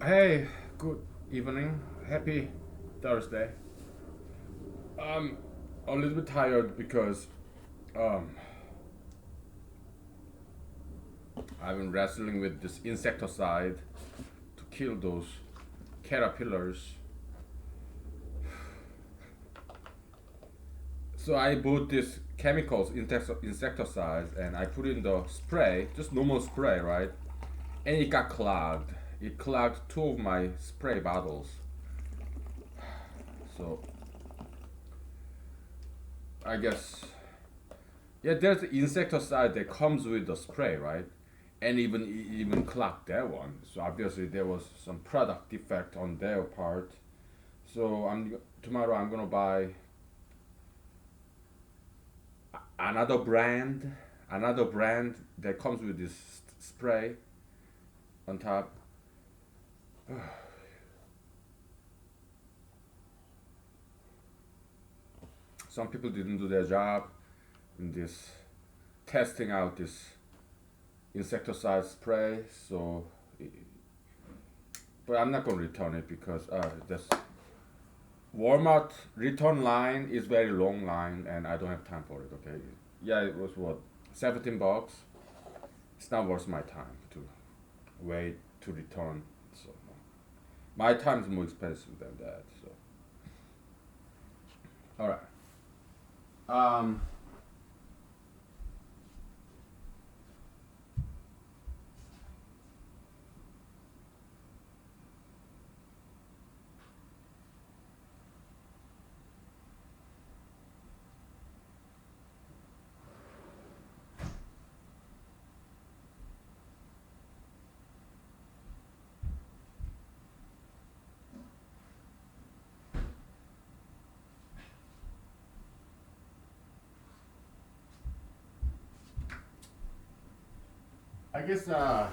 Hey, good evening. Happy Thursday. I'm a little bit tired because um, I've been wrestling with this insecticide to kill those caterpillars. So I bought this chemicals, insecticides, and I put in the spray, just normal spray, right? And it got clogged. It clogged two of my spray bottles. So I guess yeah, there's the insecticide that comes with the spray, right? And even clocked that one. So obviously there was some product defect on their part. So tomorrow I'm gonna buy another brand, another brand that comes with this spray on top. Some people didn't do their job in this testing out this insecticide spray. So, but I'm not gonna return it because this Walmart return line is very long line and I don't have time for it. Okay, yeah, it was what $17. It's not worth my time to wait to return. So my time is more expensive than that. So all right. Um, I guess at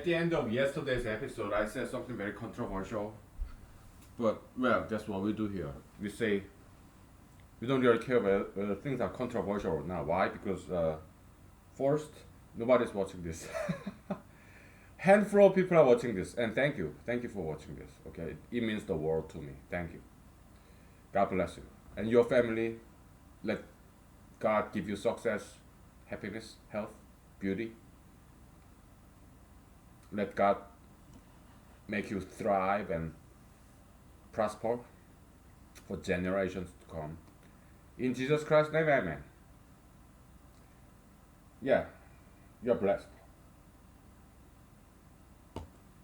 the end of yesterday's episode, I said something very controversial. But well, that's what we do here. We say we don't really care whether things are controversial or not. Why? Because first, nobody's watching this. Handful of people are watching this, and thank you for watching this. Okay, it means the world to me. Thank you. God bless you and your family. Let God give you success, happiness, health, beauty. Let God make you thrive and prosper for generations to come. In Jesus Christ's name, amen. Yeah, you're blessed.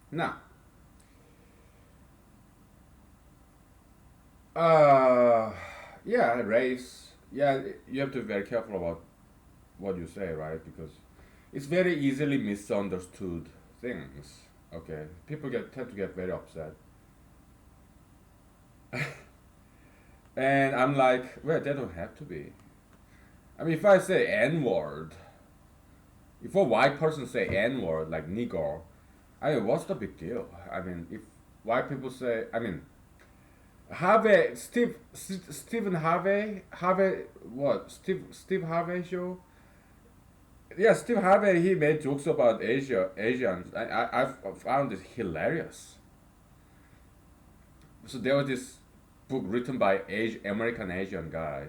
Now, uh, yeah, race. Yeah, you have to be very careful about what you say, right? Because it's very easily misunderstood things. Okay, people get tend to get very upset, and I'm like, well, they don't have to be. I mean, if I say N word, if a white person say N word like nigger, I mean, what's the big deal? I mean, if white people say, I mean, Stephen Harvey, what? Steve Harvey show? Yeah, Steve Harvey, he made jokes about Asians. I found it hilarious. So there was this book written by American Asian guy,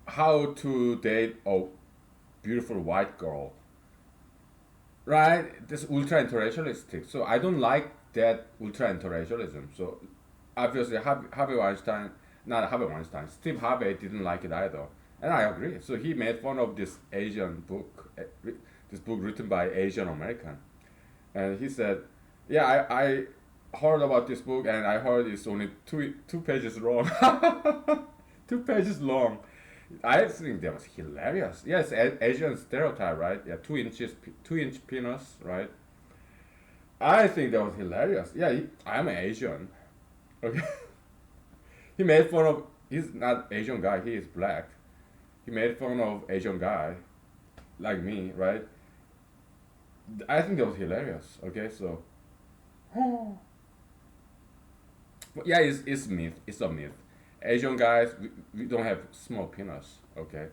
how to date a beautiful white girl, right? This ultra interracialistic. So I don't like that ultra interracialism. So obviously Harvey Weinstein, not Harvey Weinstein, Steve Harvey didn't like it either, and I agree. So he made fun of this Asian book, this book written by Asian American, and he said, "Yeah, I heard about this book, and I heard it's only two pages long, 2 pages long." I think that was hilarious. Yes, Asian stereotype, right? Yeah, 2 inch penis, right? I think that was hilarious. Yeah, I'm Asian. Okay, he made fun of. He's not Asian guy. He is black. He made fun of Asian guy, like me, right? I think that was hilarious. Okay, so but yeah, it's myth. It's a myth. Asian guys, we don't have small penis. Okay,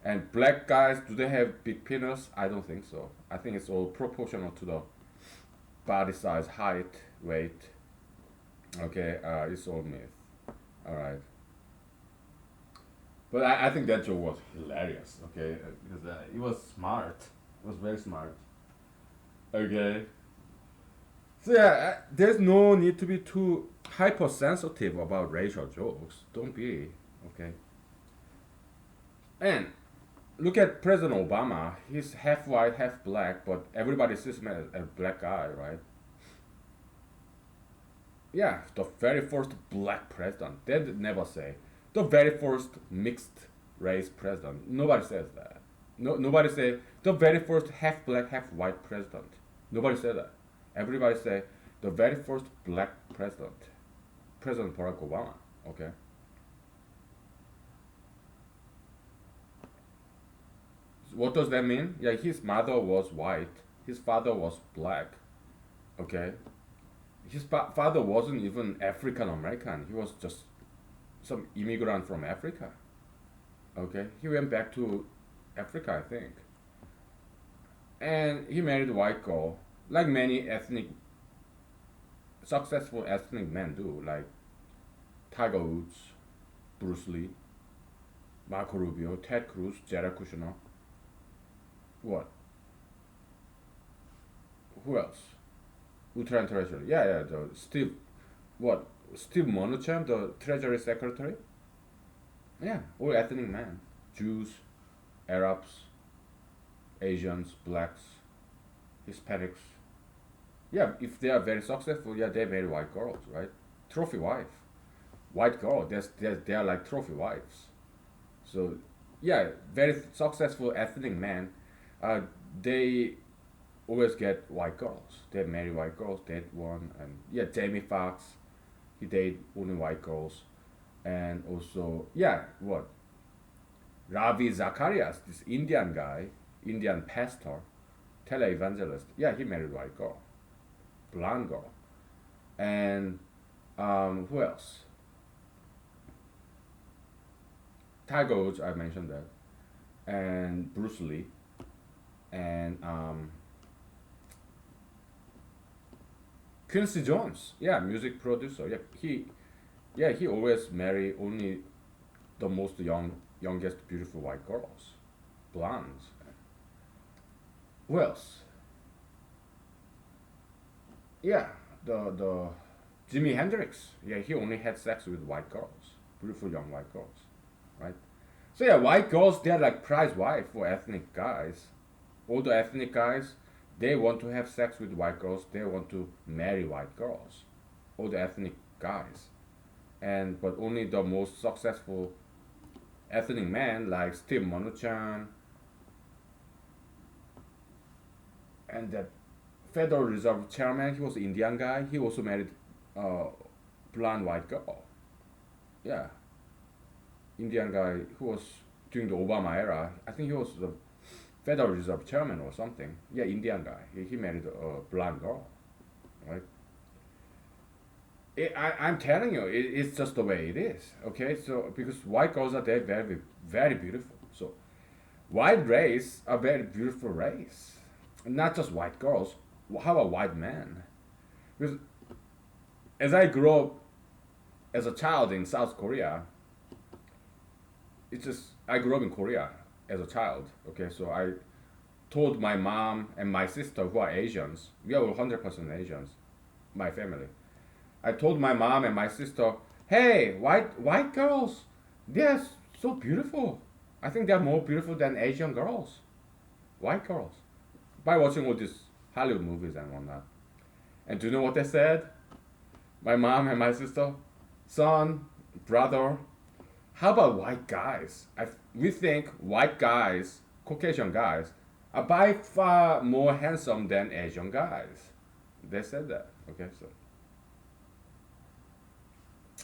and black guys, do they have big penis? I don't think so. I think it's all proportional to the body size, height, weight. Okay, it's all myth. All right, but I think that joke was hilarious. Okay, because it was smart. It was very smart. Okay, so yeah, there's no need to be too hypersensitive about racial jokes. Don't be. Okay, and look at President Obama. He's half white, half black, but everybody sees him as a black guy, right? Yeah, the very first black president. They never say the very first mixed race president. Nobody says that. No, nobody say the very first half black, half white president. Nobody say that. Everybody say the very first black president, President Barack Obama. Okay. So what does that mean? Yeah, his mother was white. His father was black. Okay. His father wasn't even African American. He was just some immigrant from Africa. Okay, he went back to Africa, I think, and he married a white girl, like many successful ethnic men do, like Tiger Woods, Bruce Lee, Marco Rubio, Ted Cruz, Jared Kushner. What? Who else? Ultra Treasury. Yeah, yeah. The Steve. What? Steve Mnuchin, the Treasury Secretary. Yeah, all ethnic men, Jews, Arabs, Asians, blacks, Hispanics. Yeah, if they are very successful, yeah, they marry white girls, right? Trophy wife, white girl. They are like trophy wives. So, yeah, very successful ethnic men. Uh, they always get white girls. They marry white girls. Date one, and yeah, Jamie Foxx, he date only white girls, and also yeah, what Ravi Zacharias, this Indian guy, Indian pastor, televangelist. Yeah, he married white girl, blonde girl, and who else? Tiger Woods, I mentioned that, and Bruce Lee, and Quincy Jones. Yeah, music producer. Yeah, he always marry only the most youngest beautiful white girls, blondes. Who else? Yeah, the Jimi Hendrix. Yeah, he only had sex with white girls, beautiful young white girls, right? So yeah, white girls they're like prize wife for ethnic guys. All the ethnic guys, they want to have sex with white girls. They want to marry white girls. All the ethnic guys, and but only the most successful ethnic men like Steve Mnuchin and that Federal Reserve chairman. He was an Indian guy. He also married a blonde white girl. Yeah, Indian guy who was during the Obama era. I think he was the Federal Reserve chairman or something. Yeah, Indian guy. He married a blonde girl, right? I'm telling you, it's just the way it is. Okay, so because white girls are very, very beautiful. So white race are very beautiful race, not just white girls. How about white men? Because as I grew up as a child in South Korea, it's just I grew up in Korea as a child. Okay, so I told my mom and my sister who are Asians, we are 100% Asians, my family. I told my mom and my sister, hey, white girls, they're so beautiful. I think they're more beautiful than Asian girls, white girls. By watching all these Hollywood movies and whatnot. And do you know what they said? My mom and my sister, son, brother, how about white guys? We think white guys, Caucasian guys, are by far more handsome than Asian guys. They said that. Okay, so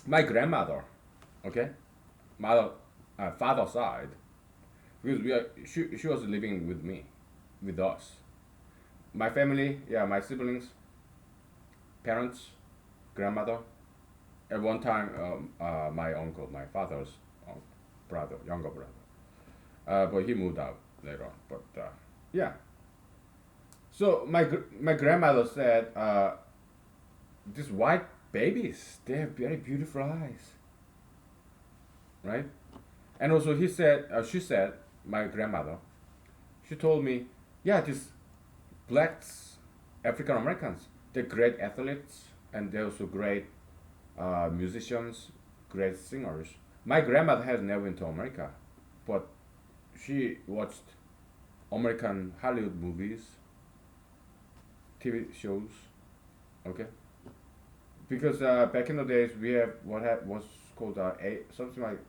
my grandmother, okay, mother, father side, because she was living with me, with us. My family, yeah, my siblings, parents, grandmother. At one time, my uncle, my father's brother, younger brother, but he moved out later on. But yeah, So my grandmother said, these white babies, they have very beautiful eyes, right? And also she said, my grandmother, she told me, yeah, these blacks, African Americans, they're great athletes and they're also great musicians, great singers. My grandmother has never been to America, but she watched American Hollywood movies, TV shows, okay? Because back in the days we have was called something like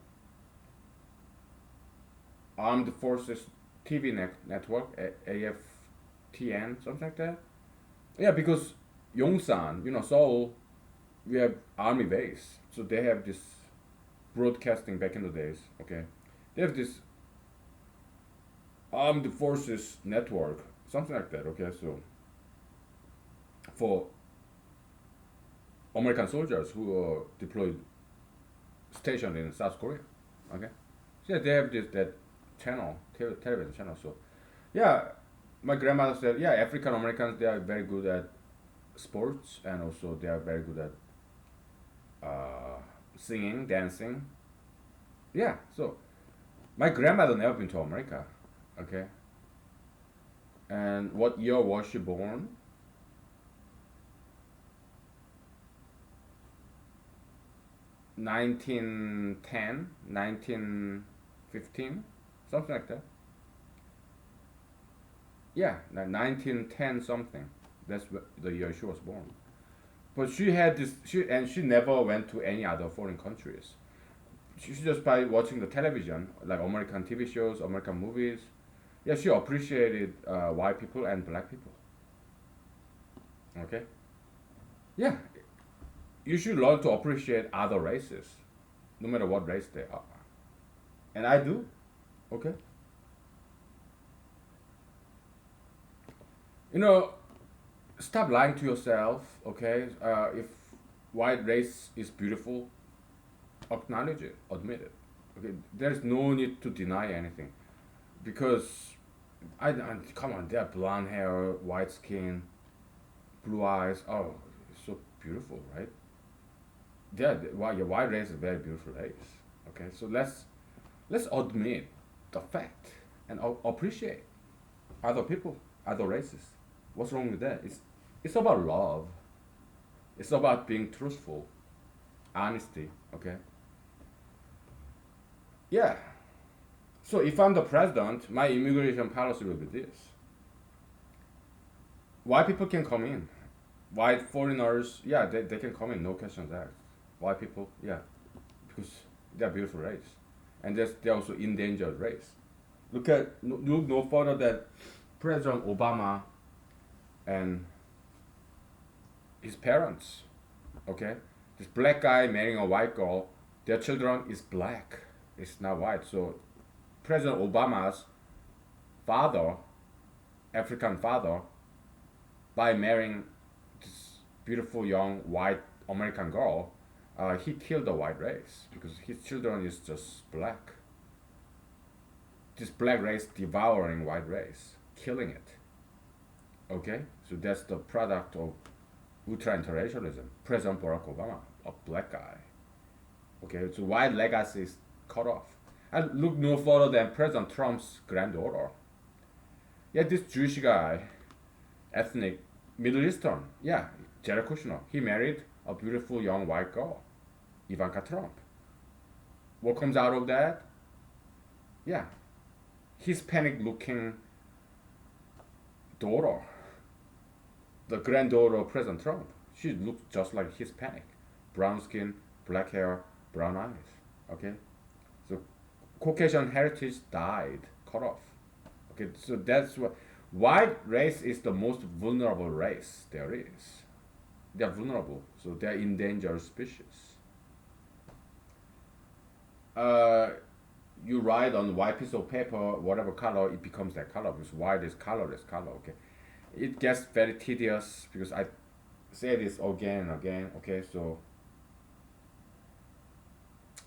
Armed Forces TV network, AFTN, something like that. Yeah, because Yongsan, Seoul, we have army base, so they have this broadcasting back in the days. Okay, they have this Armed Forces network, something like that. Okay, so for American soldiers who are deployed, stationed in South Korea. Okay, so yeah, they have this that channel, television channel. So yeah, my grandmother said, yeah, African Americans, they are very good at sports and also they are very good at singing, dancing. Yeah, so my grandmother never been to America. Okay, and what year was she born? 1910, 1915, something like that. Yeah, 1910 something. That's the year she was born. But she had this, she never went to any other foreign countries. She just by watching the television, like American TV shows, American movies. Yeah, she appreciated white people and black people. Okay. Yeah, you should learn to appreciate other races, no matter what race they are. And I do. Okay. You know, stop lying to yourself. Okay. If white race is beautiful, acknowledge it, admit it. Okay. There's no need to deny anything, because I come on, they have blonde hair, white skin, blue eyes. Oh, it's so beautiful, right? Yeah, your white race is a very beautiful race. Okay, so let's admit the fact and appreciate other people, other races. What's wrong with that? It's about love. It's about being truthful, honesty. Okay. Yeah. So if I'm the president, my immigration policy will be this: white people can come in, white foreigners, yeah, they can come in, no questions asked. White people, yeah, because they're beautiful race, and they're also endangered race. Look no further than President Obama and his parents. Okay, this black guy marrying a white girl, their children is black, it's not white. So President Obama's father, African father, by marrying this beautiful young white American girl, he killed the white race because his children is just black. This black race devouring white race, killing it. Okay, so that's the product of ultra interracialism. President Barack Obama, a black guy. Okay, so white legacy is cut off. And look no further than President Trump's granddaughter. Yeah, this Jewish guy, ethnic Middle Eastern. Yeah, Jared Kushner. He married a beautiful young white girl, Ivanka Trump. What comes out of that? Yeah, Hispanic looking daughter, the granddaughter of President Trump. She looks just like Hispanic. Brown skin, black hair, brown eyes. Okay? So Caucasian heritage died, cut off. Okay, so that's what white race is the most vulnerable race there is. They are vulnerable, so they are endangered species. Uh, you write on white piece of paper, whatever color, it becomes that color because white is colorless color. Okay, it gets very tedious because I say this again and again. Okay, so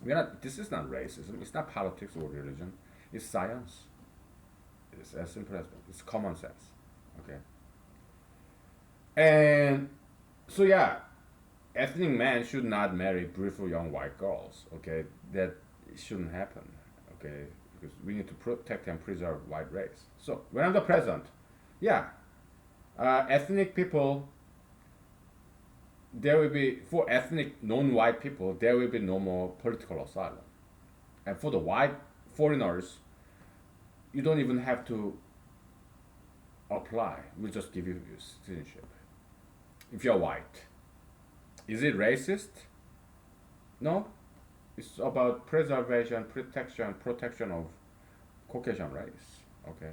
we're not. This is not racism. It's not politics or religion. It's science. It's as simple as that. It's common sense. Okay. And so yeah, ethnic men should not marry beautiful young white girls. Okay, that shouldn't happen. Okay, because we need to protect and preserve white race. So when I'm the president, yeah, ethnic people, there will be, for ethnic non-white people, there will be no more political asylum. And for the white foreigners, you don't even have to apply. We'll just give you citizenship. If you're white, is it racist? No. It's about preservation, protection of Caucasian race. Okay.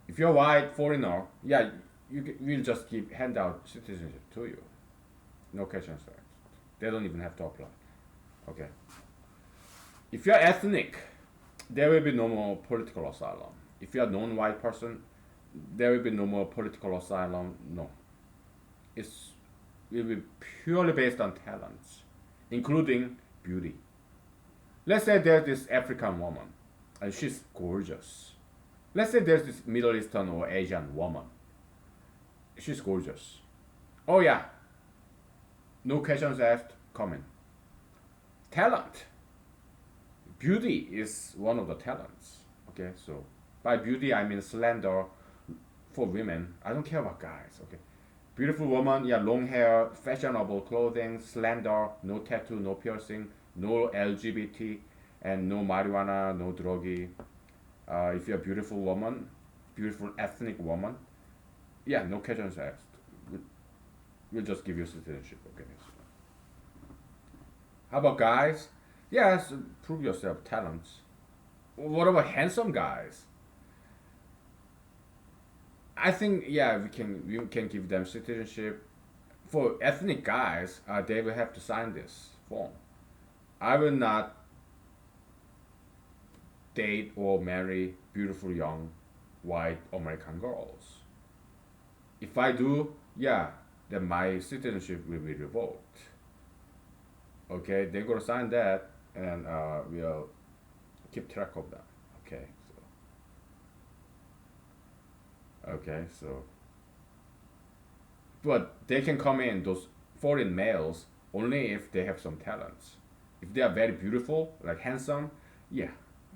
If you're white foreigner, yeah, we'll just give hand out citizenship to you. No questions asked. They don't even have to apply. Okay. If you're ethnic, there will be no more political asylum. If you're a non-white person, there will be no more political asylum. No, it's will be purely based on talents, including beauty. Let's say there's this African woman, and she's gorgeous. Let's say there's this Middle Eastern or Asian woman. She's gorgeous. Oh yeah, no questions asked. Come in. Talent. Beauty is one of the talents. Okay, so by beauty I mean slender for women. I don't care about guys. Okay, beautiful woman, yeah, long hair, fashionable clothing, slender, no tattoo, no piercing, no LGBT, and no marijuana, no druggy. If you're a beautiful woman, beautiful ethnic woman, yeah, no questions asked. We'll just give you citizenship. Okay. So, how about guys? Yes, prove yourself, talents. What about handsome guys? I think yeah, we can give them citizenship. For ethnic guys, they will have to sign this form. I will not date or marry beautiful young white American girls. If I do, yeah, then my citizenship will be revoked. Okay, they're gonna sign that, and we'll keep track of them. Okay, so but they can come in, those foreign males, only if they have some talents. If they are very beautiful, like handsome, yeah,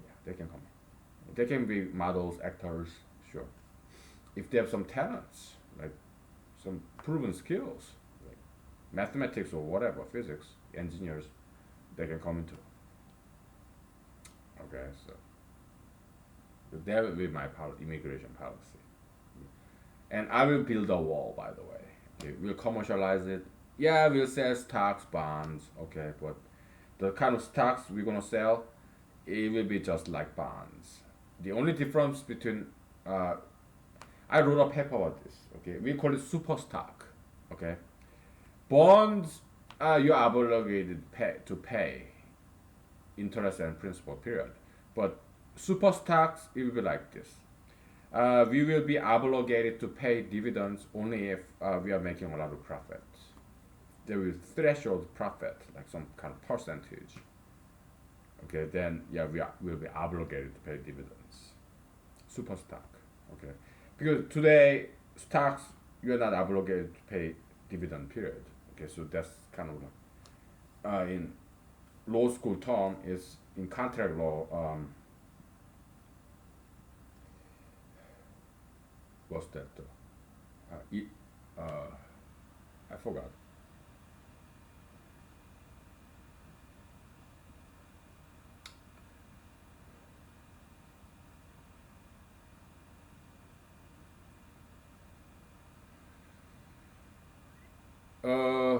yeah, they can come in. They can be models, actors, sure. If they have some talents, like some proven skills, like mathematics or whatever, physics, engineers, they can come into. Okay, so that will be my immigration policy. And I will build a wall, by the way. Okay, we'll commercialize it. Yeah, we'll sell stocks, bonds. Okay, but the kind of stocks we're gonna sell, it will be just like bonds. The only difference between, uh, I wrote a paper about this. Okay, we call it super stock. Okay, bonds, you're obligated to pay interest and principal period, but super stocks, it will be like this. We will be obligated to pay dividends only if we are making a lot of profit. There is threshold profit, like some kind of percentage. Okay, then yeah, will be obligated to pay dividends. Super stock. Okay, because today stocks you are not obligated to pay dividend period. Okay, so that's kind of like in law school term is in contract law. What's that? Uh, I forgot. Uh,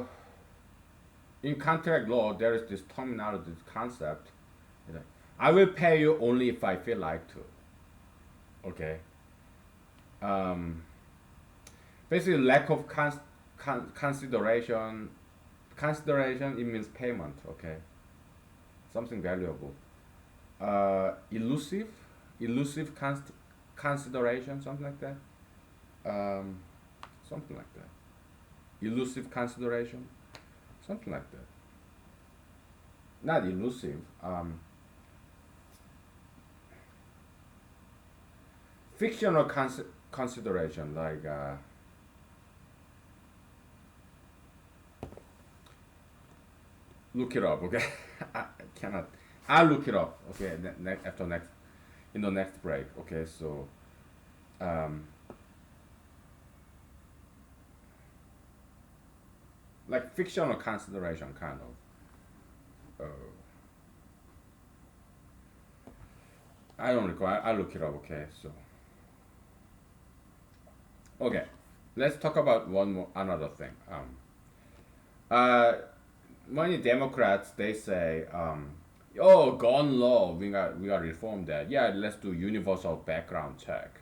in contract law, there is this terminology, this concept. You know, I will pay you only if I feel like to. Okay. Um, Basically, lack of consideration. Consideration, it means payment. Okay, something valuable. Elusive, elusive consideration, something like that. Um, Something like that. Elusive consideration, something like that. Not elusive. Fictional consideration, like look it up, okay? I cannot. I'll look it up, okay? After next, in the next break, okay? So, um, like fictional consideration, kind of. I don't recall. I'll look it up, okay? So, okay, let's talk about one more another thing. Uh, many Democrats they say, oh, gun law, we got to reform that. Yeah, let's do universal background check.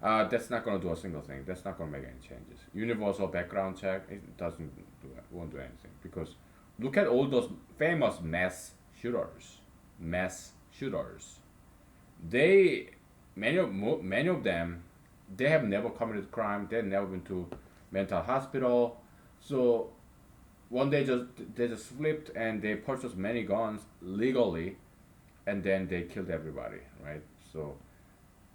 That's not gonna do a single thing. That's not gonna make any changes. Universal background check, it doesn't do won't do anything because look at all those famous shooters, mass shooters. They many of them, they have never committed crime. They've never been to mental hospital. So one day they just flipped and they purchased many guns legally, and then they killed everybody. Right. So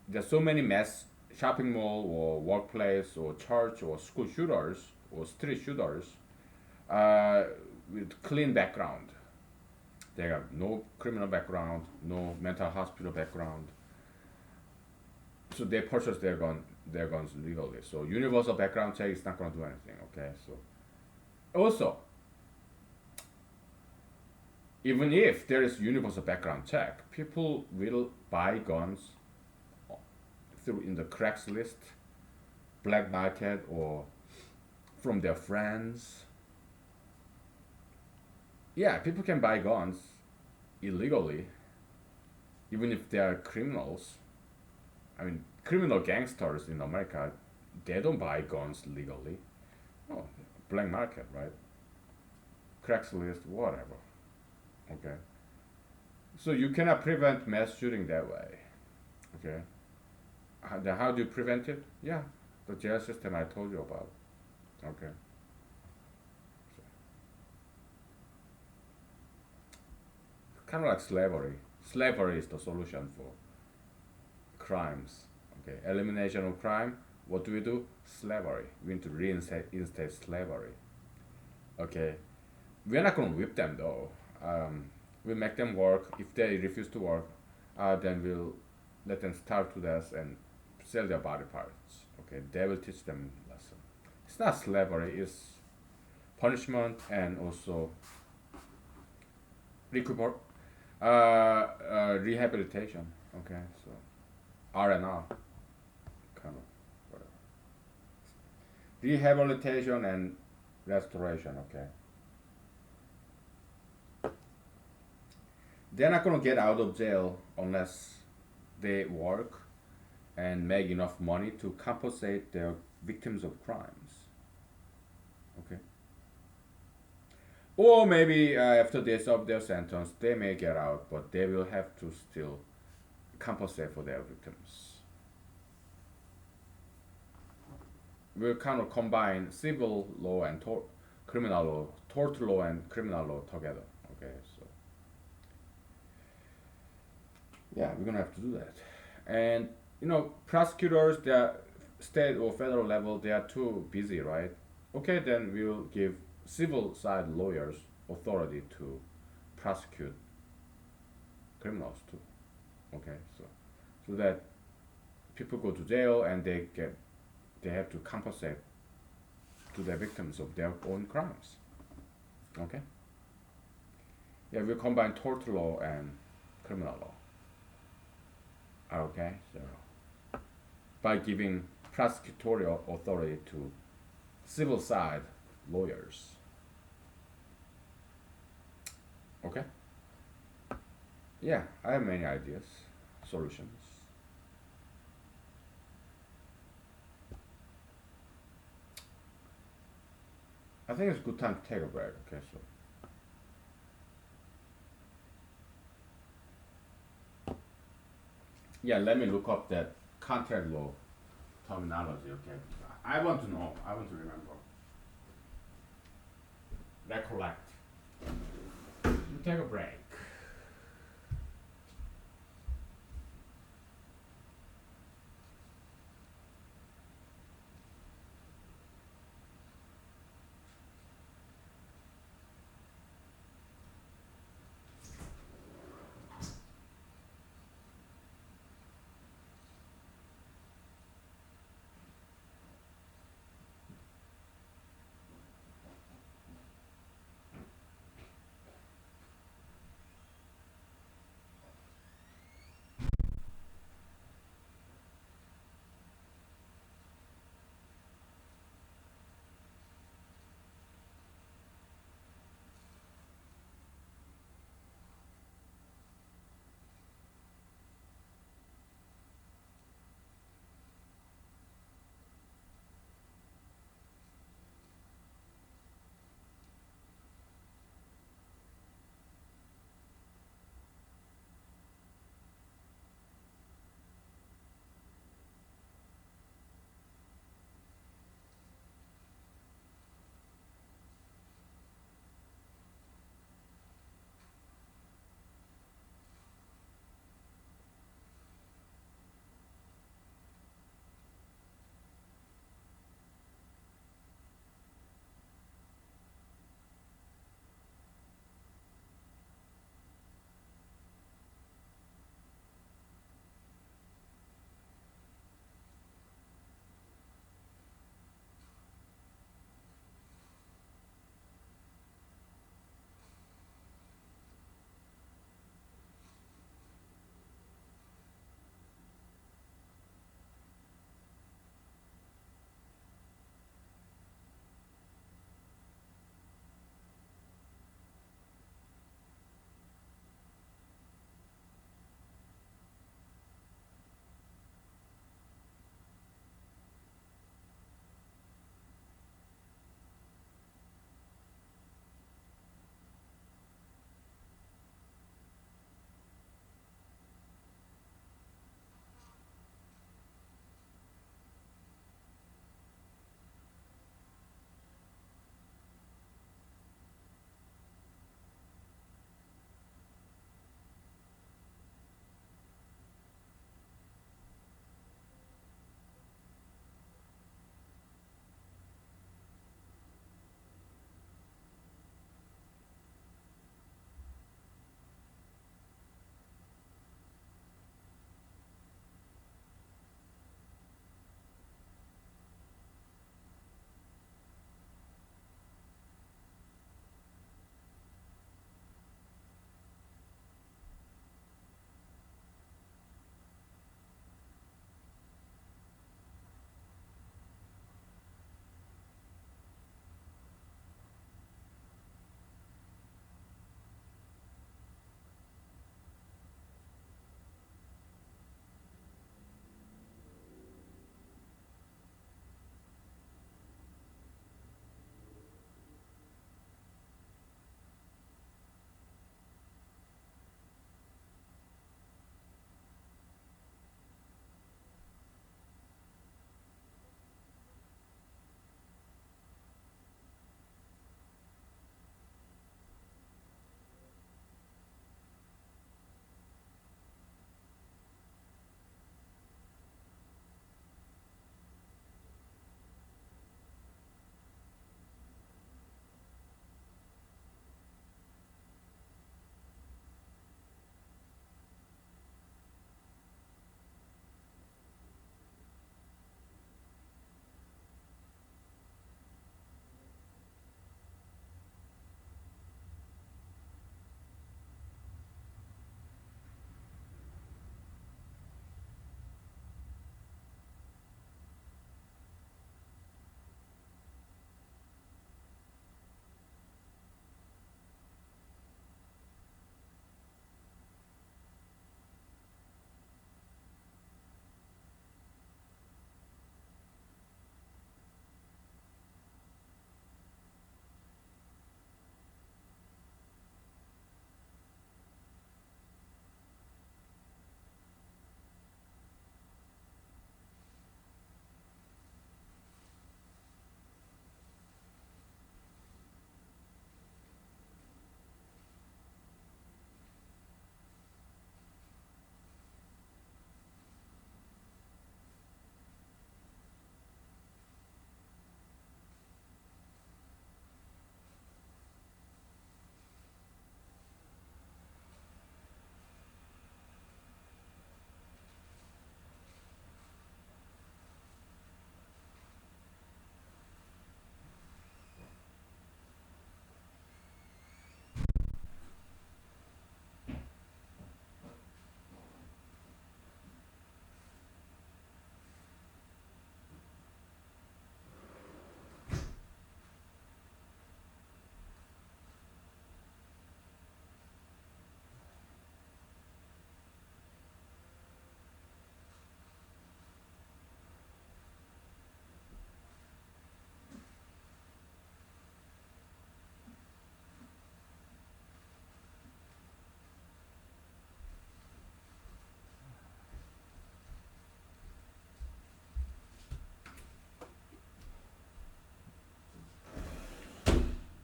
there's so many mass shopping mall or workplace or church or school shooters or street shooters uh, with clean background. They have no criminal background, no mental hospital background. So they purchase their guns legally. So universal background check is not going to do anything. Okay. So also, even if there is universal background check, people will buy guns through in the Craigslist, black market, or from their friends. Yeah, people can buy guns illegally, even if they are criminals. I mean, criminal gangsters in America, they don't buy guns legally. Oh, black market, right? Craigslist, whatever. Okay. So you cannot prevent mass shooting that way. Okay. How do you prevent it? Yeah, the jail system I told you about. Okay. So, kind of like slavery. Slavery is the solution for crimes. Okay. Elimination of crime. What do we do? Slavery. We need to reinstate slavery. Okay. We're not going to whip them though. We'll make them work. If they refuse to work, then we'll let them starve to death and sell their body parts. Okay, they will teach them lesson. It's not slavery. It's punishment and also recuper, rehabilitation. Okay, so R&R kind of whatever. Rehabilitation and restoration. Okay, they're not gonna get out of jail unless they work and make enough money to compensate their victims of crimes. Okay. Or maybe after they serve their sentence, they may get out, but they will have to still compensate for their victims. We'll kind of combine civil law and criminal law, tort law and criminal law together. Okay, so yeah, we're gonna have to do that. And prosecutors, they are state or federal level, they are too busy, right? Okay, then we'll give civil side lawyers authority to prosecute criminals too. Okay, so that people go to jail and they have to compensate to the victims of their own crimes. Okay. Yeah, we combine tort law and criminal law. Okay, so by giving prosecutorial authority to civil side lawyers. Okay? Yeah, I have many ideas, solutions. I think it's a good time to take a break. Okay, so yeah, let me look up that contract law terminology. Okay, I want to know. I want to remember. Recollect. Take a break.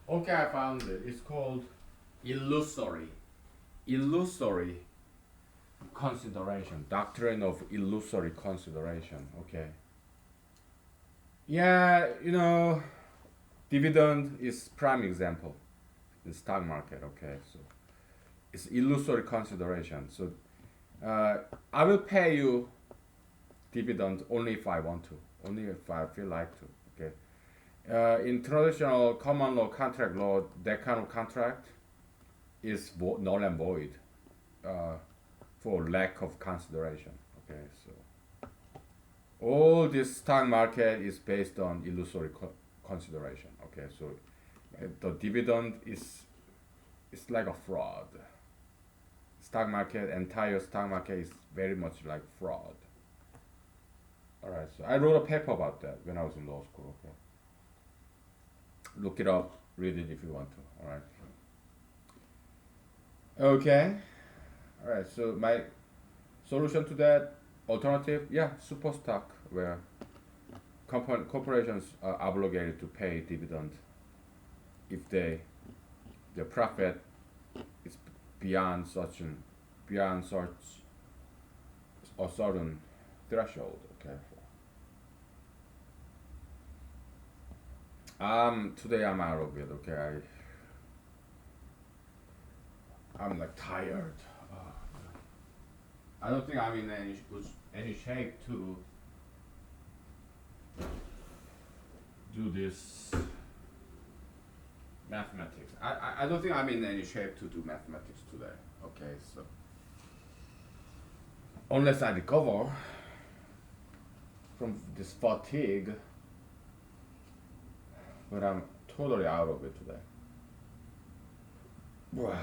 Okay, I found it. It's called illusory. Illusory consideration. Doctrine of illusory consideration. Okay. Yeah, dividend is prime example in stock market. Okay, so it's illusory consideration. So I will pay you dividend only if I want to, only if I feel like to. Okay. In traditional common law, contract law, that kind of contract is null and void uh, for lack of consideration. Okay, so all this stock market is based on illusory consideration. Okay, so the dividend is like a fraud. Stock market, entire stock market is very much like fraud. All right, so I wrote a paper about that when I was in law school. Okay, look it up, read it if you want to. All right. Okay. All right. So my solution to that alternative, yeah, super stock where corporations are obligated to pay dividend if their profit is beyond such a certain threshold. Okay. Today I'm out of it. Okay, I'm like tired. I don't think I'm in any shape to do this mathematics. I don't think I'm in any shape to do mathematics today. Okay, so unless I recover from this fatigue, but I'm totally out of it today. Wow.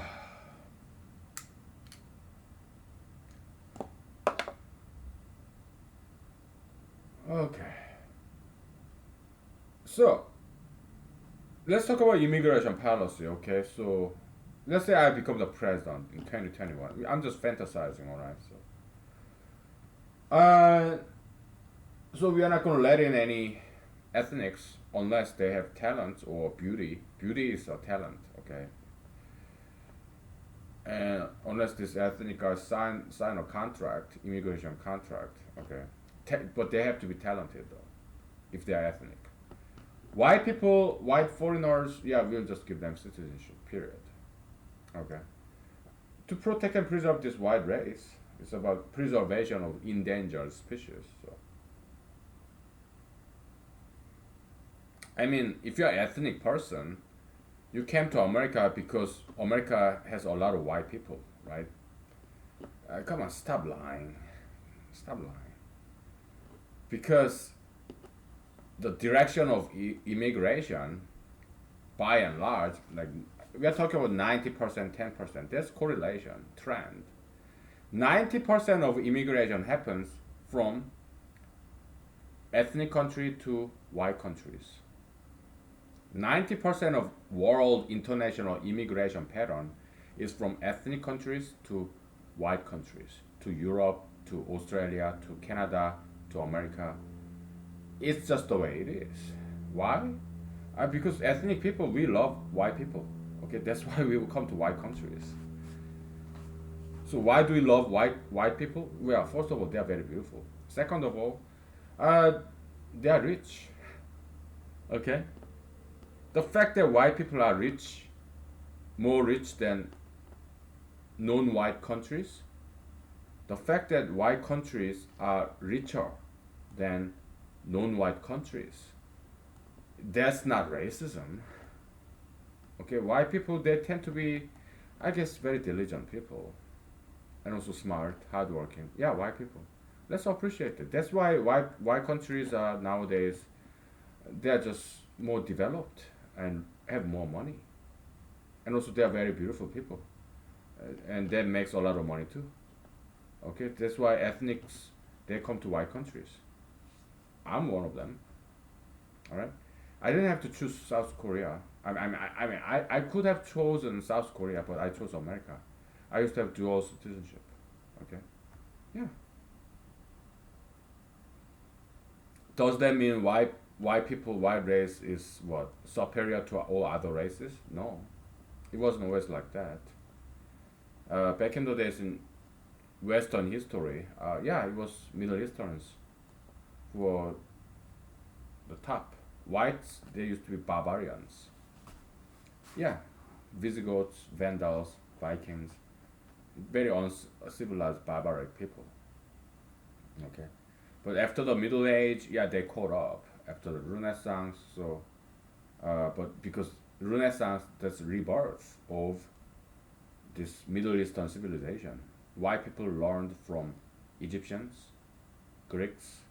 Okay. So let's talk about immigration policy. Okay, so let's say I become the president in 2021. I'm just fantasizing, all right? So we are not going to let in any ethnics unless they have talent or beauty. Beauty is a talent, okay? And unless this ethnic guys sign a contract, immigration contract, okay? But they have to be talented though, if they are ethnic. White people, white foreigners, yeah, we'll just give them citizenship. Period. Okay. To protect and preserve this white race, it's about preservation of endangered species. So, I mean, if you're an ethnic person, you came to America because America has a lot of white people, right? Come on, stop lying. Stop lying. Because the direction of immigration, by and large, like we are talking about 90%, 10%. That's correlation, trend. 90% of immigration happens from ethnic country to white countries. 90% of world international immigration pattern is from ethnic countries to white countries, to Europe, to Australia, to Canada, to America. It's just the way it is. Why? Because ethnic people, we love white people. Okay, that's why we will come to white countries. So why do we love white people? Well, first of all, they are very beautiful. Second of all, they are rich. Okay, the fact that white people are rich, more rich than non-white countries, the fact that white countries are richer than non-white countries, that's not racism. Okay, white people, they tend to be, I guess, very diligent people, and also smart, hardworking. Yeah, white people. Let's appreciate it. That's why white countries are nowadays, they are just more developed and have more money, and also they are very beautiful people, and that makes a lot of money too. Okay, that's why ethnics, they come to white countries. I'm one of them. All right, I didn't have to choose South Korea. I could have chosen South Korea, but I chose America. I used to have dual citizenship. Okay, yeah. Does that mean white people, white race is what superior to all other races? No, it wasn't always like that. Back in the days in Western history, yeah, it was Middle Easterns who were the top. Whites, they used to be barbarians. Yeah, Visigoths, Vandals, Vikings, very uncivilized, barbaric people. Okay, but after the Middle Age, yeah, they caught up. After the Renaissance, so but because Renaissance, that's rebirth of this Middle Eastern civilization. White people learned from Egyptians, Greeks,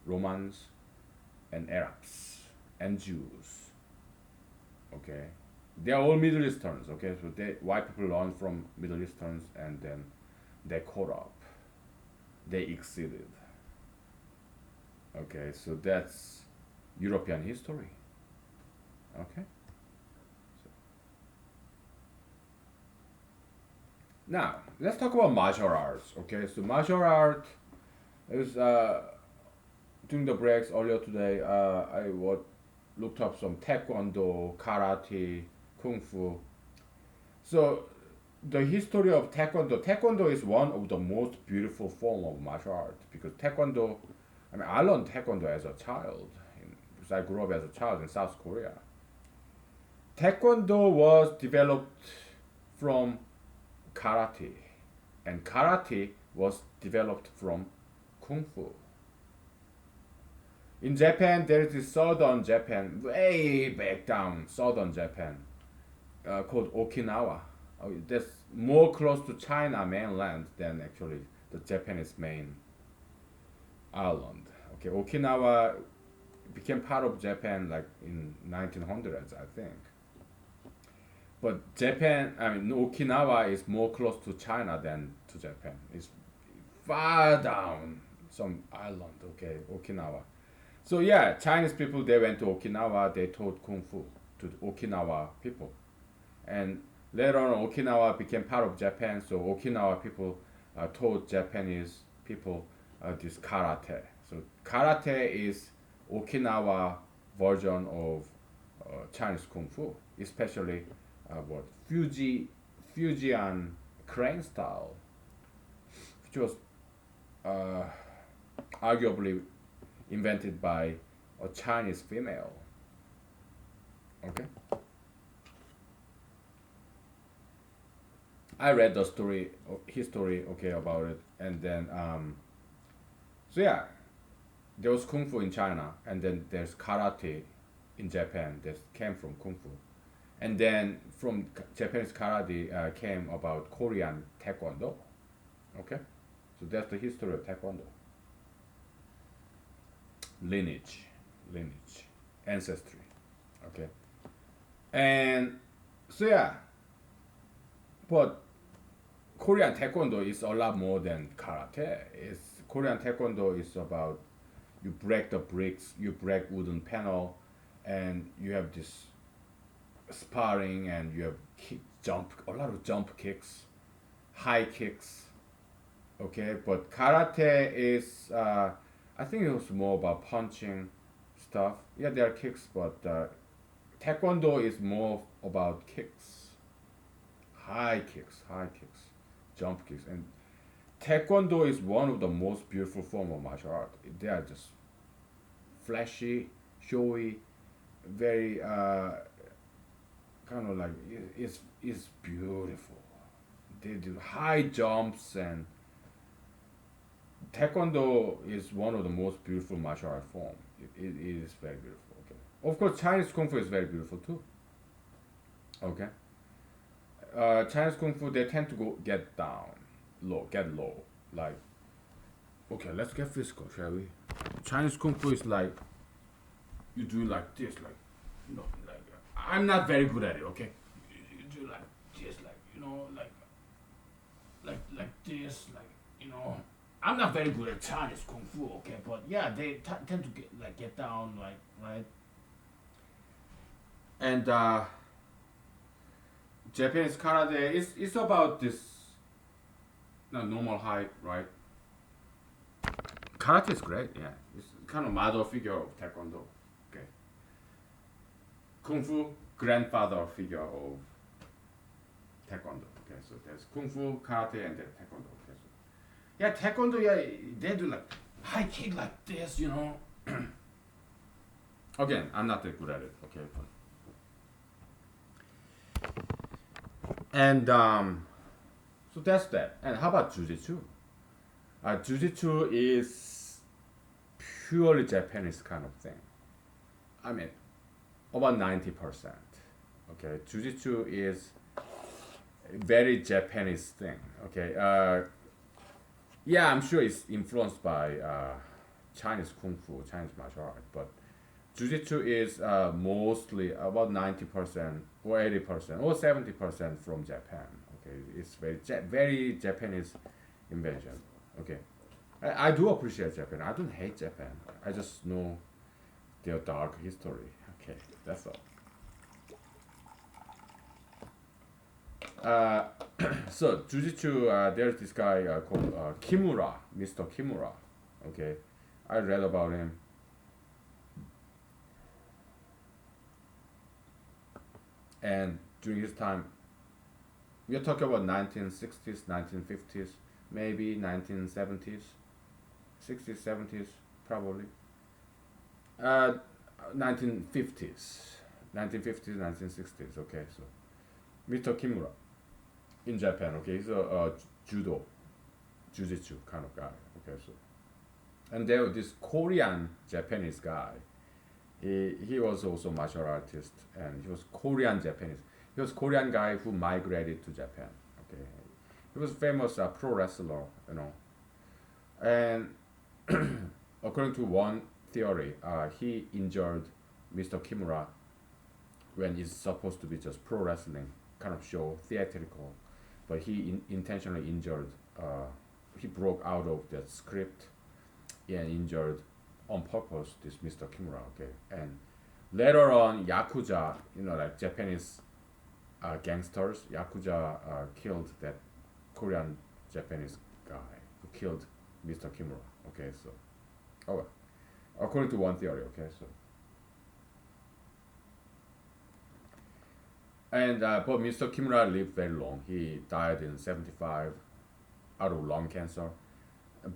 Romans, and Arabs and Jews. Okay, they are all Middle Easterns. Okay, so they white people learned from Middle Easterns, and then they caught up. They exceeded. Okay, so that's European history. Okay, so now let's talk about martial arts. Okay, so martial art is during the breaks earlier today. I looked up some taekwondo, karate, kung fu. So the history of taekwondo. Taekwondo is one of the most beautiful form of martial art because taekwondo. I mean, I learned taekwondo as a child because I grew up as a child in South Korea. Taekwondo was developed from karate, and karate was developed from kung fu. In Japan, there is this southern Japan, way back down, southern Japan, called Okinawa. That's more close to China mainland than actually the Japanese main island. Okay, Okinawa became part of Japan like in 1900s, I think. But Japan, I mean Okinawa is more close to China than to Japan. It's far down some island. Okay, Okinawa. So yeah, Chinese people they went to Okinawa. They taught kung fu to the Okinawa people, and later on Okinawa became part of Japan. So Okinawa people taught Japanese people this karate. So karate is Okinawa version of Chinese kung fu, especially what Fujian crane style, which was uh, arguably invented by a Chinese female. Okay, I read the story, history, okay, about it, and then so yeah, there was kung fu in China, and then there's karate in Japan that came from kung fu, and then from Japanese karate came about Korean taekwondo. Okay, so that's the history of taekwondo. Lineage, lineage, ancestry. Okay, and so yeah, but Korean taekwondo is a lot more than karate. It's Korean taekwondo is about you break the bricks, you break wooden panel, and you have this sparring, and you have jump, a lot of jump kicks, high kicks. Okay, but karate is I think it was more about punching stuff. Yeah, there are kicks, but taekwondo is more about kicks, high kicks, jump kicks, and taekwondo is one of the most beautiful form of martial art. They are just flashy, showy, very kind of like it's beautiful. They do high jumps, and taekwondo is one of the most beautiful martial art form. It is very beautiful. Okay, of course Chinese kung fu is very beautiful too. Okay, Chinese kung fu they tend to go get down, low, get low. Like okay, let's get physical, shall we? Chinese kung fu is like you do like this, like you know, like I'm not very good at it. Okay, you do like this, like you know, like this, like you know. I'm not very good at Chinese kung fu. Okay, but yeah, they tend to get down, like right. And Japanese karate is about this no, normal height, right? Karate is great, yeah. It's kind of model figure of taekwondo. kung fu grandfather figure of taekwondo. Okay, so there's kung fu, karate, and then taekwondo. Okay, so yeah, taekwondo. Yeah, they do like high kick like this, you know. Again, I'm not that good at it. Okay, and so that's that. And how about jujitsu? Jujitsu is purely Japanese kind of thing. I mean, about 90%. Okay, jujitsu is a very Japanese thing. Okay, yeah, I'm sure it's influenced by Chinese kung fu, Chinese martial art, but jujitsu is mostly about 90% or 80% or 70% from Japan. Okay, it's very Japanese invention. Okay, I do appreciate Japan. I don't hate Japan. I just know their dark history. Okay, that's all. Uh, so jujitsu, there's this guy called Kimura, Mr. Kimura. Okay, I read about him. And during his time, we are talking about 1960s, 1950s, maybe 1970s, 60s, 70s, probably. 1950s, 1950s, 1960s. Okay, so Mr. Kimura in Japan. Okay, he's a judo, jujitsu kind of guy. Okay, so and there was this Korean Japanese guy. He was also martial artist, and he was Korean Japanese. He was Korean guy who migrated to Japan. Okay, he was famous pro wrestler, you know, and according to one theory, he injured Mr. Kimura when it's supposed to be just pro wrestling kind of show, theatrical, but he intentionally injured. He broke out of that script and injured on purpose this Mr. Kimura. Okay, and later on, Yakuza, you know, like Japanese gangsters, Yakuza killed that Korean Japanese guy who killed Mr. Kimura. Okay, so, oh, according to one theory. Okay, so, and but Mr. Kimura lived very long. He died in 75 out of lung cancer.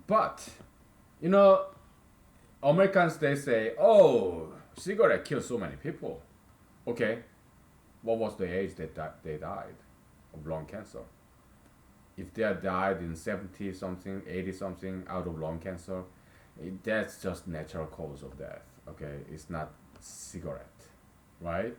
But, you know, Americans, they say, oh, cigarette kills so many people. Okay, what was the age that they died of lung cancer? If they had died in 70 something, 80 something out of lung cancer, that's just natural cause of death. Okay, it's not cigarette, right?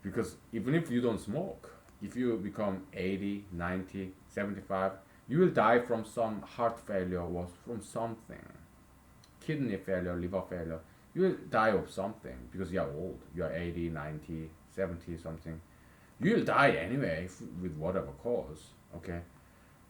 Because even if you don't smoke, if you become 80, 90, 75, you will die from some heart failure or from something, kidney failure, liver failure. You will die of something because you are old. You are 80, 90, 70 something. You will die anyway with whatever cause. Okay,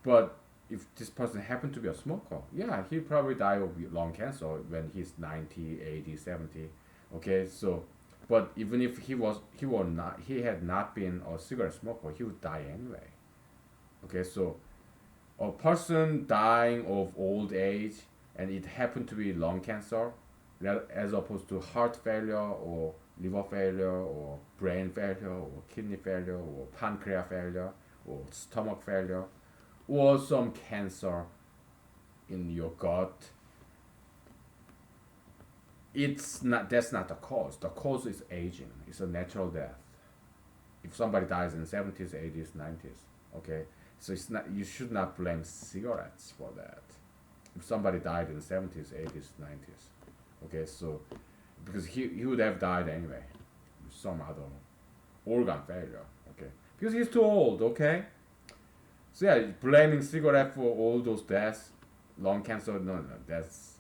but if this person happened to be a smoker, yeah, he'll probably die of lung cancer when he's 90, 80, 70. Okay, so, but even if he had not been a cigarette smoker, he would die anyway. Okay, so a person dying of old age and it happened to be lung cancer, as opposed to heart failure or liver failure or brain failure or kidney failure or pancreas failure or stomach failure or some cancer in your gut, it's not, that's not the cause. The cause is aging. It's a natural death. If somebody dies in 70s, 80s, 90s, okay, so it's not, you should not blame cigarettes for that. If somebody died in 70s, 80s, 90s, okay, so because he would have died anyway, some other organ failure, okay, because he's too old, okay. So yeah, blaming cigarette for all those deaths, lung cancer, no, that's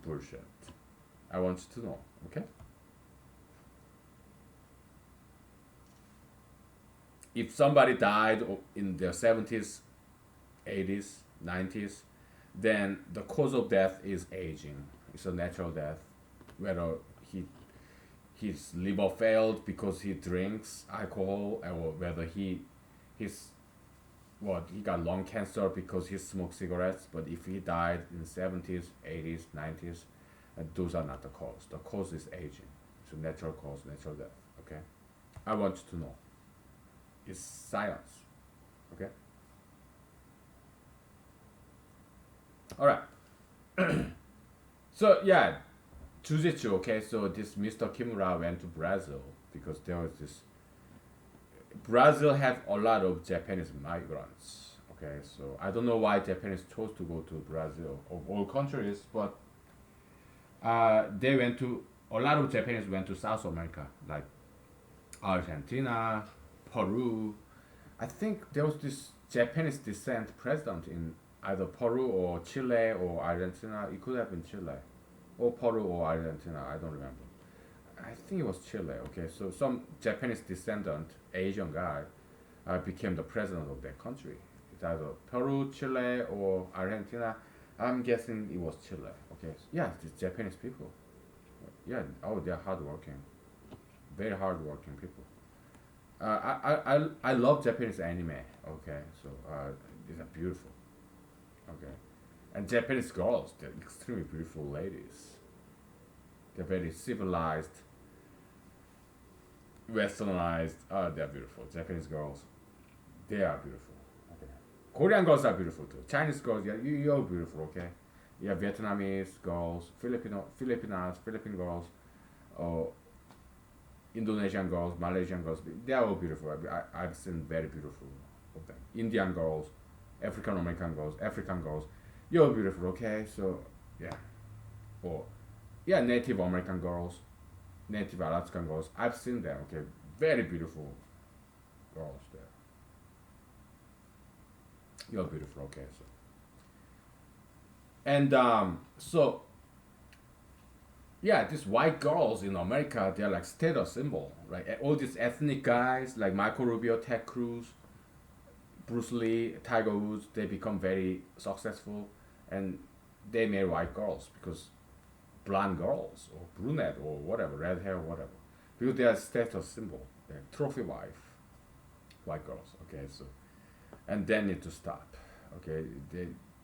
bullshit. I want you to know, okay? If somebody died in their 70s, 80s, 90s, then the cause of death is aging. It's a natural death. Whether his liver failed because he drinks alcohol, or whether he got lung cancer because he smoked cigarettes. But if he died in 70s, 80s, 90s, those are not the cause. The cause is aging. It's a natural cause, natural death. Okay, I want you to know. It's science. Okay. All right. So yeah, Jujitsu. Okay, so this Mr. Kimura went to Brazil because there was this. Brazil have a lot of Japanese migrants. Okay, so I don't know why Japanese chose to go to Brazil of all countries, but they went to a lot of Japanese went to South America, like Argentina, Peru. I think there was this Japanese descent president in either Peru or Chile or Argentina. It could have been Chile, or Peru or Argentina. I don't remember. I think it was Chile. Okay, so some Japanese descendant Asian guy became the president of that country. It's either Peru, Chile, or Argentina. I'm guessing it was Chile. Okay, so yeah, it's Japanese people. Yeah, oh, they're hardworking, very hardworking people. I love Japanese anime. Okay, so these are beautiful. Okay, and Japanese girls, they're extremely beautiful ladies. They're very civilized, westernized. Oh, they're beautiful. Japanese girls, they are beautiful. Okay, Korean girls are beautiful too. Chinese girls, yeah, you're beautiful. Okay, yeah, Vietnamese girls, Filipinas, Philippine girls, or Indonesian girls, Malaysian girls, they are all beautiful. I've seen very beautiful of them. Indian girls, African American girls, African girls, you're beautiful, okay? So, yeah. Or, yeah, Native American girls, Native Alaskan girls, I've seen them, okay? Very beautiful girls there. You're beautiful, okay? So, and so yeah, these white girls in America, they're like status symbol, right? All these ethnic guys like Michael Rubio, Ted Cruz, Bruce Lee, Tiger Woods, they become very successful, and they marry white girls because blonde girls or brunette or whatever, red hair or whatever, because they are status symbol, they're trophy wife, white girls. Okay, so and they need to stop. Okay,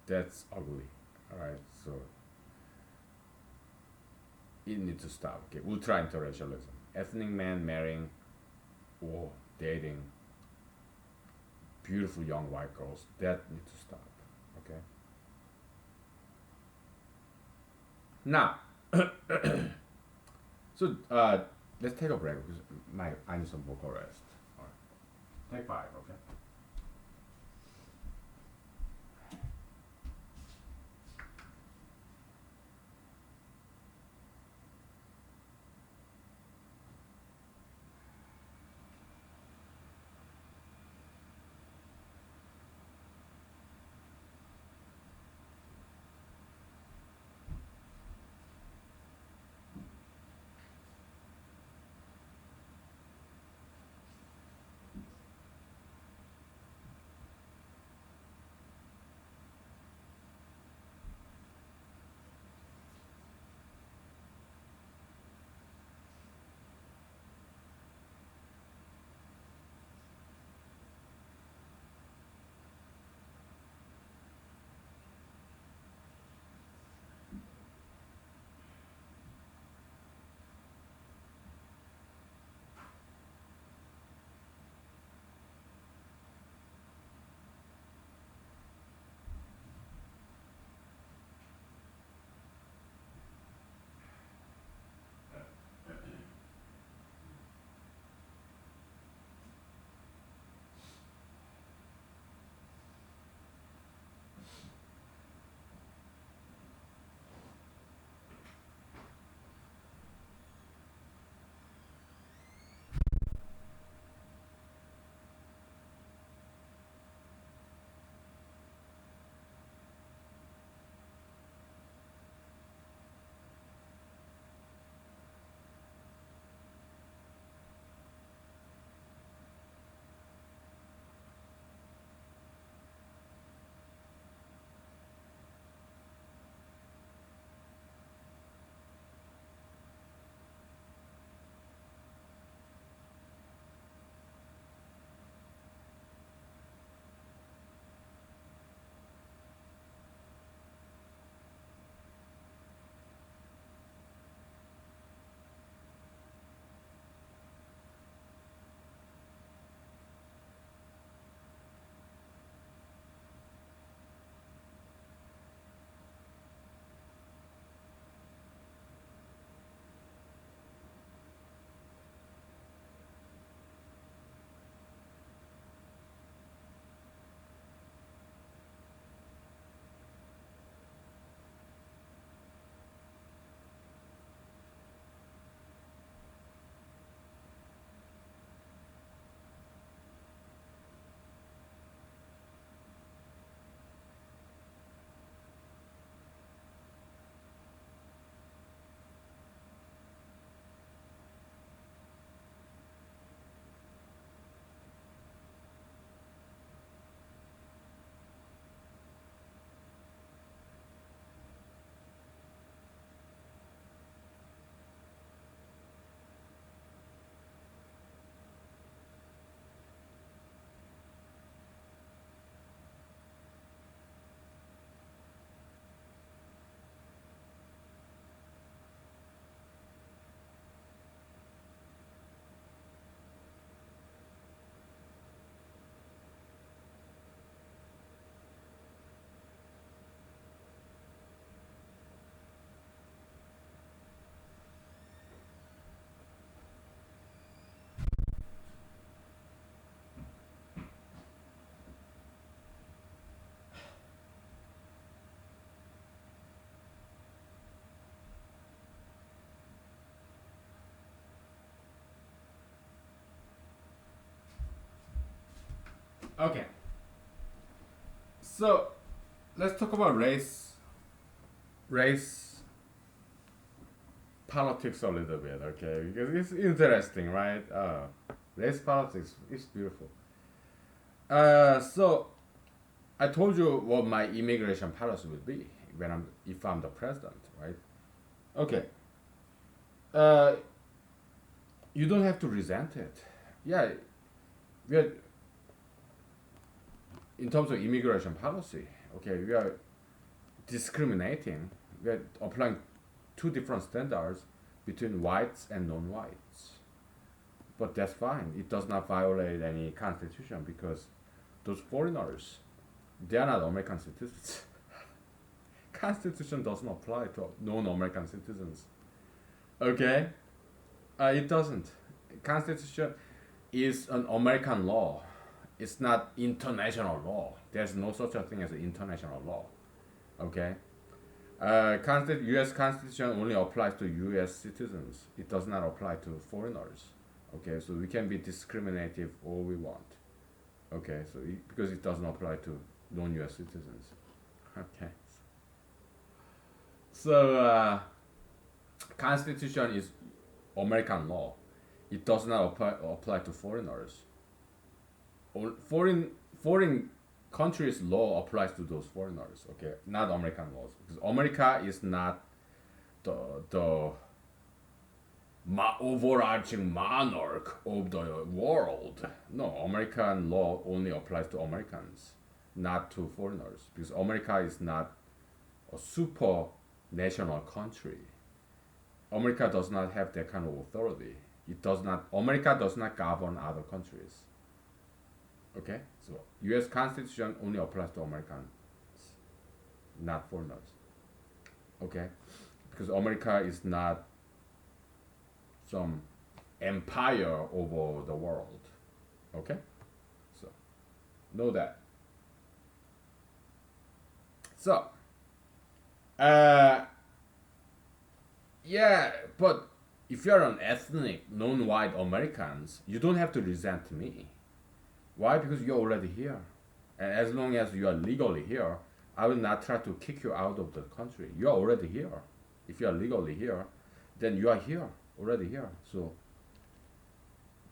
that's ugly. All right, so it needs to stop. Okay, ultra interracialism, ethnic men marrying or dating beautiful young white girls. That needs to stop. Okay. Now, so let's take a break because I need some vocal rest. All right. Take five. Okay. Okay. So let's talk about race politics a little bit, okay? Because it's interesting, right? Race politics is beautiful. So I told you what my immigration policy would be when if I'm the president, right? Okay. Uh, you don't have to resent it. Yeah, we are in terms of immigration policy. Okay, we are discriminating. We are applying two different standards between whites and non-whites. But that's fine. It does not violate any constitution because those foreigners, they are not American citizens. Constitution doesn't apply to non-American citizens. Okay, it doesn't. Constitution is an American law. It's not international law. There's no such a thing as international law. Okay. U.S. Constitution only applies to U.S. citizens. It does not apply to foreigners. Okay, so we can be discriminative all we want. Okay, so because it doesn't apply to non-U.S. citizens. Okay. So Constitution is American law. It does not apply to foreigners. Foreign countries' law applies to those foreigners. Okay, not American laws because America is not the overarching monarch of the world. No, American law only applies to Americans, not to foreigners because America is not a super national country. America does not have that kind of authority. It does not. America does not govern other countries. Okay, so U.S. Constitution only applies to Americans, not foreigners. Okay, because America is not some empire over the world. Okay, so know that. So, uh, yeah, but if you're an ethnic non-white Americans, you don't have to resent me. Why? Because you're already here. And as long as you are legally here, I will not try to kick you out of the country. You're already here. If you are legally here, then you are here, already here. So,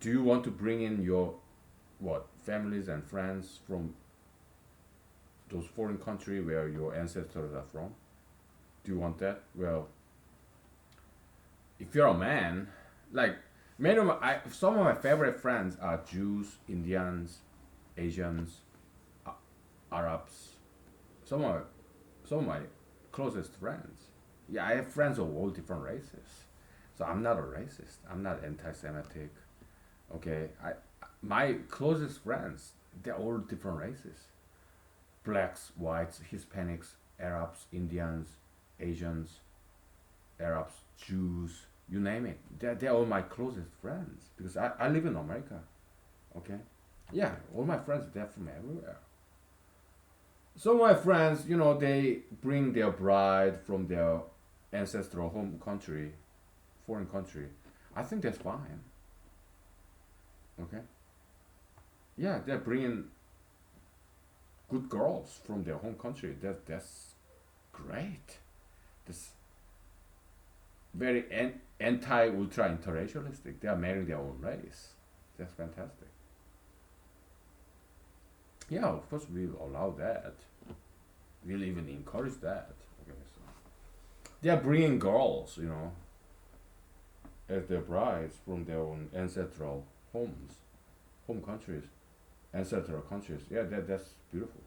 do you want to bring in your families and friends from those foreign country where your ancestors are from? Do you want that? Well, if you're a man, like some of my favorite friends are Jews, Indians, Asians, Arabs. Some of some of my closest friends. Yeah, I have friends of all different races. So I'm not a racist. I'm not anti-Semitic. Okay, my closest friends, they're all different races. Blacks, whites, Hispanics, Arabs, Indians, Asians, Arabs, Jews, you name it. They're all my closest friends because I live in America. Okay? Yeah, all my friends, they're from everywhere. Some of my friends, they bring their bride from their ancestral home country, foreign country. I think that's fine. Okay? Yeah, they're bringing good girls from their home country. That's great. That's very anti ultra interracialistic. They are marrying their own race. That's fantastic. Yeah, of course we'll allow that. We'll even encourage that. Okay, so they are bringing girls, as their brides from their own ancestral homes, home countries, ancestral countries. Yeah, that's beautiful.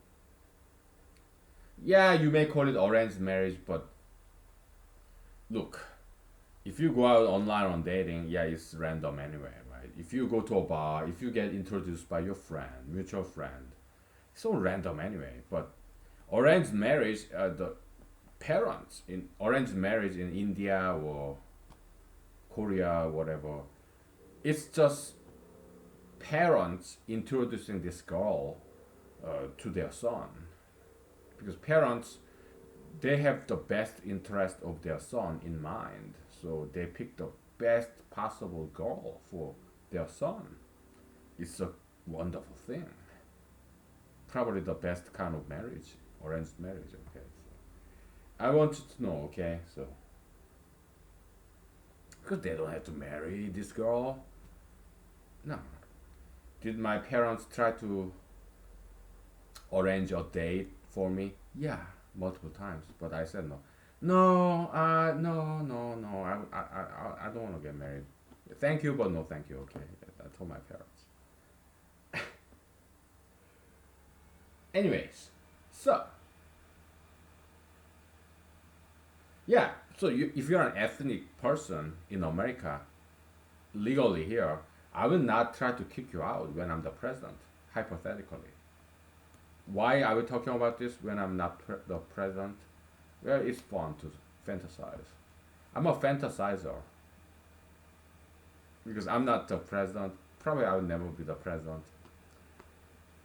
Yeah, you may call it arranged marriage, but look, if you go out online on dating, yeah, it's random anyway, right? If you go to a bar, if you get introduced by your friend, mutual friend, it's all random anyway. But arranged marriage, the parents in arranged marriage in India or Korea, whatever, it's just parents introducing this girl to their son because parents they have the best interest of their son in mind, so they pick the best possible girl for their son. It's a wonderful thing. probably the best kind of marriage, arranged marriage. Okay, so I want you to know. Okay, so because they don't have to marry this girl. No. Did my parents try to arrange a date for me? Yeah, multiple times, but I said no. No, no. I don't want to get married. Thank you, but no, thank you. Okay, I told my parents. Anyways, so yeah, so if you're an ethnic person in America, legally here, I will not try to kick you out when I'm the president, hypothetically. Why are we talking about this when I'm not the president? Well, it's fun to fantasize. I'm a fantasizer because I'm not the president. Probably I will never be the president.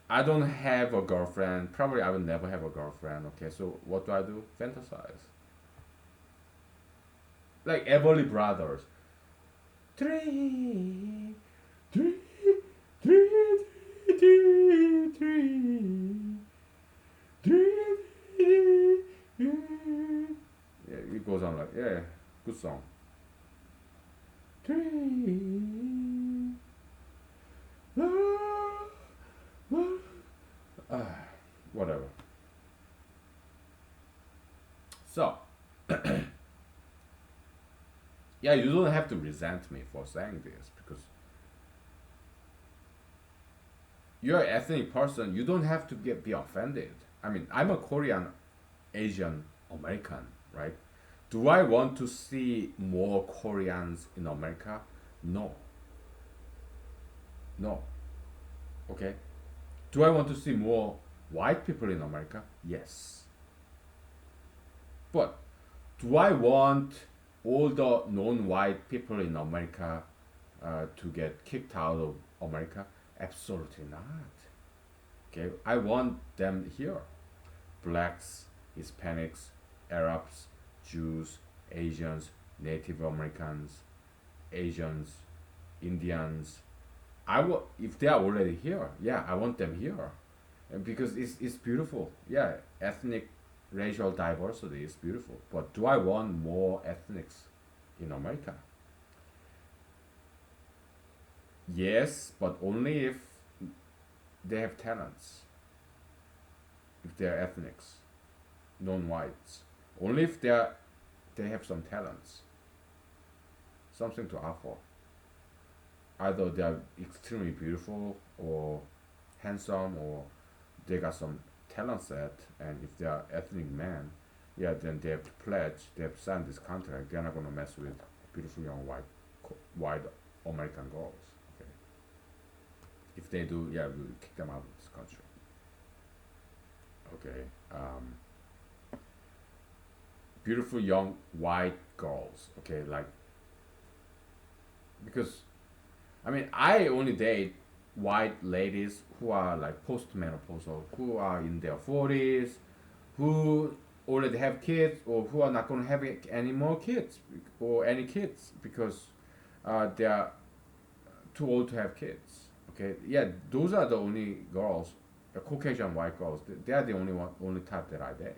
I don't have a girlfriend. Probably I will never have a girlfriend. Okay, so what do I do? Fantasize. Like Everly Brothers. Three, three, three, three, three, three, three. Yeah, it goes on like, yeah, good song. Three, whatever. So, yeah, you don't have to resent me for saying this because you're an ethnic person. You don't have to be offended. I mean, I'm a Korean Asian American, right? Do I want to see more Koreans in America? No. No. Okay. Do I want to see more white people in America? Yes. But do I want all the non-white people in America to get kicked out of America? Absolutely not. Okay, I want them here. Blacks, Hispanics, Arabs, Jews, Asians, Native Americans, Asians, Indians. If they are already here. Yeah, I want them here, and because it's beautiful. Yeah, ethnic, racial diversity is beautiful. But do I want more ethnics in America? Yes, but only if they have talents. If they are ethnics, non-whites. Only if they have some talents, something to offer. Either they are extremely beautiful or handsome, or they got some talent set. And if they are ethnic men, yeah, then they have to pledge, they have to sign this contract. They're not gonna mess with beautiful young white American girls. Okay. If they do, yeah, we'll kick them out of this country. Okay. Beautiful young white girls. Okay, like because I mean I only date white ladies who are like postmenopausal, who are in their 40s, who already have kids, or who are not going to have any more kids or any kids because they are too old to have kids. Okay, yeah, those are the only girls, the Caucasian white girls. They are the only type that I date.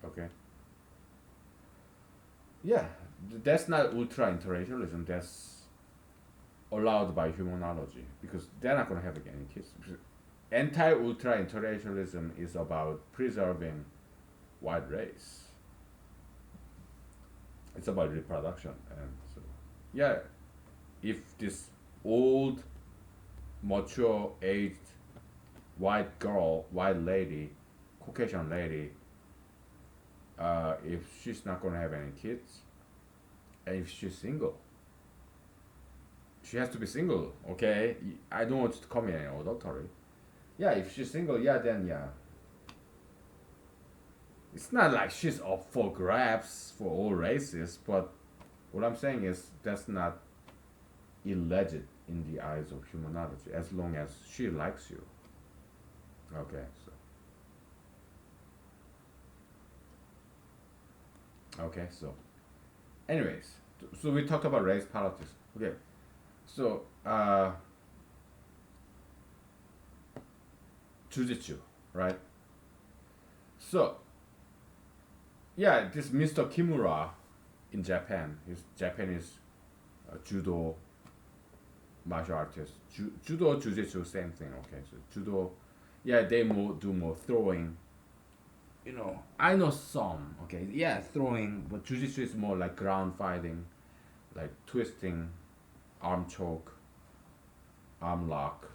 Okay, yeah, that's not ultra interracialism. That's allowed by humanology because they're not going to have any kids. Anti ultra interracialism is about preserving white race. It's about reproduction, and so yeah, if this old, mature, aged white girl, white lady, Caucasian lady, if she's not gonna have any kids, and if she's single, she has to be single. Okay, I don't want you to commit any adultery. Yeah, if she's single, yeah, then yeah. It's not like she's up for grabs for all races, but what I'm saying is that's not illegit in the eyes of humanology as long as she likes you. Okay, so anyways, so we talked about race politics. Okay, so jujitsu, right? So yeah, this Mr. Kimura in Japan, he's Japanese judo martial artist. Judo, jujitsu, same thing. Okay, so judo, yeah, they do more throwing. I know some. Okay, yeah, throwing, but jujitsu is more like ground fighting, like twisting, arm choke, arm lock,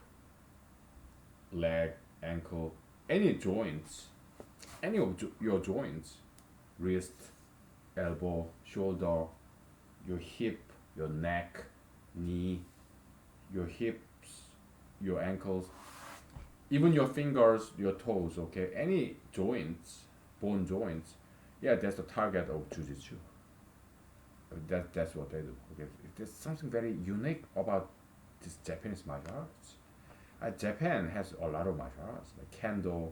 leg, ankle, any joints, any of your joints, wrist, elbow, shoulder, your hip, your neck, knee, your hips, your ankles, even your fingers, your toes, okay? Any joints, bone joints, yeah, that's the target of jujitsu. That's what they do. Okay, there's something very unique about this Japanese martial arts. Japan has a lot of martial arts like kendo,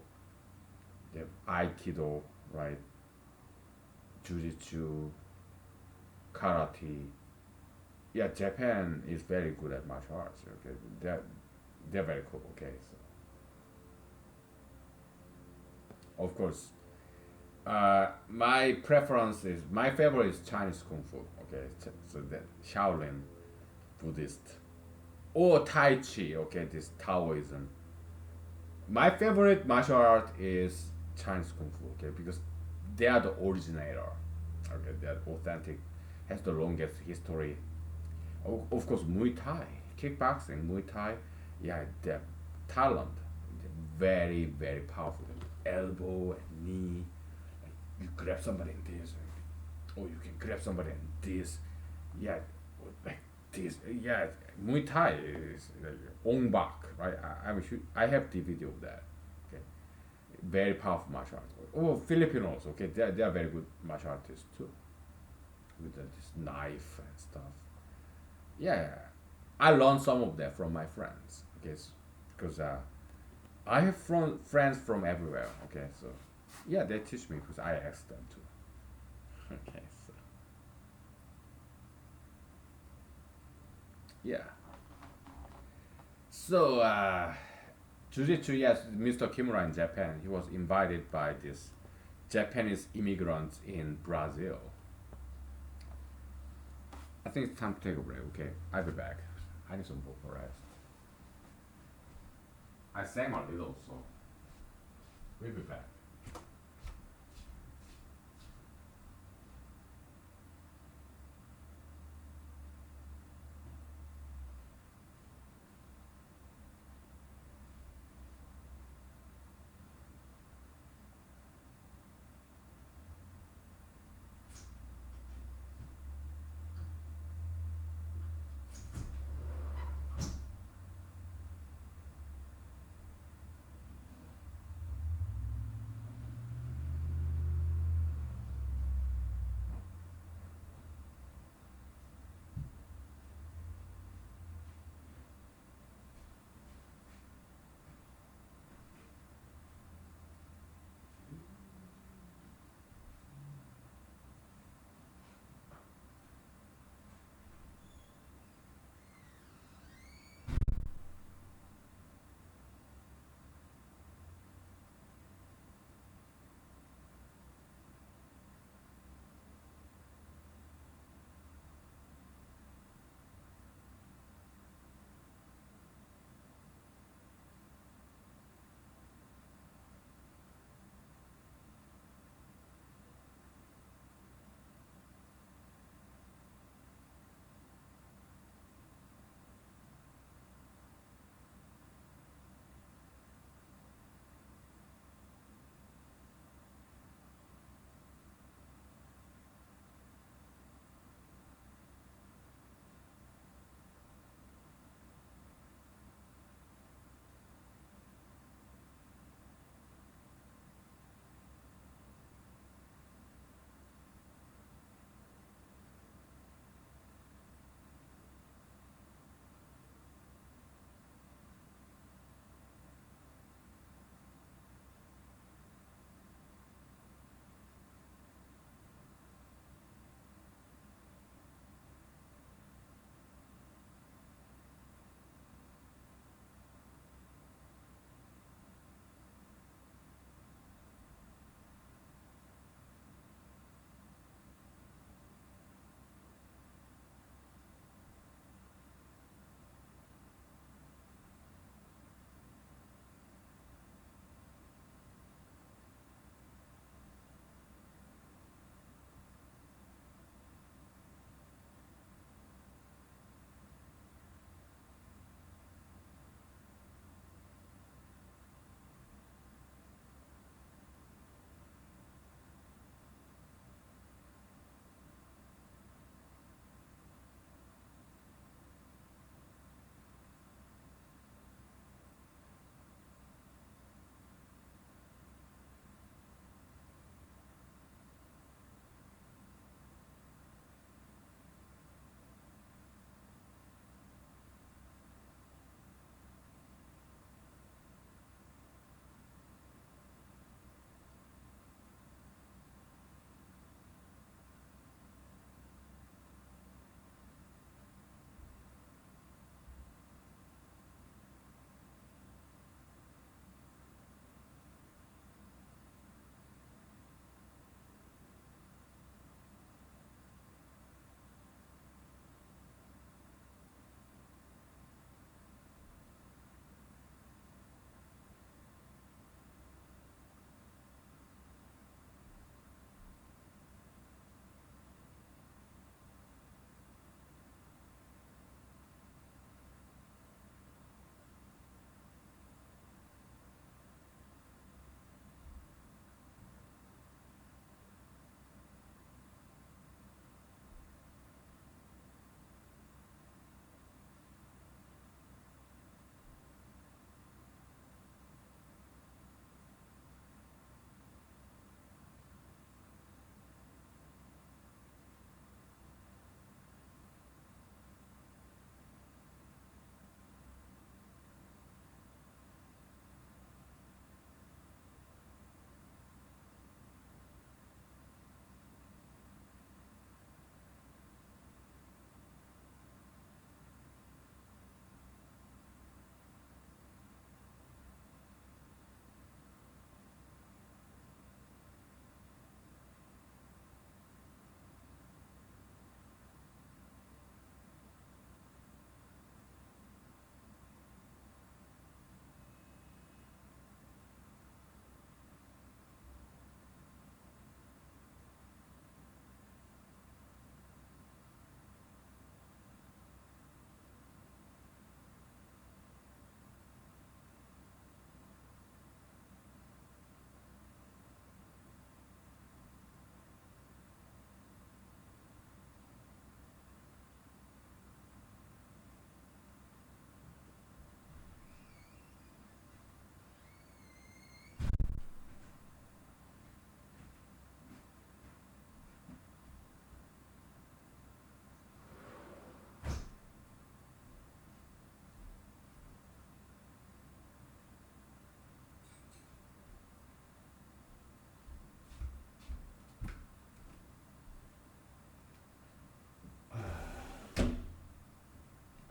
they have aikido, right? Jujitsu, karate. Yeah, Japan is very good at martial arts. Okay, they're very cool. Okay, so of course, my favorite is Chinese kung fu. Okay, so that Shaolin Buddhist or Tai Chi. Okay, this Taoism. My favorite martial art is Chinese kung fu. Okay, because they are the originator. Okay, they are authentic, has the longest history. Of course, Muay Thai, kickboxing, Muay Thai. Yeah, they're talent. They're very very powerful. Elbow and knee, you grab somebody in this, or you can grab somebody in this. Yeah, like this. Yeah, Muay Thai is Ong Bak, right? I have the video of that. Okay, very powerful martial arts. Oh, Filipinos, okay, they are very good martial artists too, with this knife and stuff. Yeah, I learned some of that from my friends. Okay, because I have friends from everywhere. Okay, so yeah, they teach me because I asked them to. Okay, so yeah. So Jiu-Jitsu, yes, Mr. Kimura in Japan, he was invited by this Japanese immigrants in Brazil. I think it's time to take a break, okay? I'll be back. I need some vocal rest. I sang a little, so we'll be back.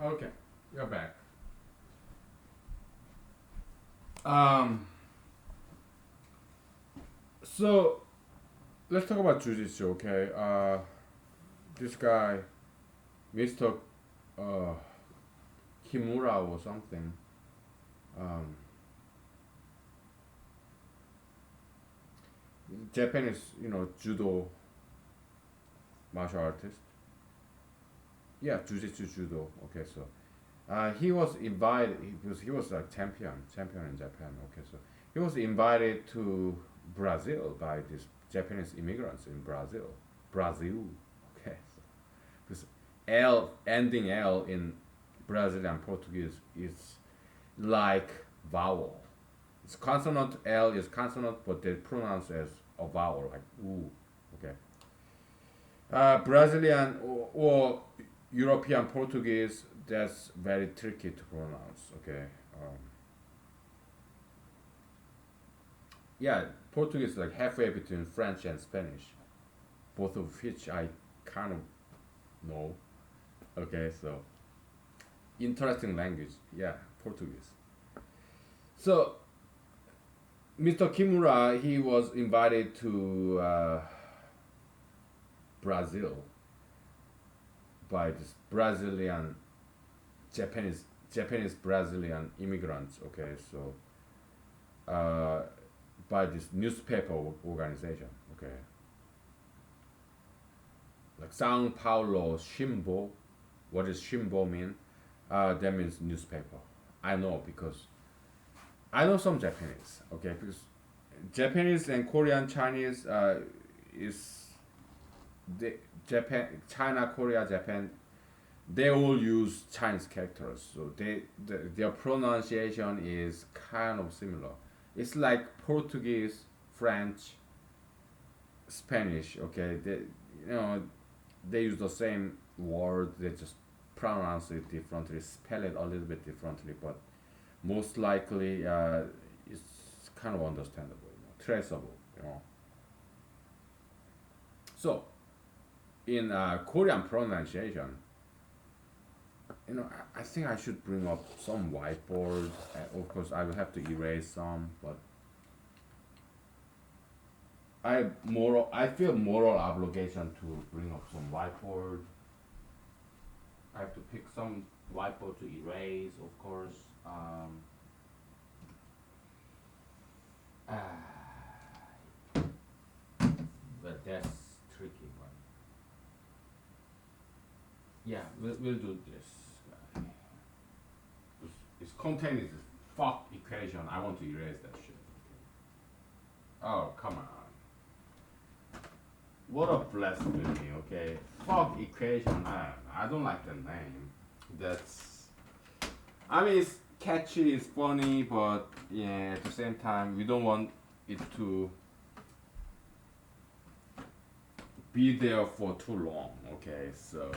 Okay, you're back. Um, so let's talk about jujitsu, okay? This guy, Mr. Uh, Kimura or something. Um, Japanese, judo martial artist. Yeah, jujitsu judo. Okay, so he was invited because he was like champion in Japan. Okay, so he was invited to Brazil by these Japanese immigrants in Brazil. Okay, so because L ending L in Brazilian Portuguese is like vowel. It's consonant. L is consonant, but they pronounce as a vowel, like ooh. Okay. Brazilian or European Portuguese, that's very tricky to pronounce. Okay. Yeah, Portuguese is like halfway between French and Spanish, both of which I kind of know. Okay, so interesting language. Yeah, Portuguese. So Mr. Kimura, he was invited to Brazil by this Brazilian Japanese Brazilian immigrants. Okay, so uh, by this newspaper organization. Okay, like São Paulo Shimbo. What does Shimbo mean? That means newspaper. I know because I know some Japanese. Okay, because Japanese and Korean Chinese is the Japan, China, Korea, Japan, they all use Chinese characters, so their pronunciation is kind of similar. It's like Portuguese, French, Spanish. Okay, you know they use the same word. They just pronounce it differently, spell it a little bit differently, but most likely it's kind of understandable, traceable. You know. So in Korean pronunciation, I think I should bring up some whiteboard. Of course, I will have to erase some, but I feel moral obligation to bring up some whiteboard. I have to pick some whiteboard to erase, of course. Ah, but that's tricky one. Yeah, we'll do this. Its content is fuck equation. I want to erase that shit. Oh, come on. What a blasphemy, okay? Fuck equation. I don't like the name. That's. I mean, it's catchy, it's funny, but yeah, at the same time, we don't want it to be there for too long, okay? So,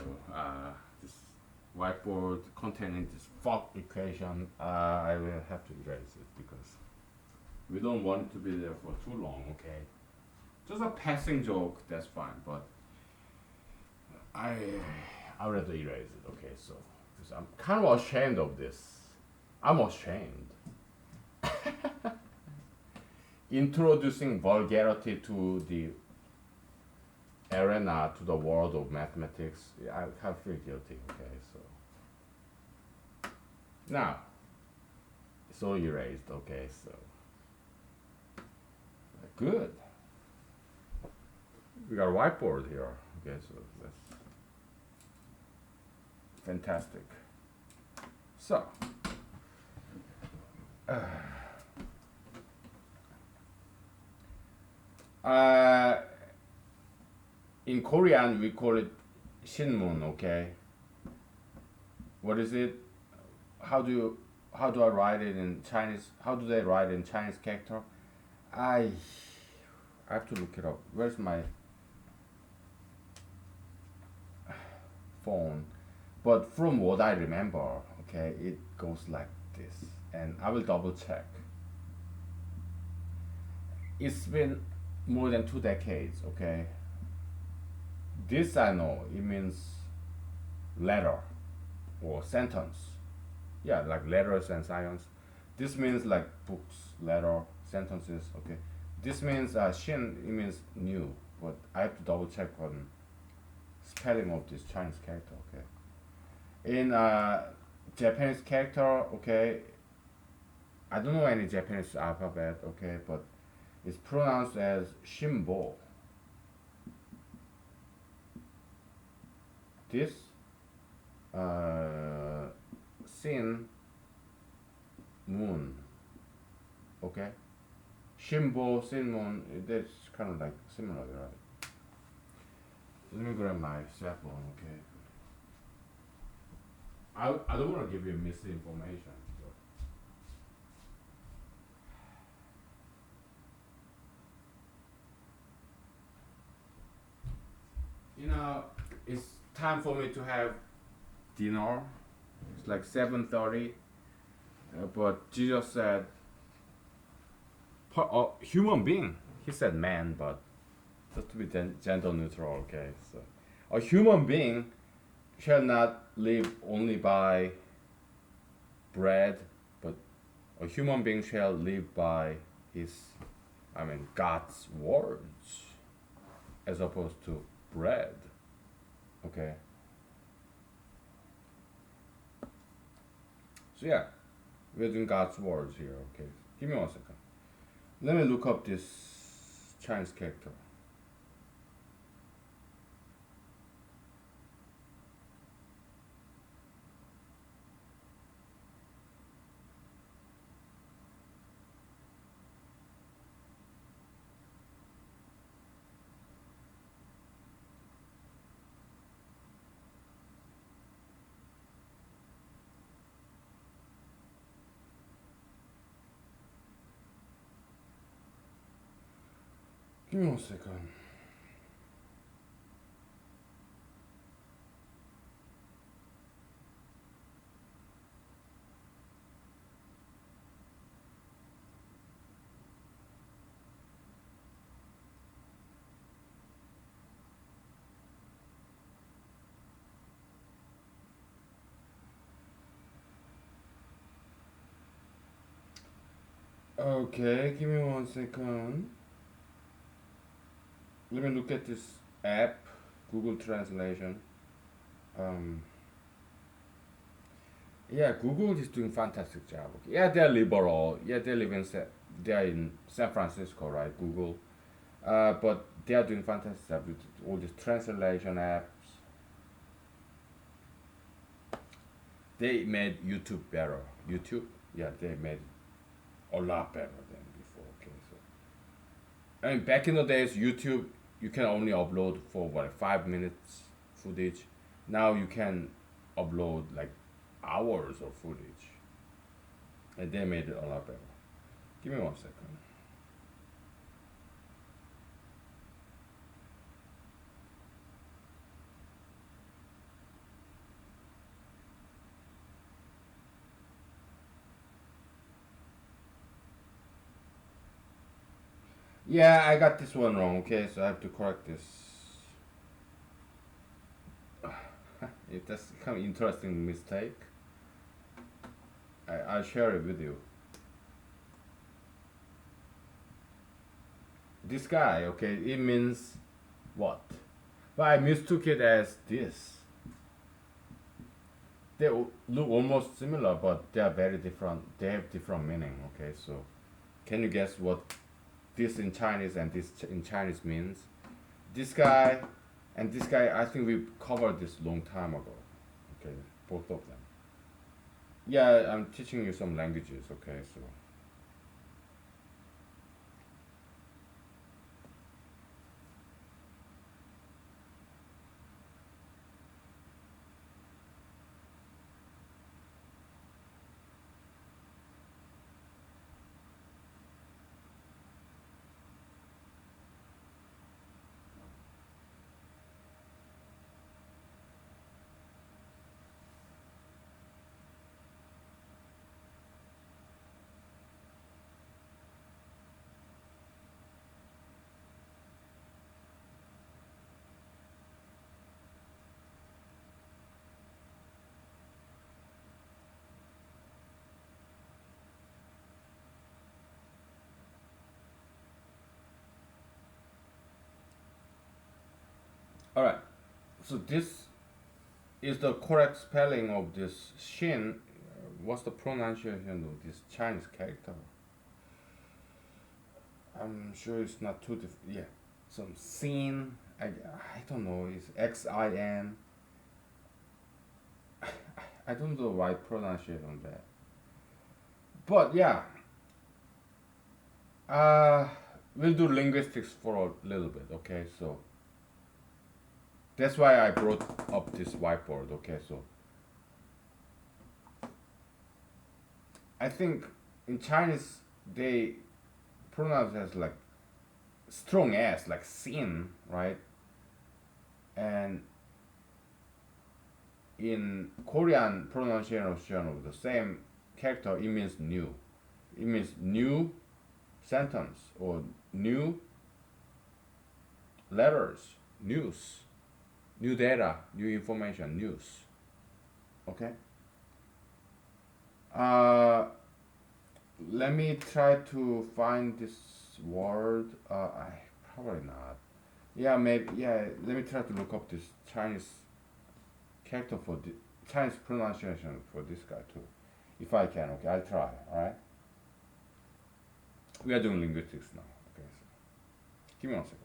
this whiteboard containing this fuck equation, I will have to erase it because we don't want it to be there for too long, okay? Just a passing joke, that's fine, but I I'd rather erase it, okay? So, because I'm kind of ashamed of this. I'm ashamed. Introducing vulgarity to the arena, to the world of mathematics, I kind of feel guilty, okay? So, now, it's all erased, okay? So, good. We got a whiteboard here, okay? So, that's fantastic. So, uh, in Korean we call it Shinmun, okay? What is it? How do I write it in Chinese? How do they write it in Chinese character? I I have to look it up. Where's my phone? But from what I remember, okay, it goes like this, and I will double check. It's been more than 2 decades, okay? This I know, it means letter. or sentence. Yeah, like letters and science. This means like books, letter, sentences. Okay. This means shin. It means new, but I have to double check on spelling of this Chinese character. Okay. In Japanese character, okay, I don't know any Japanese alphabet, okay, but it's pronounced as shimbo. This uh, sin moon, okay, shimbo sin moon. That's kind of like similar, right? Let me grab my cell phone, okay. I don't want to give you misinformation. So. You know, it's time for me to have dinner. It's like 7:30. But Jesus said, human being. He said man, but just to be gender neutral, okay? So, a human being shall not live only by bread, but a human being shall live by his, I mean, God's words, as opposed to bread, okay? So yeah, we're doing God's words here, okay? Give me 1 second. Let me look up this Chinese character. Give me 1 second. Okay, give me 1 second. Let me look at this app, Google Translation. Um, yeah, Google is doing fantastic job. Okay. Yeah, they're liberal. Yeah, they live in they are in San Francisco, right? Google, but they are doing fantastic job with all these translation apps. They made YouTube better. YouTube, yeah, they made a lot better than before. Okay, so I mean, back in the days, YouTube you can only upload for what 5 minutes footage. Now you can upload like hours of footage, and they made it a lot better. Give me 1 second. Yeah, I got this one wrong. Okay, so I have to correct this. That's kind of interesting mistake. I'll share it with you. This guy, okay, it means what? But I mistook it as this. They look almost similar, but they are very different. They have different meaning. Okay, so can you guess what this in Chinese and this in Chinese means? This guy and this guy, I think we covered this long time ago. Okay, both of them. Yeah, I'm teaching you some languages. Okay, so All right. So this is the correct spelling of this Shin. What's the pronunciation of this Chinese character? I'm sure it's not too difficult. Yeah, some Sin. I don't know. It's XIN. I don't know the right pronunciation on that. But yeah, uh, we'll do linguistics for a little bit. Okay, so that's why I brought up this whiteboard. Okay, so I think in Chinese they pronounce as like strong S, like sin, right? And in Korean pronunciation of the same character, it means new. It means new sentence or new letters, news, new data, new information, news. Okay. Uh, Let me try to find this word. I probably not. Yeah, maybe. Yeah, let me try to look up this Chinese character for the Chinese pronunciation for this guy too, if I can. Okay, I'll try. All right. We are doing linguistics now. Okay, so give me 1 second.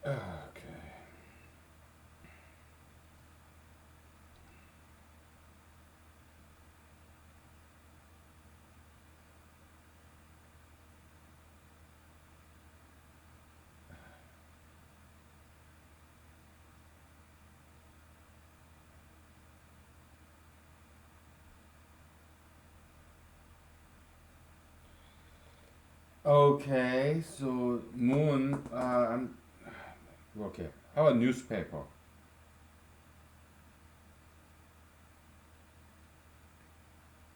Okay. Okay. So moon. I'm okay. How about newspaper?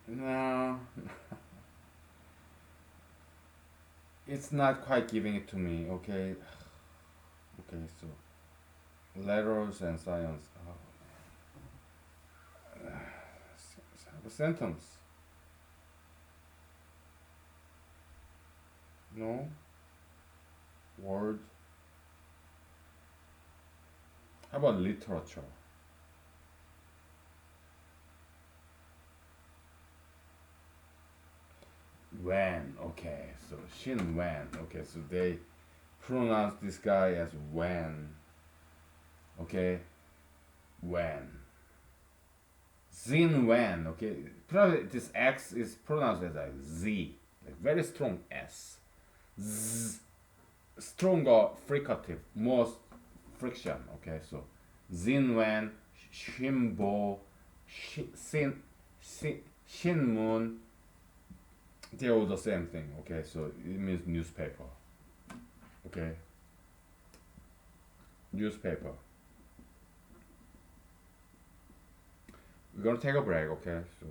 No, it's not quite giving it to me. Okay. Okay. So letters and science. Oh, a sentence. No word. How about literature? When. Okay. So Shin Wen. Okay. So they pronounce this guy as Wen. Okay. Wen. Zin Wen. Okay. Probably this X is pronounced as a Z. Like very strong S. Z. Stronger fricative. More friction. Okay. So Zin Wen. Shimbo. Sin. Shinmun. They're all the same thing. Okay. So it means newspaper. Okay. Newspaper. We're gonna take a break, okay? So,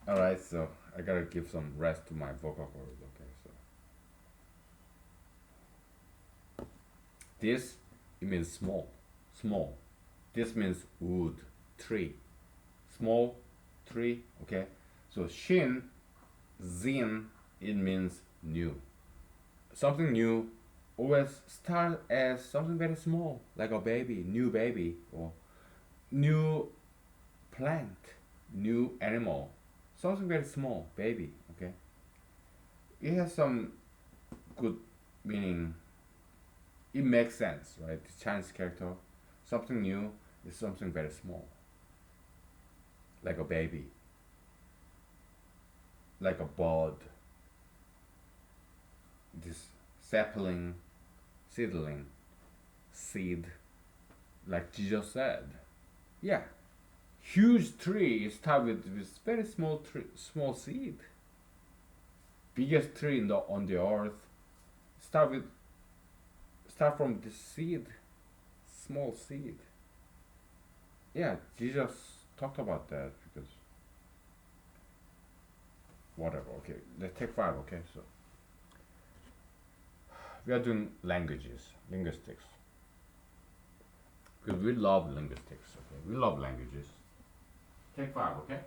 all right. So I gotta give some rest to my vocal cords. Okay. So this it means small. Small. This means wood, tree. Small tree, okay? So shin, zin, it means new. Something new always start as something very small, like a baby, new baby, or new plant, new animal. Something very small, baby, okay? It has some good meaning. It makes sense, right? The Chinese character, something new is something very small, like a baby, like a bud, this sapling, seedling, seed, like Jesus said. Yeah, huge tree start with very small tree, small seed. Biggest tree in the on the earth start with start from the seed, small seed. Yeah, Jesus talked about that because whatever. Okay, let's take five. Okay, so we are doing languages, linguistics, because we love linguistics. Okay, we love languages. Take five. Okay.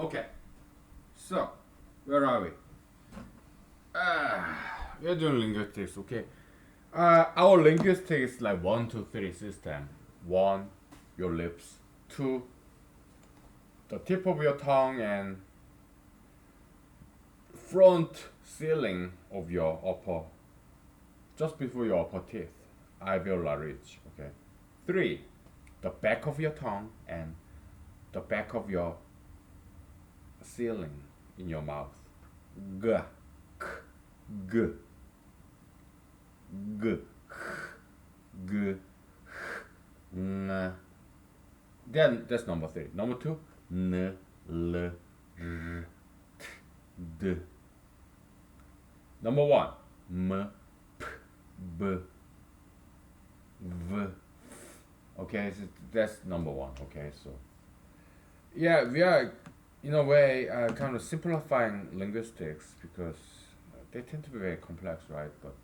Okay, so where are we? We're doing linguistics, okay? Our linguistics is like 1, 2, 3 system. One, your lips. Two, the tip of your tongue and front ceiling of your upper, just before your upper teeth, alveolar ridge. Okay. Three, the back of your tongue and the back of your ceiling in your mouth. G, k, g, g, g, n. Then that's number three. Number two, n, l, r, d. Number one, m, p, b, v. Okay, so that's number one. Okay, so yeah, we are in a way kind of simplifying linguistics because they tend to be very complex, right? But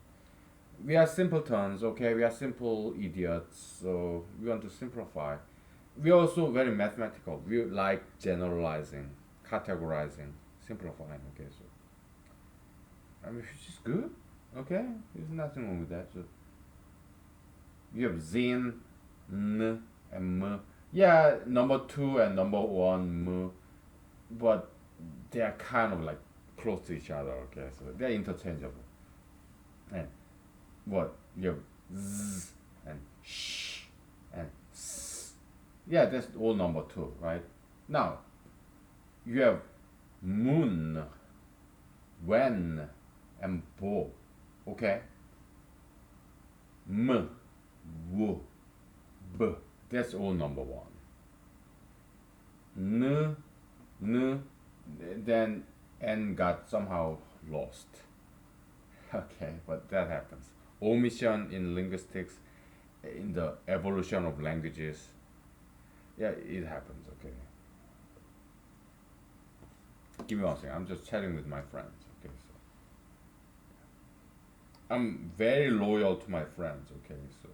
we are simpletons, okay? We are simple idiots, so we want to simplify. We are also very mathematical. We like generalizing, categorizing, simplifying. Okay, so I mean, which is good. Okay, there's nothing wrong with that. So you have zin, n, and m. Yeah, number two and number one, m, but they are kind of like close to each other. Okay, so they're interchangeable. And what you have z and sh and s. Yeah, that's all number two, right? Now you have moon, when, and bo. Okay, m, w, b. That's all number one. N, n, then n got somehow lost. Okay, but that happens. Omission in linguistics, in the evolution of languages. Yeah, it happens. Okay. Give me one second. I'm just chatting with my friends. Okay, so I'm very loyal to my friends. Okay, so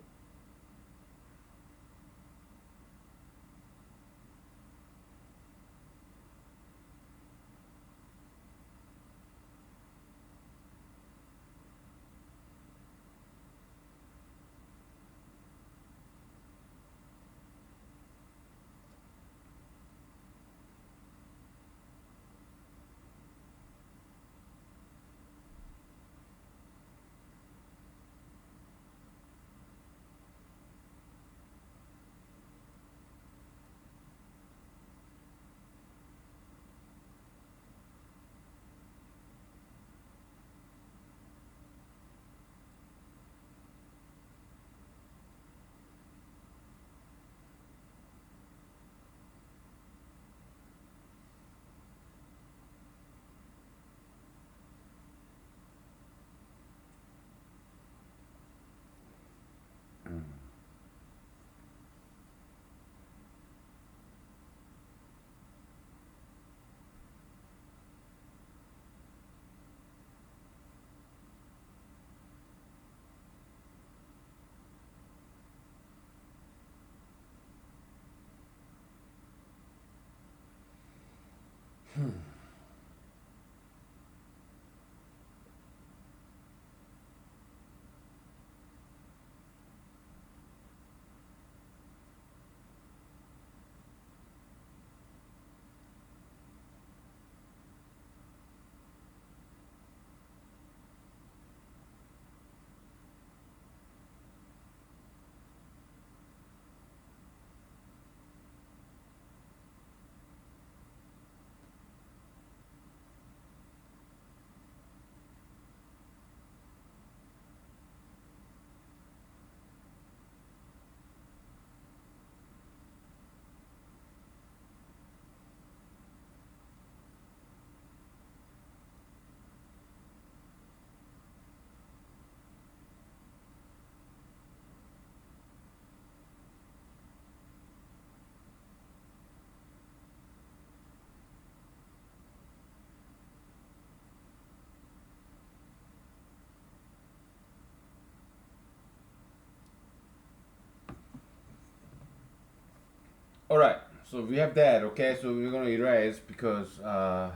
all right. So we have that, okay? So we're gonna erase because we're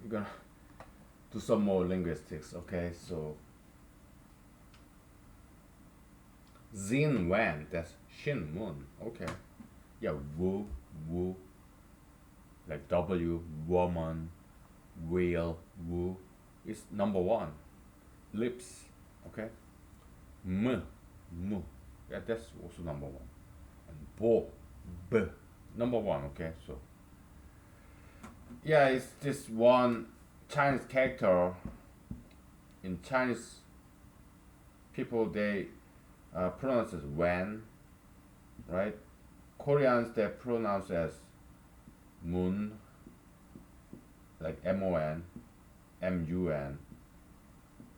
gonna do some more linguistics, okay? So Zin Wen, that's Shin Mun, okay? Yeah, Wu, Wu, like W, woman, wheel, Wu is number one. Lips, okay? M, Mu, yeah, that's also number one. And Bo, B, number one, okay? So yeah, it's this one Chinese character. In Chinese people, they pronounce as when, right? Koreans, they pronounce as moon, like MON, MUN.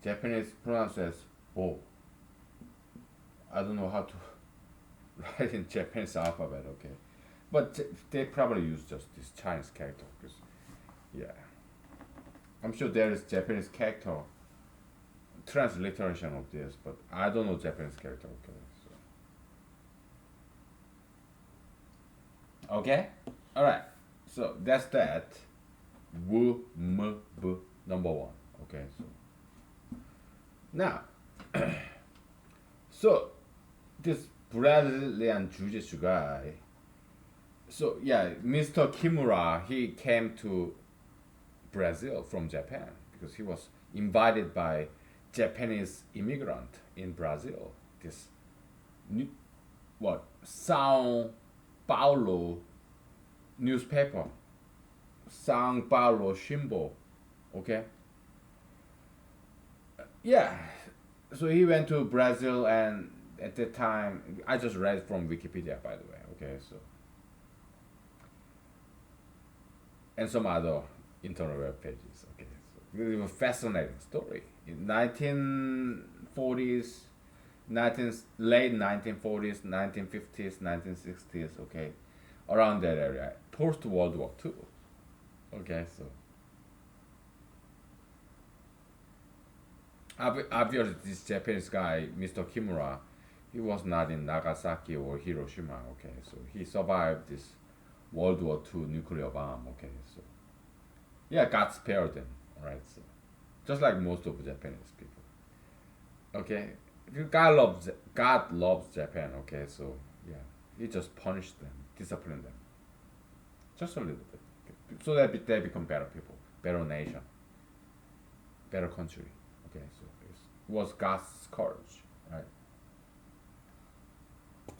Japanese pronounce as bo. I don't know how to write in Japanese alphabet, okay? But they probably use just this Chinese character, because, yeah. I'm sure there is Japanese character transliteration of this, but I don't know Japanese character, okay? So. Okay? Alright. So that's that. Wu, M, B, number one. Okay, so. Now, so this Brazilian Jiu-Jitsu guy, so yeah, Mr. Kimura, he came to Brazil from Japan because he was invited by Japanese immigrant in Brazil. This what São Paulo newspaper, São Paulo Shimbo, okay. Yeah, so he went to Brazil, and at the time, I just read from Wikipedia, by the way, okay, so, and some other internal web pages, okay, so it was a fascinating story. In 1940s, late 1940s, 1950s, 1960s, okay, around that area, post World War II, okay, so. Obviously, this Japanese guy, Mr. Kimura, he was not in Nagasaki or Hiroshima. Okay, so he survived this World War II nuclear bomb. Okay, so yeah, God spared them. Right, so just like most of Japanese people. Okay, if God loves Japan. Okay, so yeah, he just punished them, disciplined them, just a little bit, okay, so that they become better people, better nation, better country. Okay, so it was God's courage, right?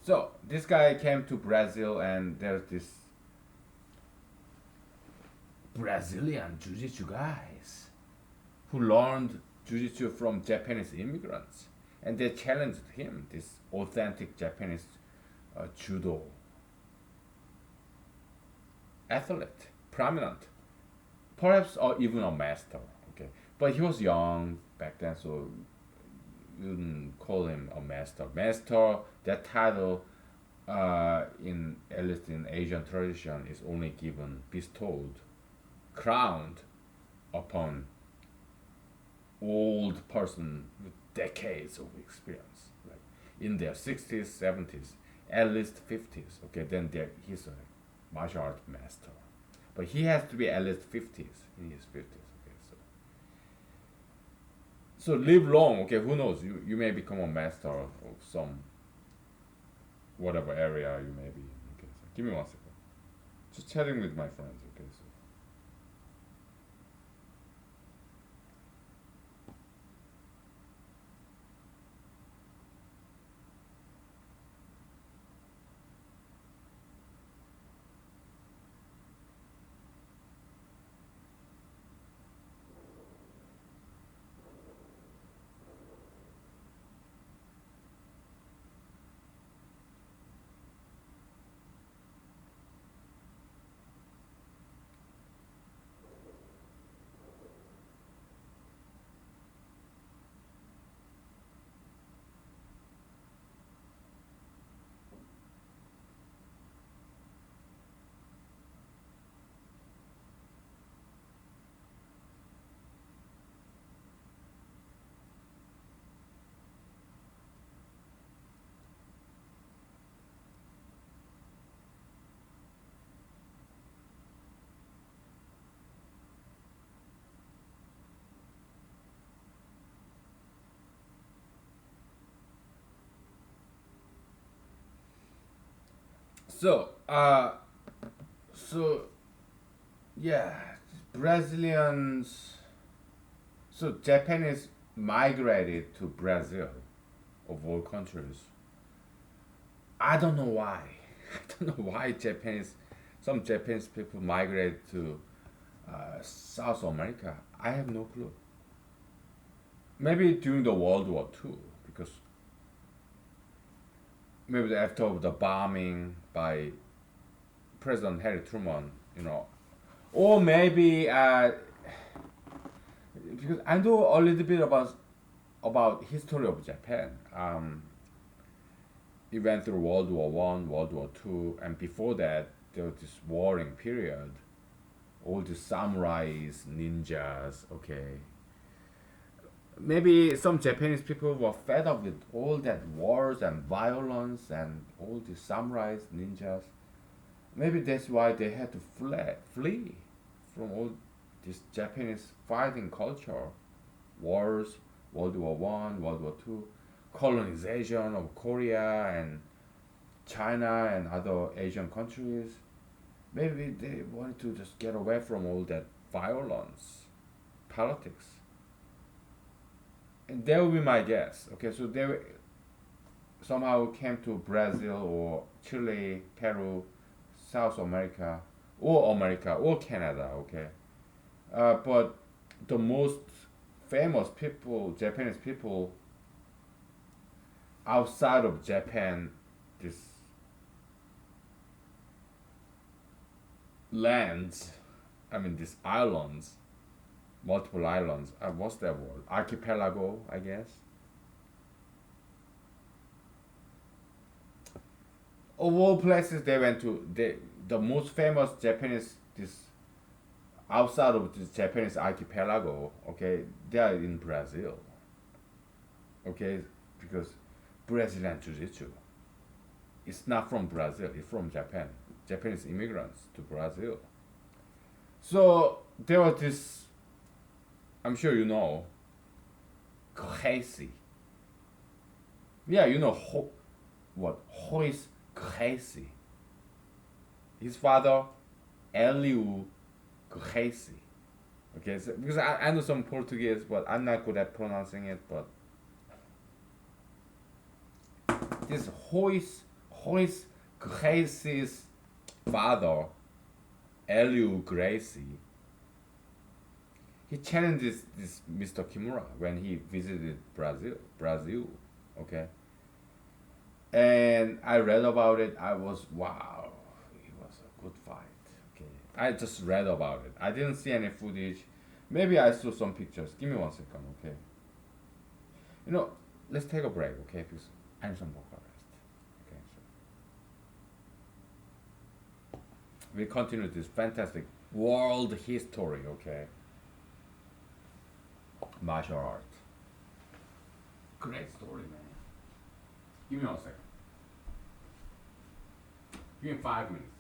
So this guy came to Brazil, and there's this Brazilian jiu-jitsu guys who learned jiu-jitsu from Japanese immigrants, and they challenged him, this authentic Japanese judo athlete, prominent, perhaps or even a master. Okay, but he was young back then, so you wouldn't call him a master. Master, that title, in at least in Asian tradition, is only given, bestowed, crowned upon old person with decades of experience, like in their 60s, 70s, at least 50s. Okay, then he's a martial art master, but he has to be at least 50s, in his 50s. Okay, so live long. Okay, who knows? You may become a master of some whatever area you may be in. Okay, so give me 1 second. Just chatting with my friends. Okay, so. So, so yeah, Brazilians. So Japanese migrated to Brazil, of all countries. I don't know why. I don't know why some Japanese people migrate to South America. I have no clue. Maybe during the World War II, because maybe after the bombing by President Harry Truman, or maybe because I know a little bit about history of Japan. It went through World War One, World War Two, and before that there was this warring period. All the samurais, ninjas. Okay, maybe some Japanese people were fed up with all that wars and violence and all the samurais, ninjas. Maybe that's why they had to flee from all this Japanese fighting culture, wars, World War One, World War Two, colonization of Korea and China and other Asian countries. Maybe they wanted to just get away from all that violence, politics. And that would be my guess. Okay, so they somehow came to Brazil or Chile, Peru, South America, or Canada. Okay, but the most famous people, Japanese people outside of Japan, this lands, I mean these islands, multiple islands. What's that word? Archipelago, I guess. Of all places they went to, the most famous Japanese this outside of this Japanese archipelago. Okay, they are in Brazil. Okay, because Brazilian Jiu-Jitsu. It's not from Brazil. It's from Japan. Japanese immigrants to Brazil. So there was this. I'm sure you know. Crazy. Yeah, you know what? Who is crazy? His father, Eliu Gracie. Okay, so because I know some Portuguese, but I'm not good at pronouncing it. But this Hoist Gracie's father, Eliu Gracie, he challenged this Mr. Kimura when he visited Brazil, okay. And I read about it. I was wow, it was a good fight. Okay, I just read about it. I didn't see any footage. Maybe I saw some pictures. Give me 1 second, okay. You know, let's take a break, okay? Because I need some vocal rest. Okay, so we continue this fantastic world history, okay? Martial art. Great story, man. Give me 1 second. Give me 5 minutes.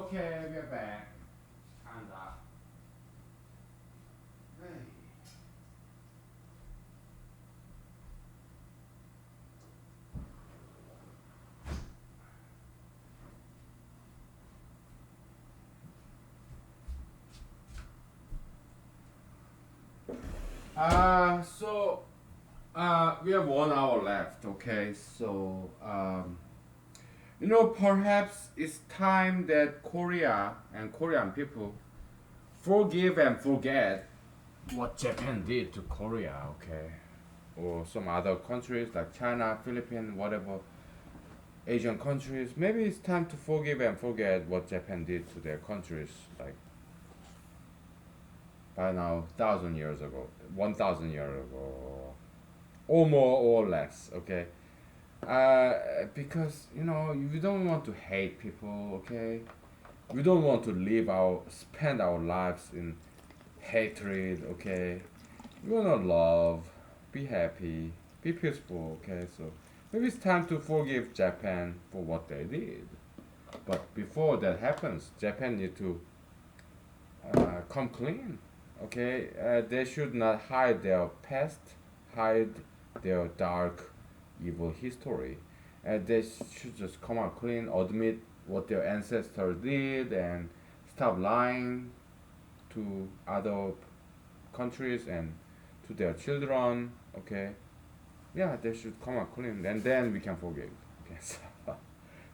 Okay, we're back. Kinda. Hey. We have 1 hour left. Okay, so perhaps it's time that Korea and Korean people forgive and forget what Japan did to Korea. Okay, or some other countries like China, Philippines, whatever Asian countries. Maybe it's time to forgive and forget what Japan did to their countries. Like by now, 1,000 years ago, 1,000 years ago, or more or less. Okay, because we don't want to hate people. Okay, we don't want to spend our lives in hatred. Okay, we want to love, be happy, be peaceful. Okay, so maybe it's time to forgive Japan for what they did. But before that happens, Japan need to come clean. Okay, they should not hide their past, hide their dark, evil history. They should just come out clean, admit what their ancestors did, and stop lying to other countries and to their children. Okay, yeah, they should come out clean, and then we can forgive. Okay, so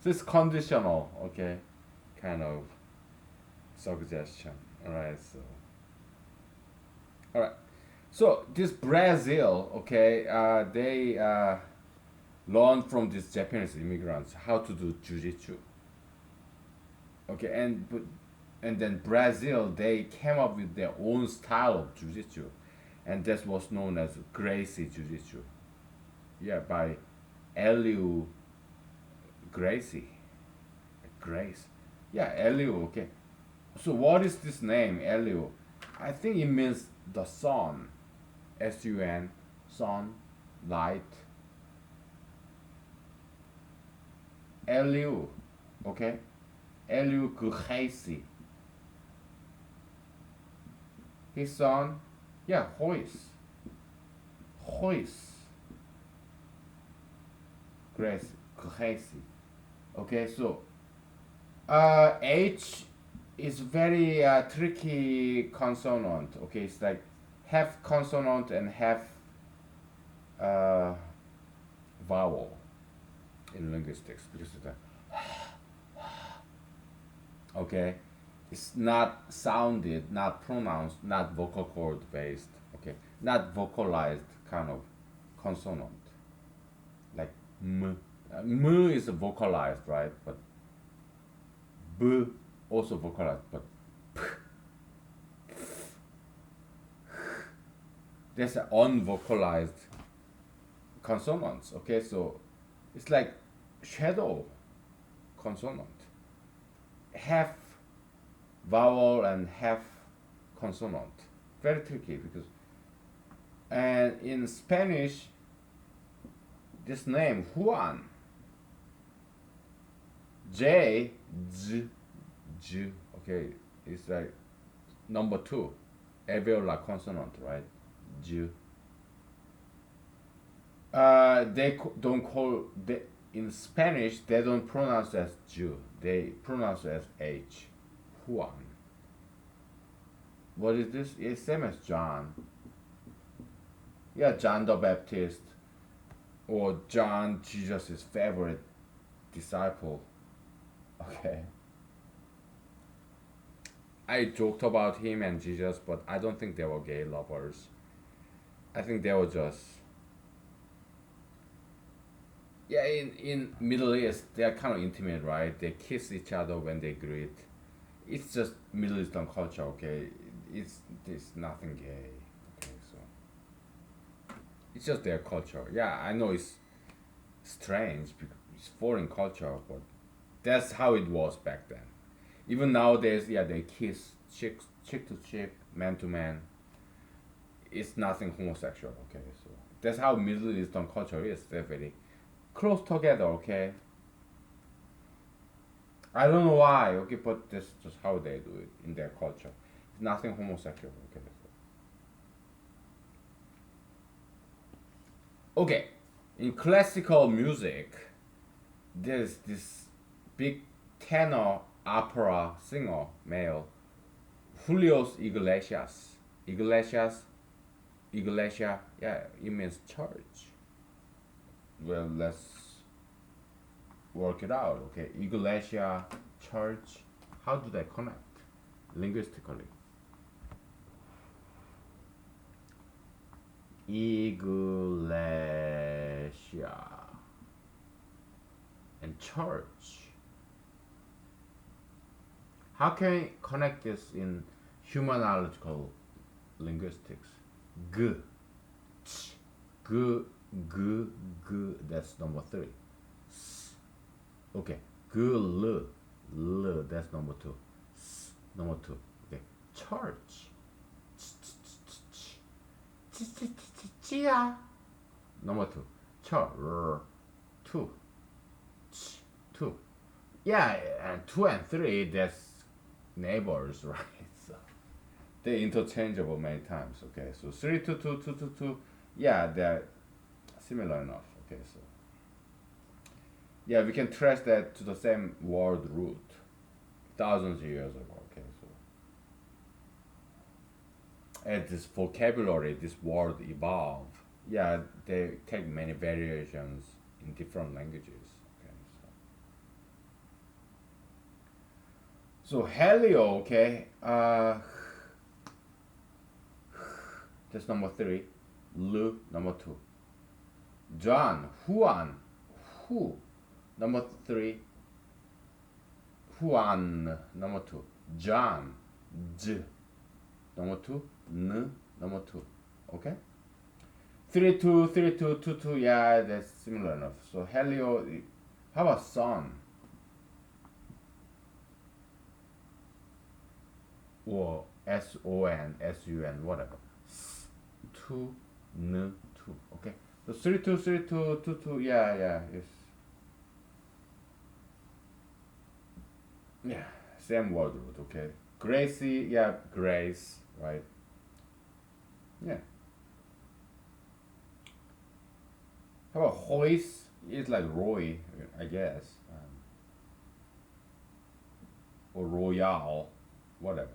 it's conditional. Okay, kind of suggestion. All right, so all right. So this Brazil, okay, they learned from these Japanese immigrants how to do jujitsu. Okay, and then Brazil they came up with their own style of jujitsu, and that was known as Gracie jujitsu. Yeah, by Eliu Gracie, Grace. Yeah, Eliu. Okay. So what is this name, Eliu? I think it means the sun, sun, sun, light. Eliu, okay? Eliu Gracie. His son, yeah, Hoist, Gracie. Okay, so H is very tricky consonant. Okay, it's like half consonant and half uh, vowel in linguistics because of the okay, it's not sounded, not pronounced, not vocal cord based. Okay, not vocalized kind of consonant like m. M is vocalized, right? But b also vocalized, but there's an unvocalized consonants. Okay, so it's like shadow consonant, half vowel and half consonant. Very tricky because, and in Spanish, this name Juan, J, Z, J. Okay, it's like number two, alveolar consonant, right? J. They don't call they in Spanish. They don't pronounce as J. They pronounce as H. Juan. What is this? It's same as John. Yeah, John the Baptist, or John, Jesus' favorite disciple. Okay. I joked about him and Jesus, but I don't think they were gay lovers. I think they were just, yeah. In Middle East, they are kind of intimate, right? They kiss each other when they greet. It's just Middle Eastern culture, okay. It's nothing gay, okay. So it's just their culture. Yeah, I know it's strange because it's foreign culture, but that's how it was back then. Even nowadays, yeah, they kiss chick to chick, man to man. It's nothing homosexual, okay. So that's how Middle Eastern culture is. They're very close together, okay. I don't know why, okay, but that's just how they do it in their culture. It's nothing homosexual, okay. Okay, in classical music, there's this big tenor opera singer, male, Julio Iglesias. Iglesia, yeah, it means church. Well, let's work it out, okay? Iglesia, church, how do they connect linguistically? Iglesia and church. How can we connect this in humanological linguistics? G, ch, g, g, g. That's number three. S. Okay. G, l, l. That's number two. S, number two. Okay. Church. Ch, ch, ch, ch, ch, ch, ch, ch, yeah. Number two. Chur. Two. Ch, two. Yeah, and two and three. That's neighbors, right? So they're interchangeable many times. Okay, so three, two, two, two, two, two. Yeah, they're similar enough. Okay, so yeah, we can trace that to the same word root, thousands of years ago. Okay, so as this vocabulary, this word evolve, yeah, they take many variations in different languages. Okay, so helio. Okay, that's number three. Lu, number two. John, Juan, who, number three. Juan, number two. John, J, number two. N, number two. Okay? 3 2 3 2 2 2. Yeah, that's similar enough. So helio, how about son? Or SON, SUN, whatever. 2, N, 2. Okay? So 3 2 3 2 2 2. Yeah, yeah. It's, yeah, same word root. Okay? Gracie, yeah, Grace, right? Yeah. How about Hoist? It's like Roy, I guess. Or Royale, whatever.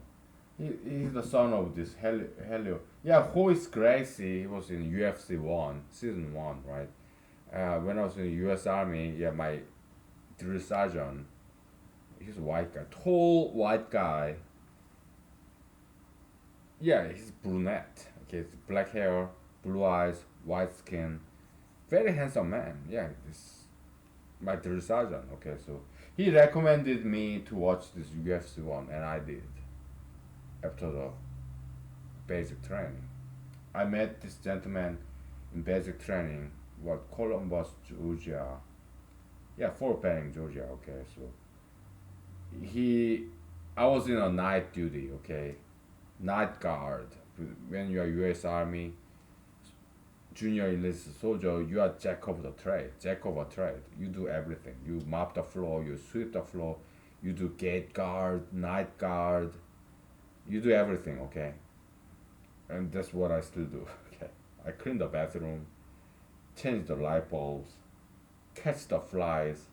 He's the son of this Helio. Yeah, Hoist Gracie, he was in UFC 1, season 1, right? When I was in the US Army, yeah, my drill sergeant, he's a white guy, tall white guy. Yeah, he's brunette. Okay, it's black hair, blue eyes, white skin, very handsome man. Yeah, this my drill sergeant. Okay, so he recommended me to watch this UFC 1, and I did after the basic training. I met this gentleman in basic training, what, Columbus, Georgia. Yeah, Fort Benning, Georgia. Okay, so he, I was in a night duty. Okay, night guard. When you are U.S. Army junior enlisted soldier, you are jack of the trade. Jack of a trade. You do everything. You mop the floor. You sweep the floor. You do gate guard, night guard. You do everything. Okay, and that's what I still do. Okay, I clean the bathroom, change the light bulbs, catch the flies,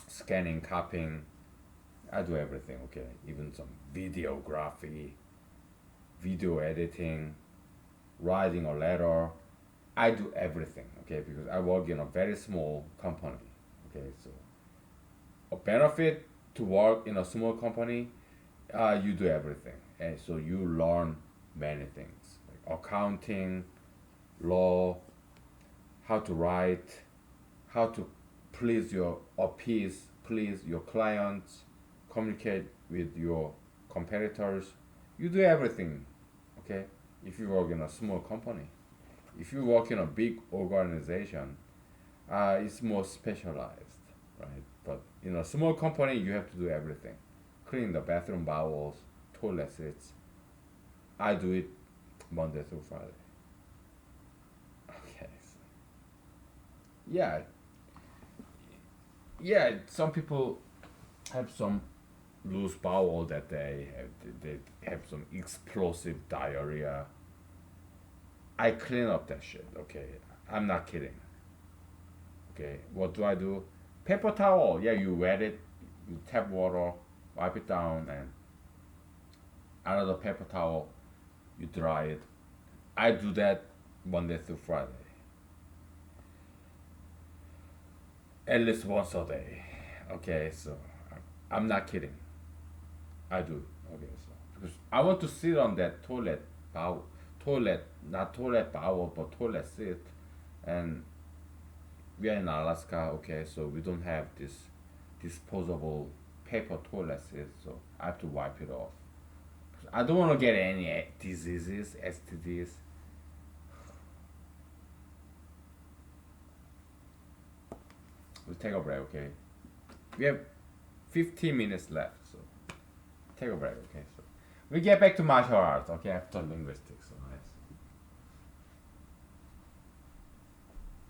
scanning, copying. I do everything. Okay, even some videography, video editing, writing a letter. I do everything. Okay, because I work in a very small company. Okay, so a benefit to work in a small company, you do everything, and so you learn many things like accounting, law, how to write, how to please your clients, communicate with your competitors. You do everything, okay? If you work in a small company, if you work in a big organization, it's more specialized, right? But in a small company, you have to do everything, clean the bathroom bowels, toilet seats. I do it Monday through Friday. Okay. So, yeah, yeah, some people have some loose bowel that they have some explosive diarrhea. I clean up that shit. Okay, I'm not kidding. Okay, what do I do? Paper towel. Yeah, you wet it, you tap water, wipe it down, and out of the paper towel, you dry it. I do that Monday through Friday, at least once a day. Okay, so I'm not kidding. I do. Okay, so because I want to sit on that toilet, not toilet bowl, but toilet seat, and we are in Alaska. Okay, so we don't have this disposable paper toilet seat, so I have to wipe it off. I don't want to get any diseases, STDs. We'll take a break, okay? We have 15 minutes left, so take a break, okay? So we get back to martial arts, okay? After linguistics, so nice.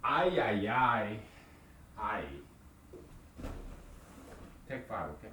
Ay, ay, ay. Ay. Take five, okay?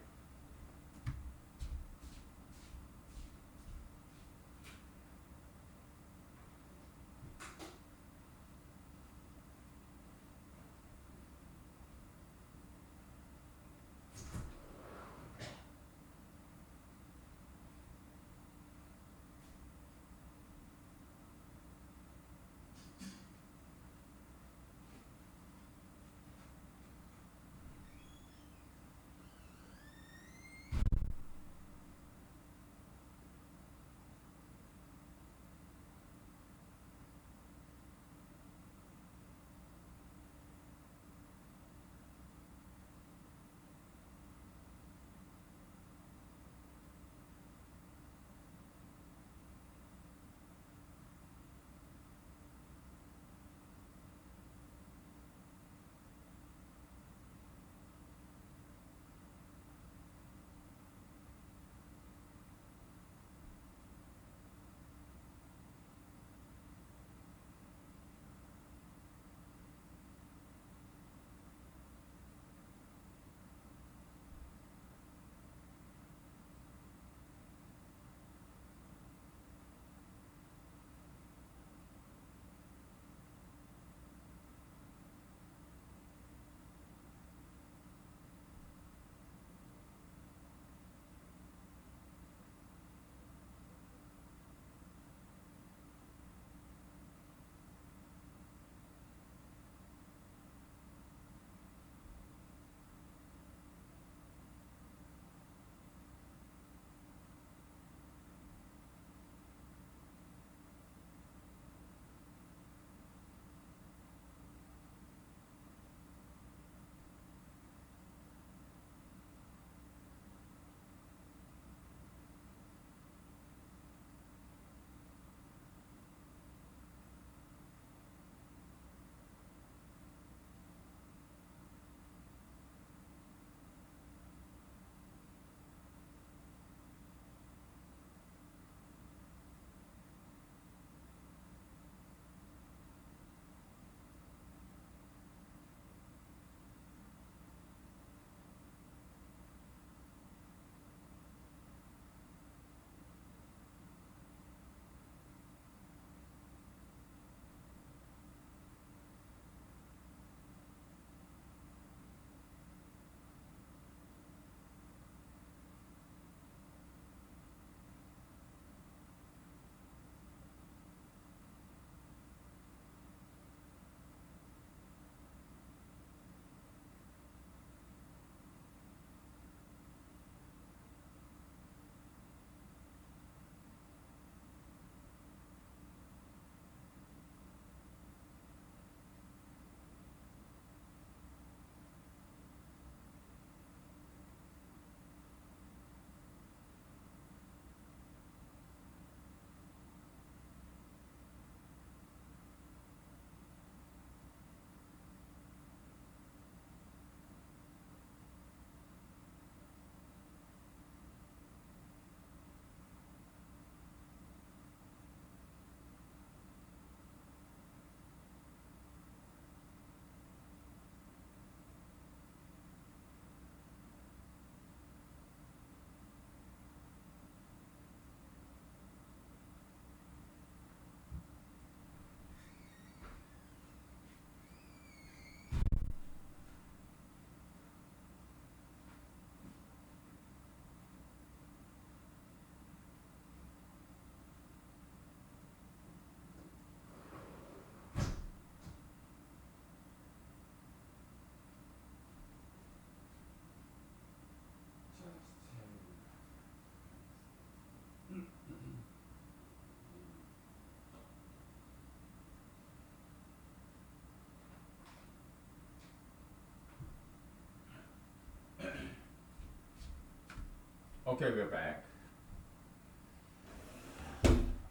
Okay, we're back.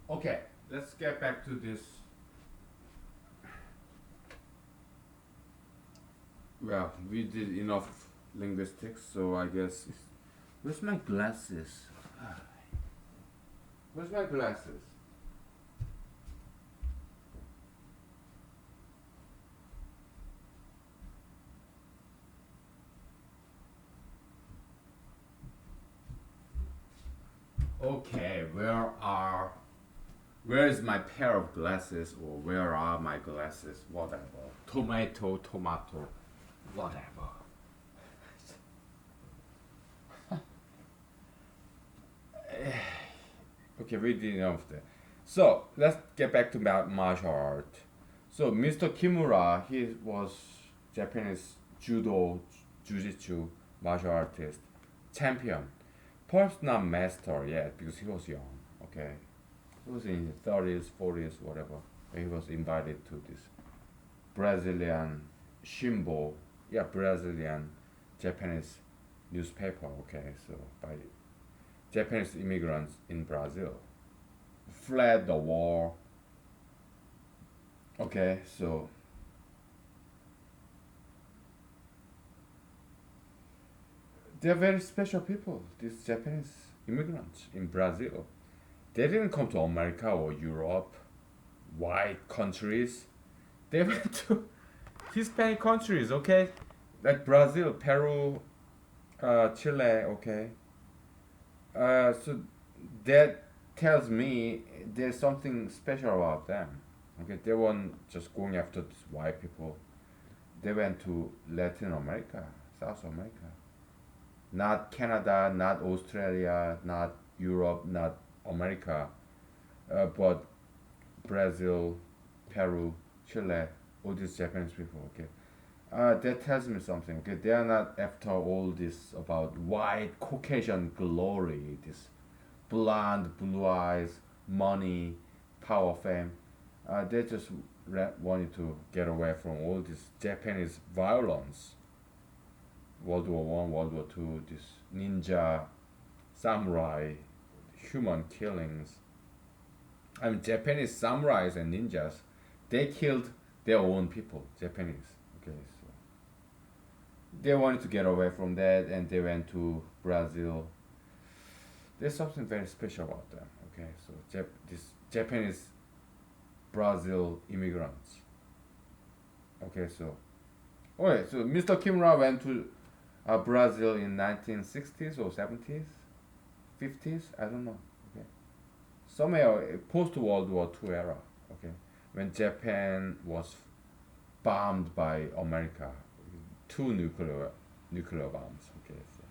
Okay, let's get back to this. Well, we did enough linguistics, so I guess. Where's my glasses? Where's my glasses? Okay, where is my pair of glasses, or where are my glasses? Whatever. Tomato, whatever. Okay, we did enough of that. So let's get back to martial art. So Mr. Kimura, he was Japanese judo, jiu-jitsu martial artist, champion. Perhaps not master yet because he was young. Okay, he was in his 30s, 40s, whatever. When he was invited to this Brazilian Shimbo, yeah, Brazilian Japanese newspaper. Okay, so by Japanese immigrants in Brazil fled the war. Okay, so they're very special people, these Japanese immigrants in Brazil. They didn't come to America or Europe, white countries. They went to Hispanic countries, okay? Like Brazil, Peru, Chile, okay? So that tells me there's something special about them. Okay, they weren't just going after these white people. They went to Latin America, South America. Not Canada, not Australia, not Europe, not America, but Brazil, Peru, Chile, all these Japanese people. Okay, that tells me something. Okay, they are not after all this about white Caucasian glory, this blonde, blue eyes, money, power, fame. They just wanted to get away from all this Japanese violence. World War One, World War Two, this ninja, samurai, human killings. I mean, Japanese samurais and ninjas, they killed their own people, Japanese. Okay, so they wanted to get away from that, and they went to Brazil. There's something very special about them. Okay, so this Japanese Brazil immigrants. Okay, so okay, so Mr. Kimura went to Brazil in 1960s or 70s, 50s. I don't know. Okay, somewhere post World War Two era. Okay, when Japan was bombed by America, two nuclear bombs. Okay, so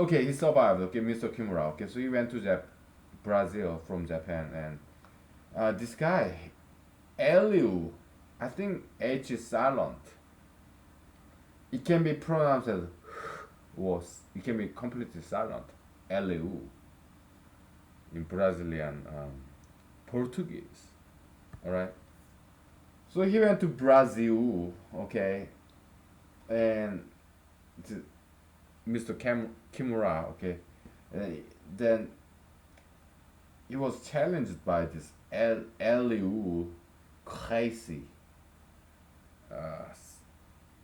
okay, he survived. Okay, Mr. Kimura. Okay, so he went to Brazil from Japan, and this guy, Eliu, I think H is silent. It can be pronounced as was. It can be completely silent. Eliu in Brazilian Portuguese. All right. So he went to Brazil. Okay, and Mr. Kimura. Okay, then he was challenged by this Eliu crazy. Uh,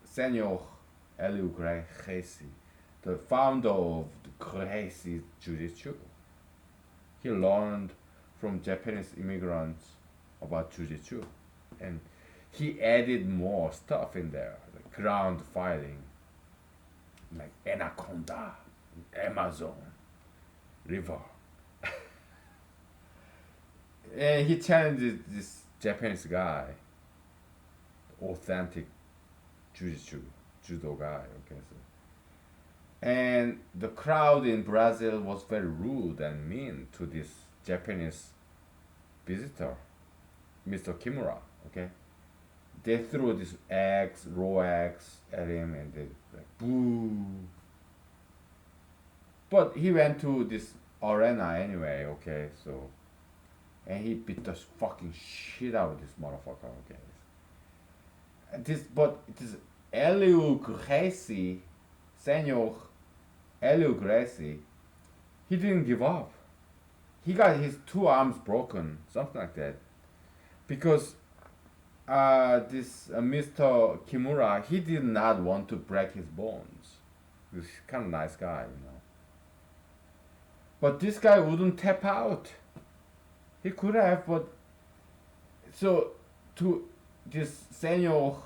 Senor Eliu Gracie, the founder of the crazy Jiu-Jitsu. He learned from Japanese immigrants about Jiu-Jitsu, and he added more stuff in there, like ground fighting, like Anaconda, Amazon, River. And he challenged this Japanese guy, authentic jiu-jitsu, judo guy. Okay, so and the crowd in Brazil was very rude and mean to this Japanese visitor, Mr. Kimura. Okay, they threw these eggs, raw eggs, at him, and they like boo. But he went to this arena anyway. Okay, so and he beat the fucking shit out of this motherfucker. Okay, this but it is Eliu Gracie, Senor Helio Gracie, he didn't give up. He got his two arms broken, something like that. Because this Mr. Kimura, he did not want to break his bones. He's kind of nice guy, you know. But this guy wouldn't tap out. He could have, but so to this Senor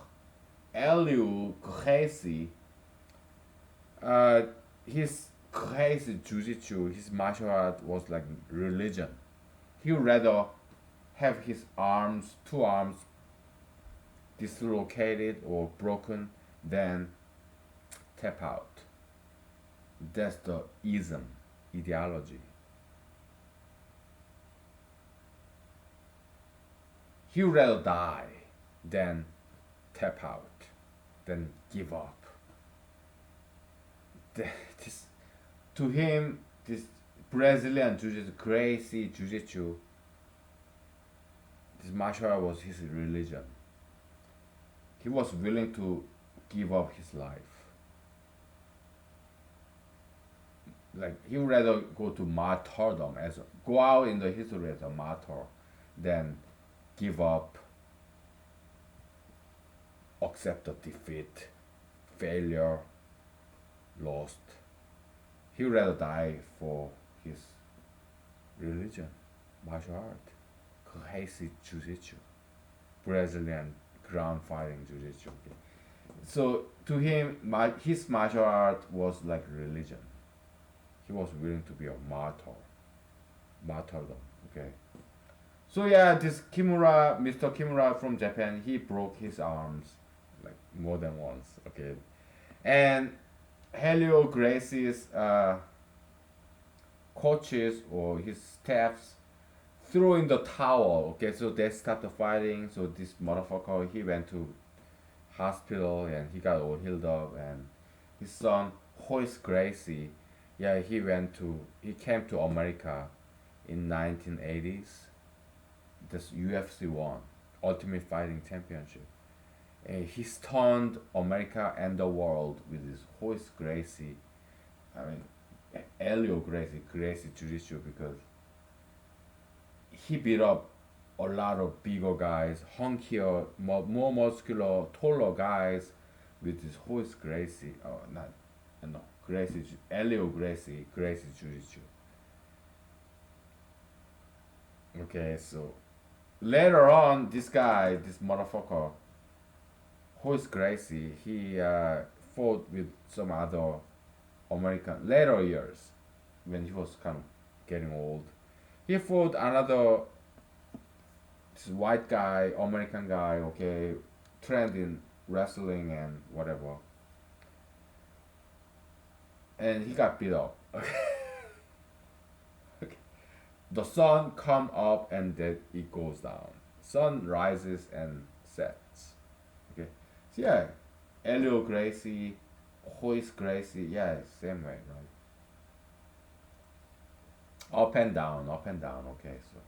Eliu Gracie, uh, his crazy jujitsu, his martial art was like religion. He would rather have his arms, two arms, dislocated or broken than tap out. That's the ism, ideology. He would rather die than tap out, than give up. This, to him, this Brazilian jiu-jitsu, crazy jiu-jitsu, this martial art was his religion. He was willing to give up his life. Like he would rather go to martyrdom as go out in the history as a martyr than give up, accept the defeat, failure, lost. He would rather die for his religion, martial art, Kheisi Jiu-Jitsu, Brazilian ground fighting Jiu-Jitsu. Okay. So to him, his martial art was like religion. He was willing to be a martyr, martyrdom. Okay. So yeah, this Kimura, Mr. Kimura from Japan, he broke his arms like more than once. Okay, and Helio Gracie's coaches or his staffs threw in the towel. Okay, so they stopped the fighting. So this motherfucker, he went to hospital and he got all healed up. And his son Horace Gracie, yeah, he came to America in 1980s. This UFC one, Ultimate Fighting Championship. And he stunned America and the world with his Horace Gracie. I mean, Helio Gracie Jiu-Jitsu, because he beat up a lot of bigger guys, hunkier, more muscular, taller guys with his Horace Gracie. Oh, not, no, Gracie, Helio Gracie Jiu-Jitsu. Okay, so later on, this guy, this motherfucker, Horace Gracie, he fought with some other American later years when he was kind of getting old. He fought another this white guy, American guy, okay, trained in wrestling and whatever, and he got beat up. Okay. The sun come up and then it goes down. Sun rises and sets. Okay, so yeah, Helio Gracie, Horace Gracie, yeah, same way, right? Up and down. Okay, so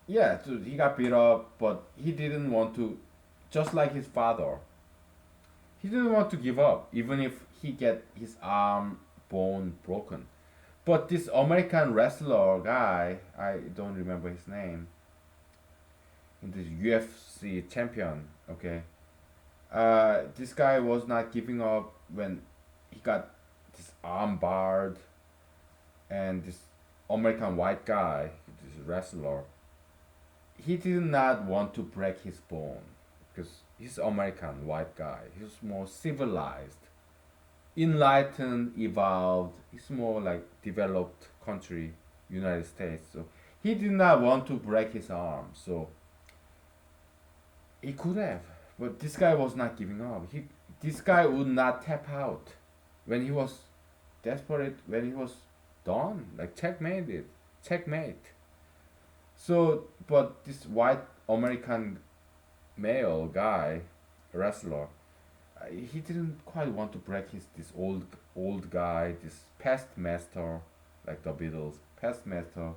yeah, so he got beat up, but he didn't want to, just like his father. He didn't want to give up, even if he get his arm bone broken. But this American wrestler guy, I don't remember his name, in this UFC champion, okay. This guy was not giving up when he got this arm barred, and this American white guy, this wrestler, he did not want to break his bone because he's American white guy. He's more civilized, enlightened, evolved. He's more like developed country, United States. So he did not want to break his arm. So he could have, but this guy was not giving up. This guy would not tap out when he was desperate. When he was done, like checkmate. So, but this white American male guy, wrestler, he didn't quite want to break his this old guy, this past master, like the Beatles, past master,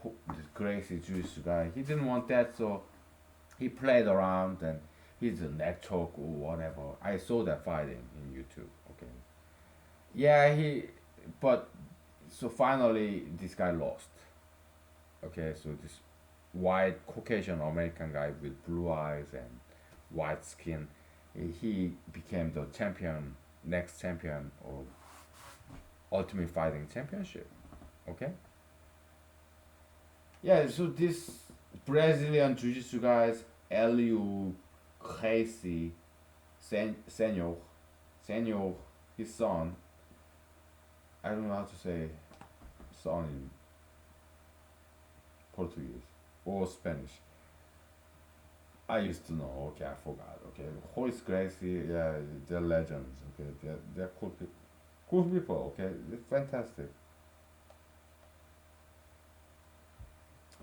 this crazy Jewish guy. He didn't want that, so he played around and he's a neck choke or whatever. I saw that fighting in YouTube. Okay, Yeah, but so finally this guy lost. Okay, so this white Caucasian American guy with blue eyes and white skin, he became the champion, next champion of Ultimate Fighting Championship. Okay, yeah. So this Brazilian Jiu-Jitsu guys, Eliu Casey, Senor, Senor, his son. I don't know how to say son in Portuguese or Spanish. I used to know. Okay, I forgot. Okay, Horace Gracie, yeah, they're legends. Okay, they're cool people. Cool people. Okay, they're fantastic.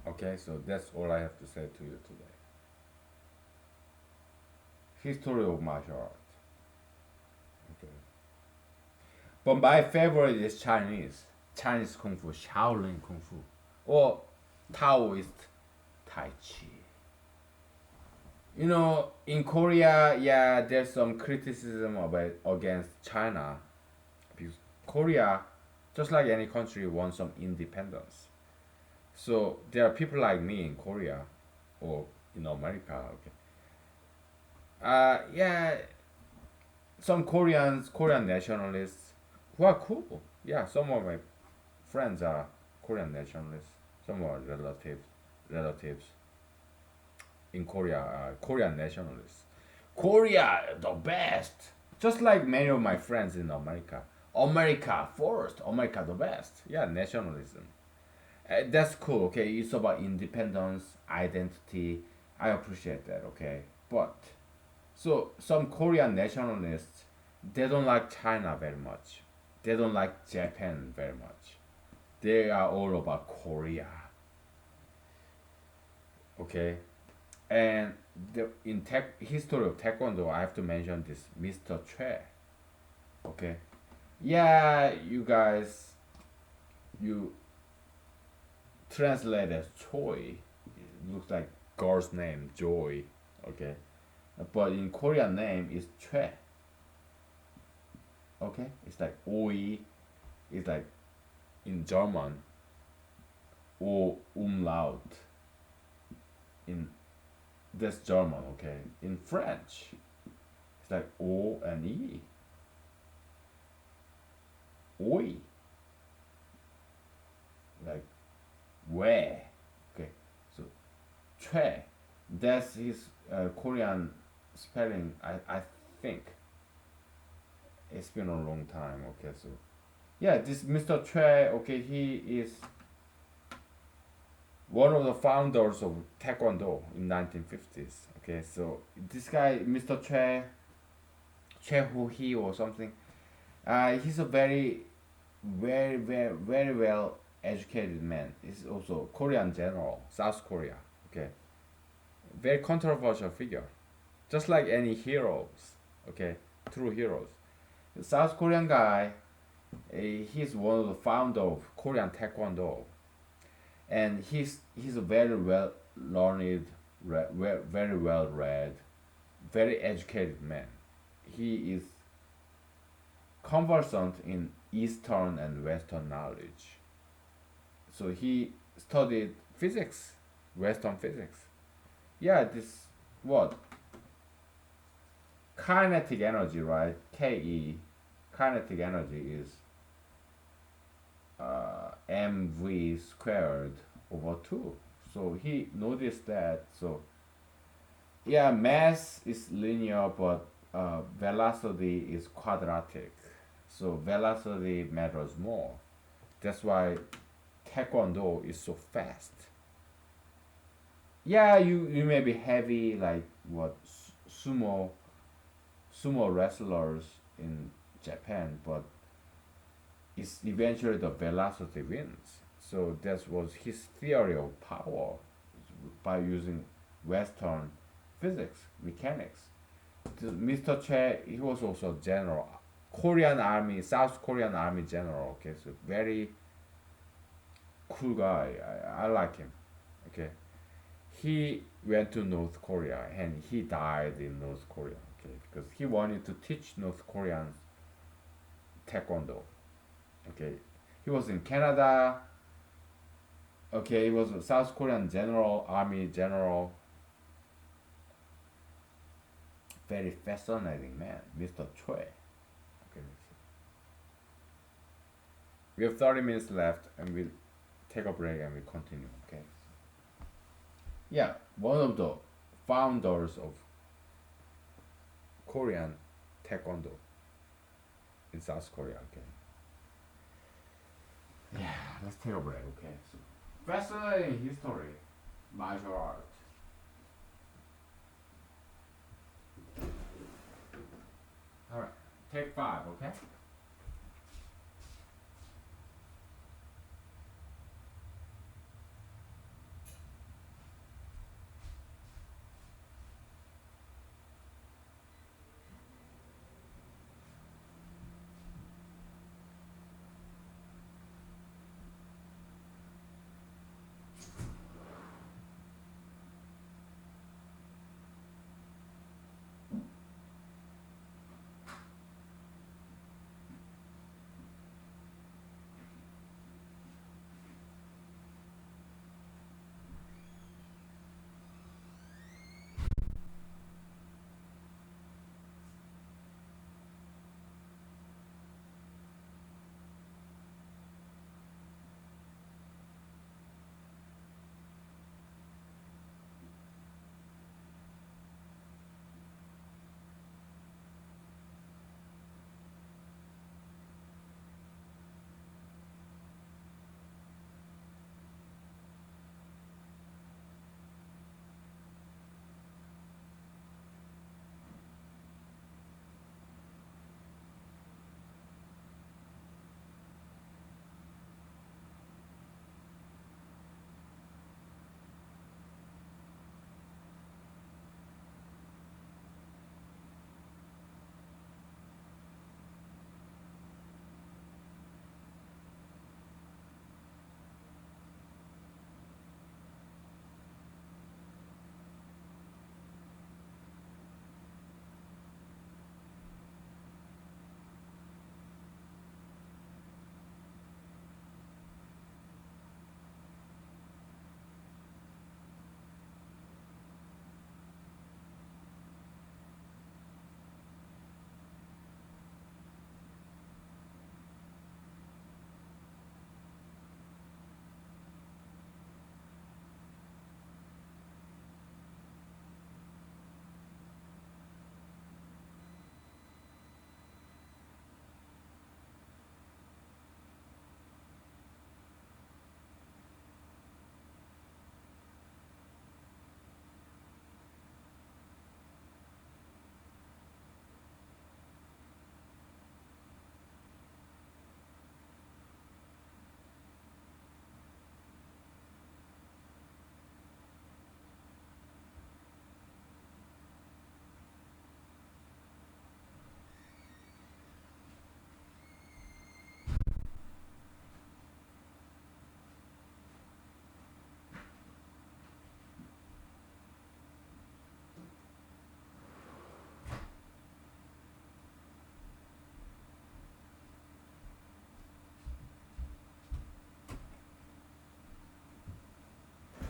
Okay, so that's all I have to say to you today. History of martial art. Okay, but my favorite is Chinese. Chinese kung fu, Shaolin kung fu, or Taoist Tai Chi. In Korea, yeah, there's some criticism about against China because Korea, just like any country, wants some independence. So there are people like me in Korea or in America. Okay, yeah, some Korean nationalists who are cool. Yeah, some of my friends are Korean nationalists. Some are relatives in Korea, Korean nationalists. Korea, the best. Just like many of my friends in America. America first, America the best. Yeah, nationalism. That's cool, okay? It's about independence, identity. I appreciate that, okay? But, so some Korean nationalists, they don't like China very much. They don't like Japan very much. They are all about Korea, okay? And in history of Taekwondo, I have to mention this Mr. Choi. Okay, yeah, you guys, you translate as Choi. It looks like girl's name, Joy. Okay, but in Korean name is Choi. Okay, it's like Oi. It's like in German O umlaut. In That's German. Okay, in French it's like O and E. Oi, like where. Okay, so Choi. That's his Korean spelling. I think it's been a long time. Okay, so yeah, this Mr. Choi. Okay, he is one of the founders of Taekwondo in 1950s. Okay, so this guy, Mr. Choi Ho Hee or something. He's a very well educated man. He's also Korean general, South Korea. Okay, very controversial figure, just like any heroes. Okay, true heroes. The South Korean guy, he's one of the founder of Korean Taekwondo, and he's a very well learned, very well read, very educated man. He is conversant in Eastern and Western knowledge. So he studied physics, Western physics. Yeah, this what kinetic energy, right? Ke kinetic energy is mv squared over 2. So he noticed that. So yeah, mass is linear, but velocity is quadratic. So velocity matters more. That's why taekwondo is so fast. Yeah, you may be heavy like what sumo wrestlers in Japan, but it's eventually the velocity wins. So that was his theory of power by using Western physics, mechanics. Mr. Che, he was also general, Korean army, South Korean army general. Okay, so very cool guy. I like him. Okay, he went to North Korea and he died in North Korea. Okay, because he wanted to teach North Koreans taekwondo. Okay, he was in Canada. Okay, he was a South Korean general, army general. Very fascinating man, Mr. Choi. Okay, we have 30 minutes left, and we'll take a break and we continue. Okay. Yeah, one of the founders of Korean taekwondo in South Korea. Okay. Yeah, let's take a break. Okay. So, fascinating history, martial art. All right, take five. Okay.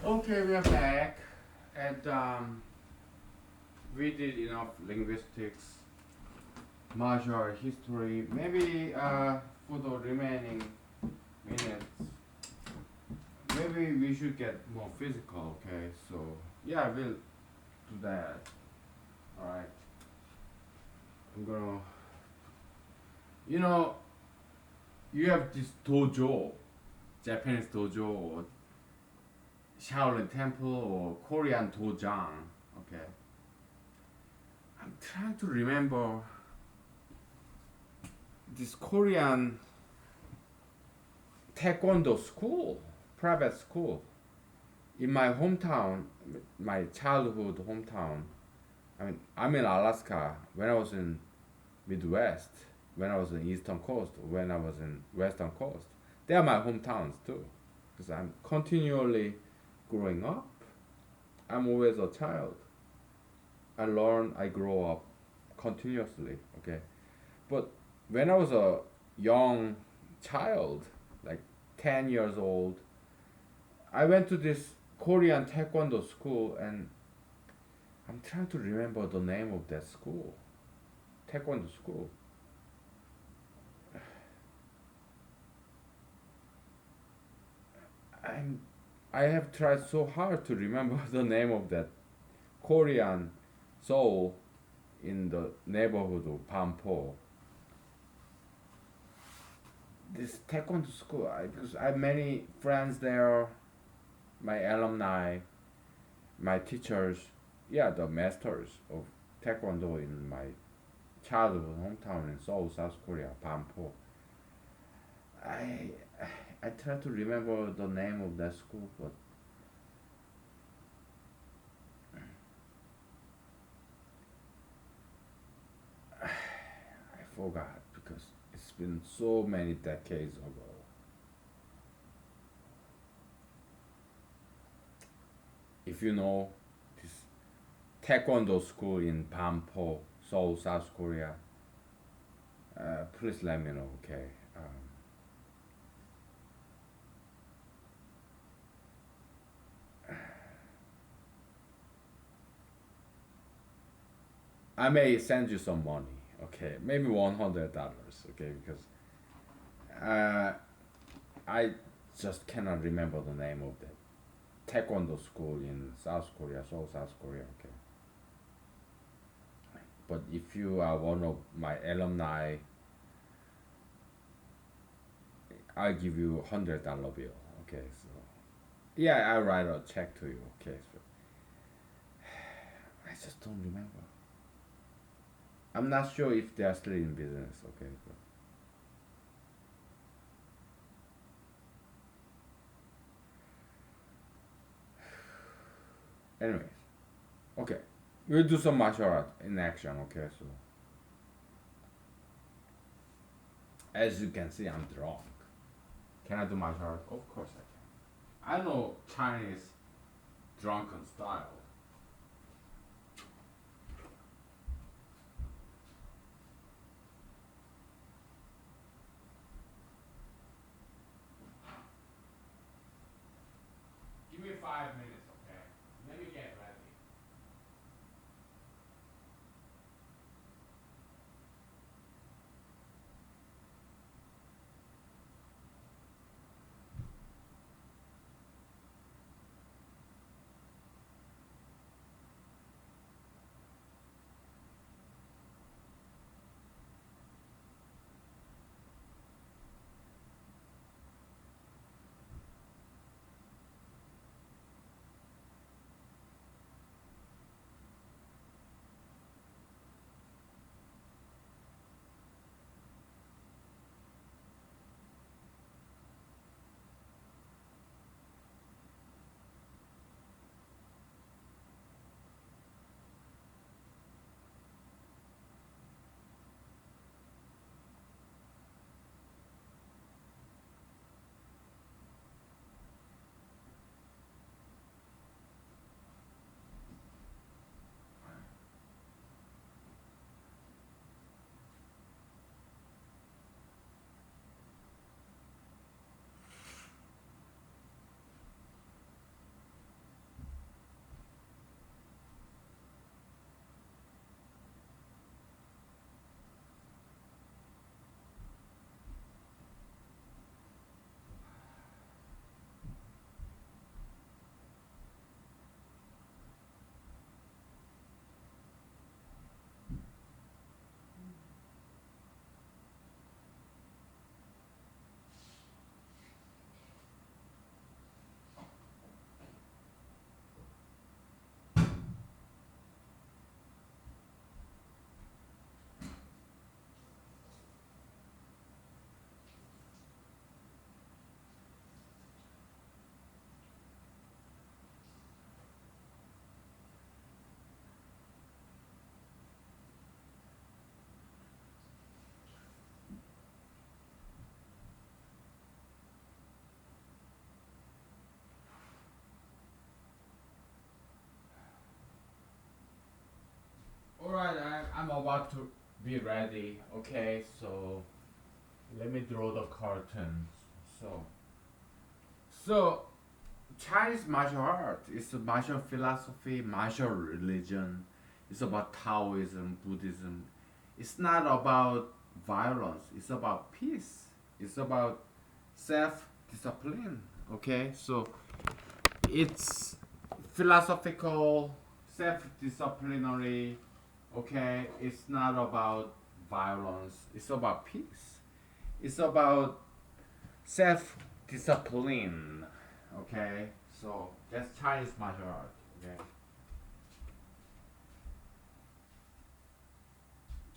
Okay, we are back, and we did enough linguistics, martial art history. Maybe for the remaining minutes, maybe we should get more physical. Okay, so yeah, we'll do that. All right, I'm gonna. You know, you have this dojo, Japanese dojo, or Shaolin Temple, or Korean dojang. Okay, I'm trying to remember this Korean taekwondo school, private school, in my hometown, my childhood hometown. I mean, I'm in Alaska. When I was in Midwest, when I was in Eastern Coast, when I was in Western Coast, they are my hometowns too, because I'm continually growing up. I'm always a child. I learn, I grow up continuously. Okay, but when I was a young child, like 10 years old, I went to this Korean taekwondo school, and I'm trying to remember the name of that school. Taekwondo school. I'm I have tried so hard to remember the name of that Korean Seoul in the neighborhood of Pampo. This taekwondo school, because I have many friends there, my alumni, my teachers, yeah, the masters of taekwondo in my childhood hometown in Seoul, South Korea, Pampo. I I try to remember the name of that school, but I forgot because it's been so many decades ago. If you know this taekwondo school in Pampo, Seoul, South Korea, please let me know. Okay. I may send you some money. Okay, maybe $100. Okay, because uh, I just cannot remember the name of that taekwondo school in South Korea, Seoul, South Korea. Okay, but if you are one of my alumni, I'll give you $100 bill. Okay, so yeah, I'll write a check to you. Okay, so I just don't remember. I'm not sure if they are still in business. Okay, so anyways, okay, we'll do some martial art in action. Okay, so as you can see, I'm drunk. Can I do martial art? Of course I can. I know Chinese drunken style. Give me 5 minutes, okay? Let me get ready. Alright, I'm about to be ready. Okay, so let me draw the curtain. So, so Chinese martial art is a martial philosophy, martial religion. It's about Taoism, Buddhism. It's not about violence. It's about peace. It's about self-discipline. Okay, so it's philosophical, self-disciplinary. Okay, it's not about violence. It's about peace. It's about self-discipline. Okay, so that's Chinese martial art. Okay,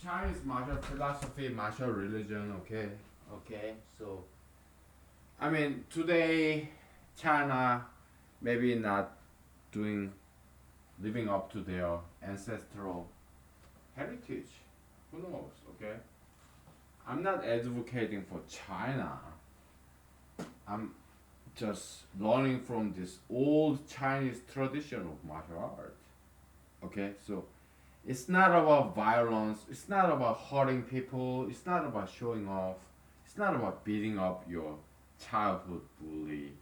Chinese martial philosophy, martial religion. Okay, okay. So I mean today, China maybe not doing living up to their ancestral heritage. Who knows? Okay, I'm not advocating for China. I'm just learning from this old Chinese tradition of martial art. Okay, so it's not about violence, it's not about hurting people, it's not about showing off, it's not about beating up your childhood bully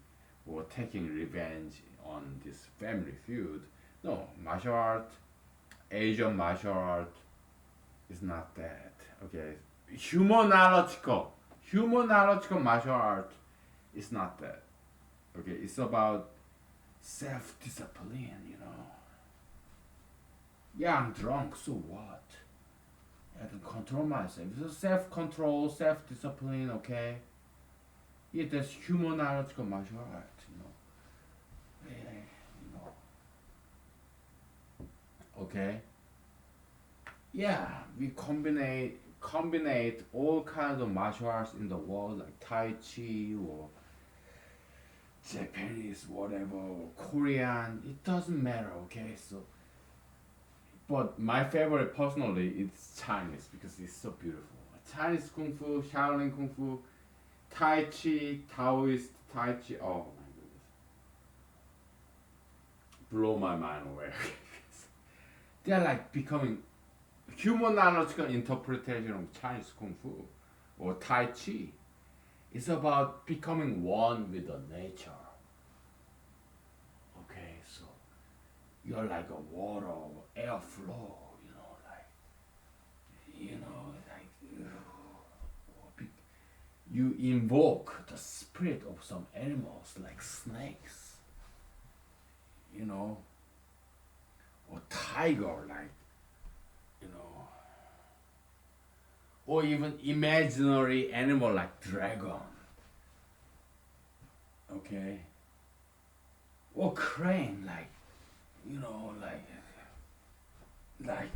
or taking revenge on this family feud. No, martial art, Asian martial art is not that. Okay, humanological, humanological martial art is not that. Okay, it's about self discipline, you know. Yeah, I'm drunk, so what? I can control myself. It's self control, self discipline, okay? Yeah, that's humanological martial art, you know. Yeah, you know. Okay? Yeah, we combine all kinds of martial arts in the world like Tai Chi or Japanese, whatever, or Korean. It doesn't matter, okay? So but my favorite personally is Chinese because it's so beautiful. Chinese Kung Fu, Shaolin Kung Fu, Tai Chi, Taoist Tai Chi. Oh my goodness, blow my mind away. They're like becoming humanological interpretation of Chinese Kung Fu or Tai Chi. It's about becoming one with the nature. Okay, so you're like a water or air flow, like you invoke the spirit of some animals like snakes, you know, or tiger, like, you know, or even imaginary animal like dragon, okay, or crane, like, you know, like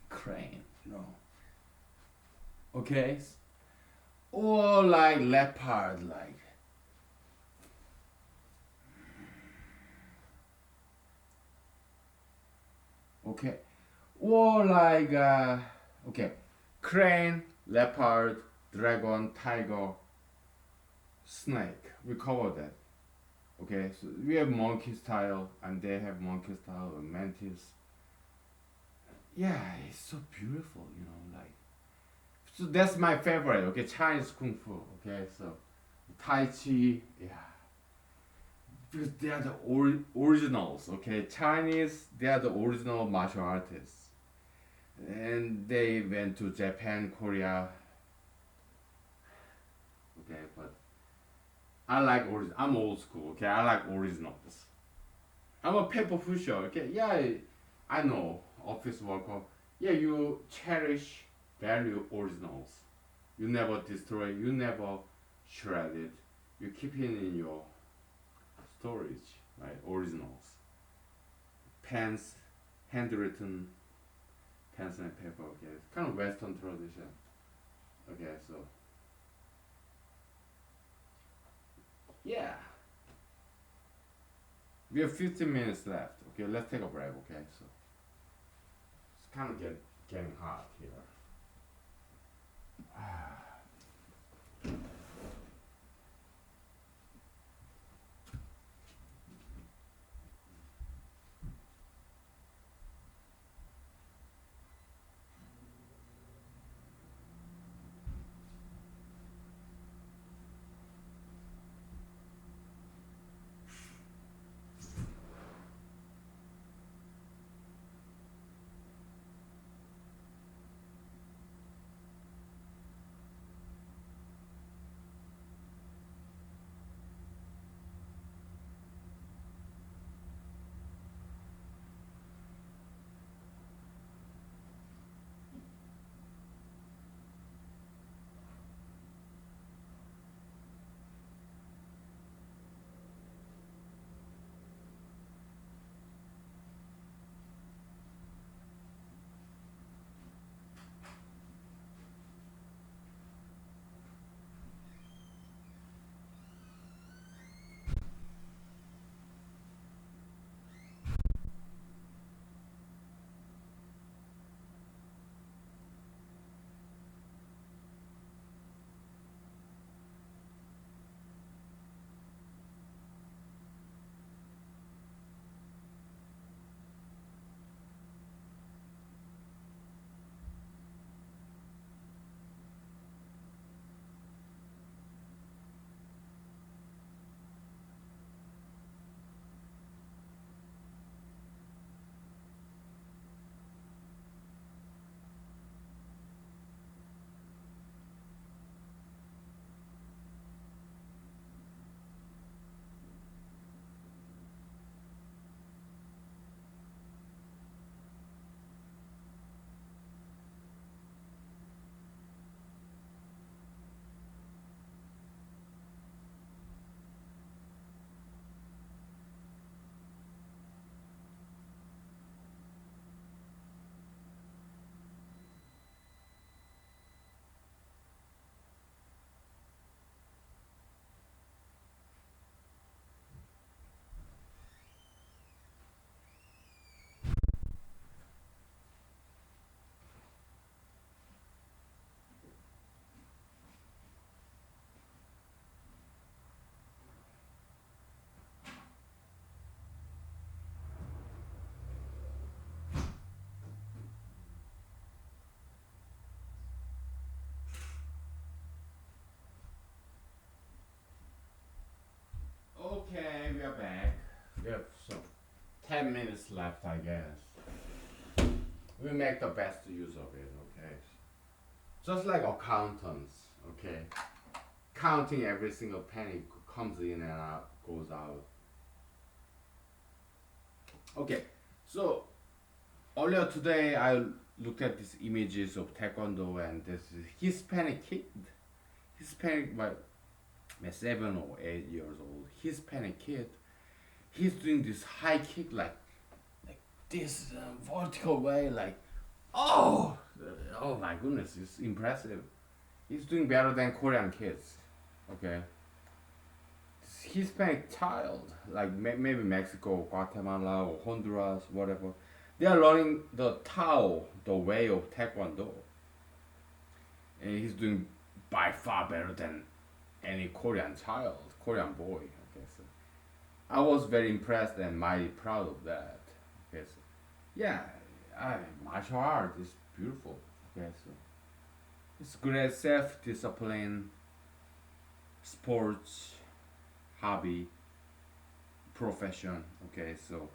crane, you know, okay, or like leopard, like, okay, or like okay, crane, leopard, dragon, tiger, snake. We cover that. Okay, so we have monkey style, and they have monkey style and mantis. Yeah, it's so beautiful, you know. Like, so that's my favorite. Okay, Chinese kung fu. Okay, so Tai Chi. Yeah, because they are the originals. Okay, Chinese. They are the original martial artists, and they went to Japan, Korea. Okay, but I like origin. I'm old school. Okay, I like originals. I'm a paper pusher. Okay, yeah, I know office worker. Yeah, you cherish, value originals. You never destroy. You never shred it. You keep it in your storage, right? Originals, pens, handwritten pens and paper. Okay, it's kind of Western tradition. Okay, so yeah, we have 15 minutes left. Okay, let's take a break. Okay, so it's kind of getting hot here. 5 minutes left, I guess. We make the best use of it, okay? Just like accountants, okay? Counting every single penny comes in and out, goes out. Okay, so earlier today I looked at these images of taekwondo and this Hispanic kid, Hispanic, like 7 or 8 years old, Hispanic kid, he's doing this high kick like this vertical way, like oh, oh my goodness, it's impressive. He's doing better than Korean kids, okay. This Hispanic child, like maybe Mexico, Guatemala, or Honduras, whatever, they are learning the Tao, the way of Taekwondo, and he's doing by far better than any Korean child, Korean boy. Okay, so I was very impressed and mighty proud of that. Okay, so yeah, martial art is beautiful. Okay, so it's great self-discipline, sports, hobby, profession. Okay, so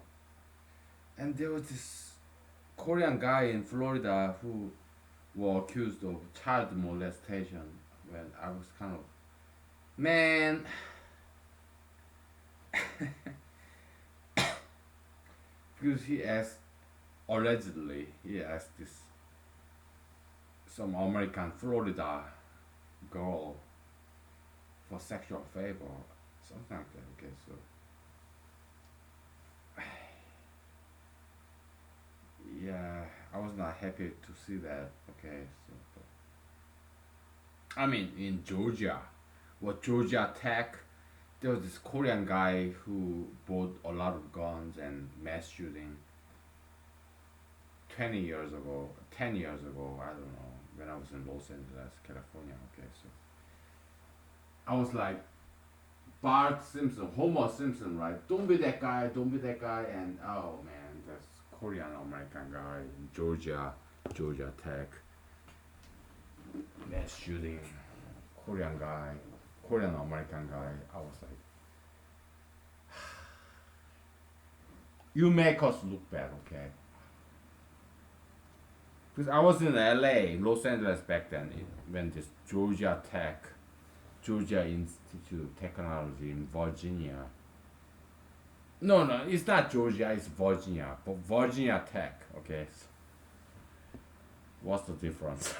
and there was this Korean guy in Florida who were accused of child molestation. When I was kind of man, because he asked this some American Florida girl for sexual favor, something like that. Okay, so yeah, I was not happy to see that. Okay, so I mean in Georgia, what Georgia Tech, there was this Korean guy who bought a lot of guns and mass shooting 20 years ago, 10 years ago, I don't know, when I was in Los Angeles, California. Okay, so I was like, Bart Simpson, Homer Simpson, right? Don't be that guy, don't be that guy. And oh man, that's Korean American guy in Georgia, Georgia Tech, mass shooting, Korean guy, Korean American guy. I was like, you make us look bad, okay? Because I was in LA, Los Angeles back then, when this Georgia Tech, Georgia Institute of Technology in Virginia. No, no, it's not Georgia, it's Virginia, but Virginia Tech, okay? So what's the difference?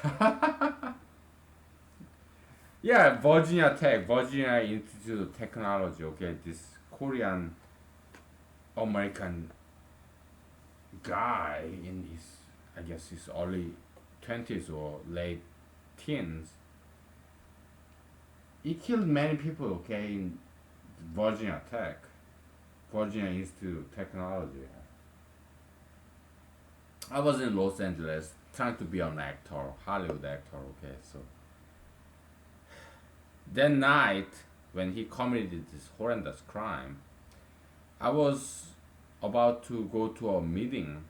Yeah, Virginia Tech, Virginia Institute of Technology, okay? This Korean American guy in his, I guess his early 20s or late teens, he killed many people, okay, in Virginia Tech, Virginia Institute of Technology. I was in Los Angeles trying to be an actor, Hollywood actor, okay, so that night when he committed this horrendous crime, I was about to go to a meeting,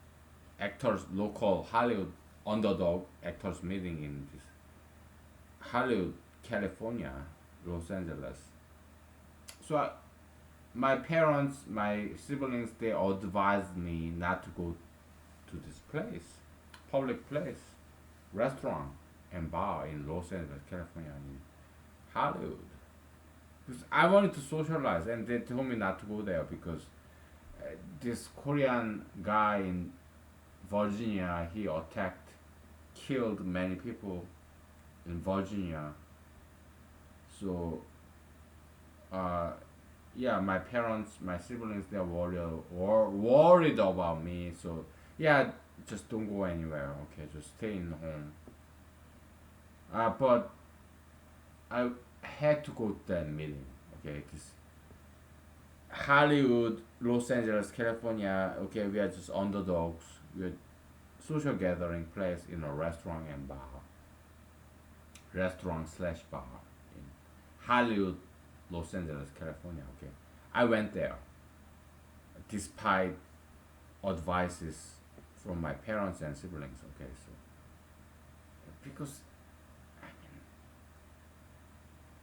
actors, local Hollywood underdog actors meeting in this Hollywood, California, Los Angeles. So my parents, my siblings, they advised me not to go to this place, public place, restaurant and bar in Los Angeles, California, in Hollywood. Because I wanted to socialize, and they told me not to go there because this Korean guy in Virginia, he attacked, killed many people in Virginia. So, yeah, my parents, my siblings, they're worried about me. So, yeah, just don't go anywhere. Okay, just stay in home. But I had to go to that meeting. Okay, this Hollywood, Los Angeles, California. Okay, we are just underdogs. We are social gathering place in a restaurant and bar. Restaurant slash bar in Hollywood, Los Angeles, California. Okay, I went there despite advices from my parents and siblings. Okay, so because I mean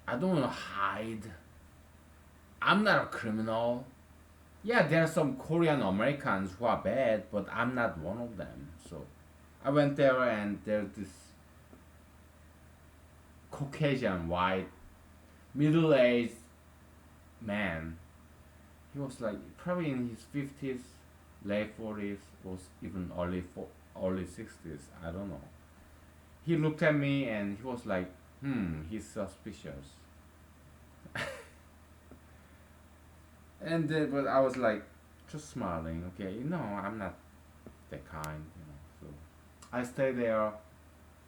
I don't want to hide. I'm not a criminal. Yeah, there are some Korean Americans who are bad, but I'm not one of them. So I went there and there's this Caucasian white middle-aged man. He was like probably in his 50s, late 40s, was even early 60s. I don't know. He looked at me and he was like, he's suspicious. And but I was like, just smiling. Okay, no, I'm not that kind. So I stayed there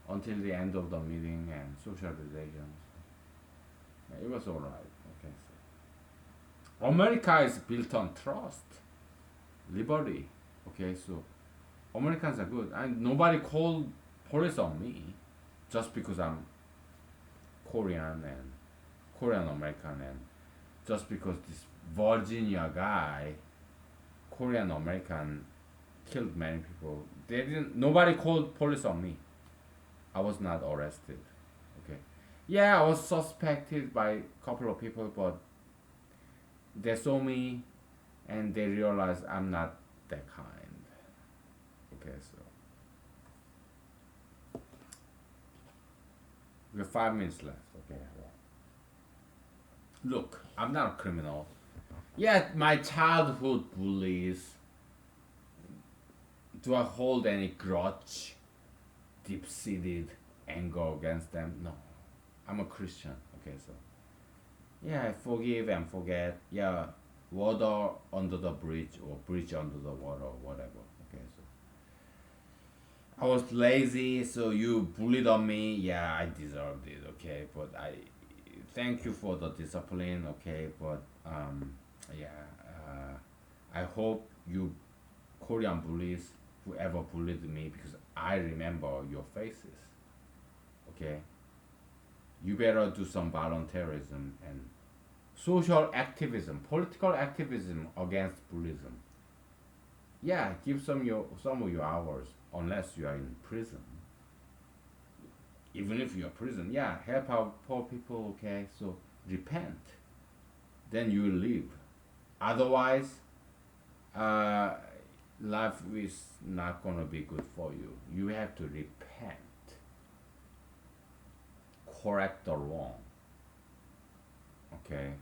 until the end of the meeting and socialization. It was all right. Okay, so America is built on trust, liberty. Okay, so Americans are good, and nobody called police on me just because I'm Korean and Korean American, and just because this Virginia guy, Korean American, killed many people. They didn't. Nobody called police on me. I was not arrested. Okay. Yeah, I was suspected by a couple of people, but they saw me and they realized I'm not that kind. Okay, so we have 5 minutes left. Okay. Look, I'm not a criminal. Yeah, my childhood bullies. Do I hold any grudge, deep-seated anger against them? No. I'm a Christian. Okay, so yeah, I forgive and forget. Yeah, water under the bridge or bridge under the water, whatever. Okay, so I was lazy, so you bullied on me. Yeah, I deserved it. Okay, but I thank you for the discipline. Okay, but yeah, I hope you Korean bullies, whoever bullied me, because I remember your faces. Okay, you better do some volunteerism and social activism, political activism against bullyism. Yeah, give some of your hours, unless you are in prison. Even if you're in prison, yeah, help out poor people. Okay, so repent, then you will live. Otherwise, uh, life is not gonna be good for you. You have to repent, correct the wrong. Okay,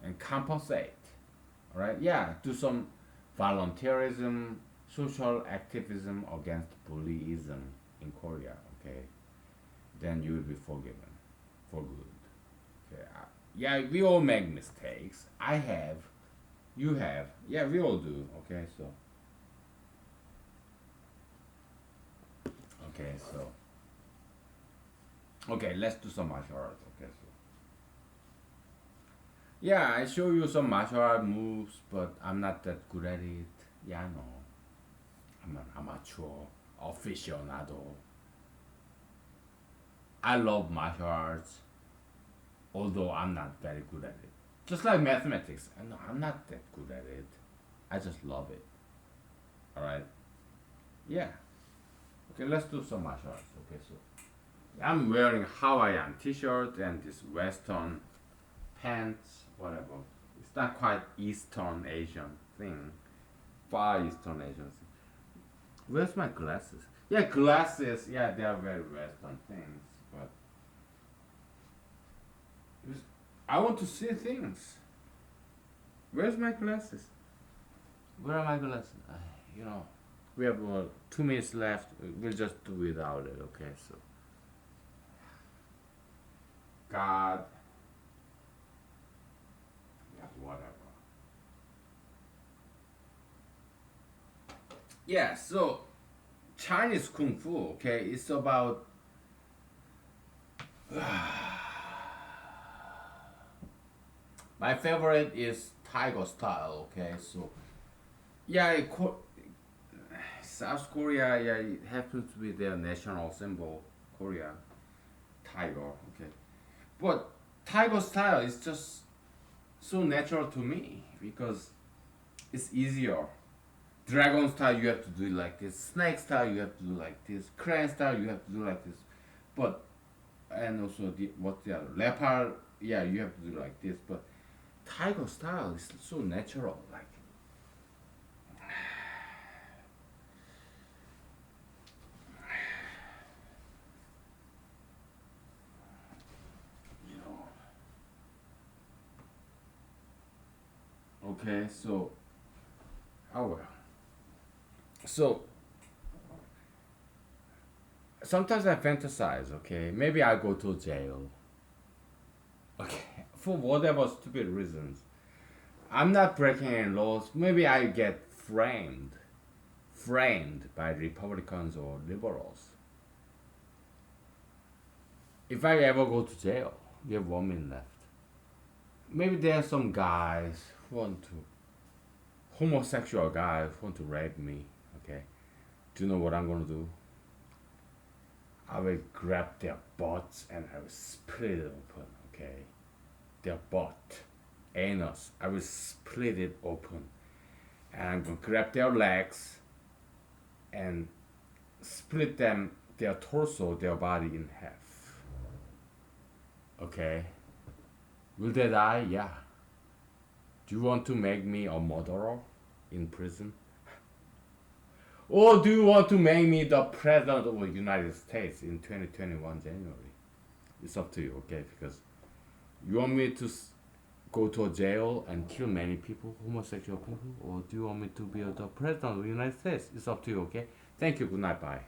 and compensate. All right, yeah, do some volunteerism, social activism against bullyism in Korea. Okay, then you will be forgiven for good. Okay, yeah, we all make mistakes. I have, you have, yeah, we all do. Okay, so okay, so okay, let's do some martial arts. Okay, so yeah, I show you some martial art moves, but I'm not that good at it. Yeah, I know. I'm an amateur aficionado. I love martial arts, although I'm not very good at it. Just like mathematics, I know I'm not that good at it. I just love it. All right. Yeah. Okay, let's do some martial arts. Okay, so I'm wearing Hawaiian T-shirt and this Western pants, whatever. It's not quite Eastern Asian thing, Far Eastern Asian thing. Where's my glasses? Yeah, glasses. Yeah, they are very Western things, but I want to see things. Where's my glasses? Where are my glasses? You know, we have 2 minutes left. We'll just do without it. Okay, so God, yeah, whatever. Yeah, so Chinese kung fu. Okay, it's about my favorite is Tiger style. Okay, so yeah, South Korea. Yeah, it happens to be their national symbol. Korea, tiger. Okay, but Tiger style is just so natural to me because it's easier. Dragon style you have to do it like this. Snake style you have to do like this. Crane style you have to do like this. But and also what's the other leopard? Yeah, you have to do like this. But tiger style is so natural. Like Okay, so oh well. So sometimes I fantasize. Okay, maybe I go to jail. Okay, for whatever stupid reasons. I'm not breaking any laws. Maybe I get framed by Republicans or liberals. If I ever go to jail, you have 1 minute left. Maybe there are some guys who want to, homosexual guys who want to rape me. Okay, do you know what I'm gonna do? I will grab their butts and I will split it open. Okay, their butt, anus. I will split it open, and I'm gonna grab their legs and split them, their torso, their body in half. Okay, will they die? Yeah. Do you want to make me a murderer in prison? Or do you want to make me the president of the United States in 2021 January? It's up to you, okay? Because you want me to go to a jail and kill many people, homosexual people, or do you want me to be the president of the United States? It's up to you, okay? Thank you. Good night. Bye.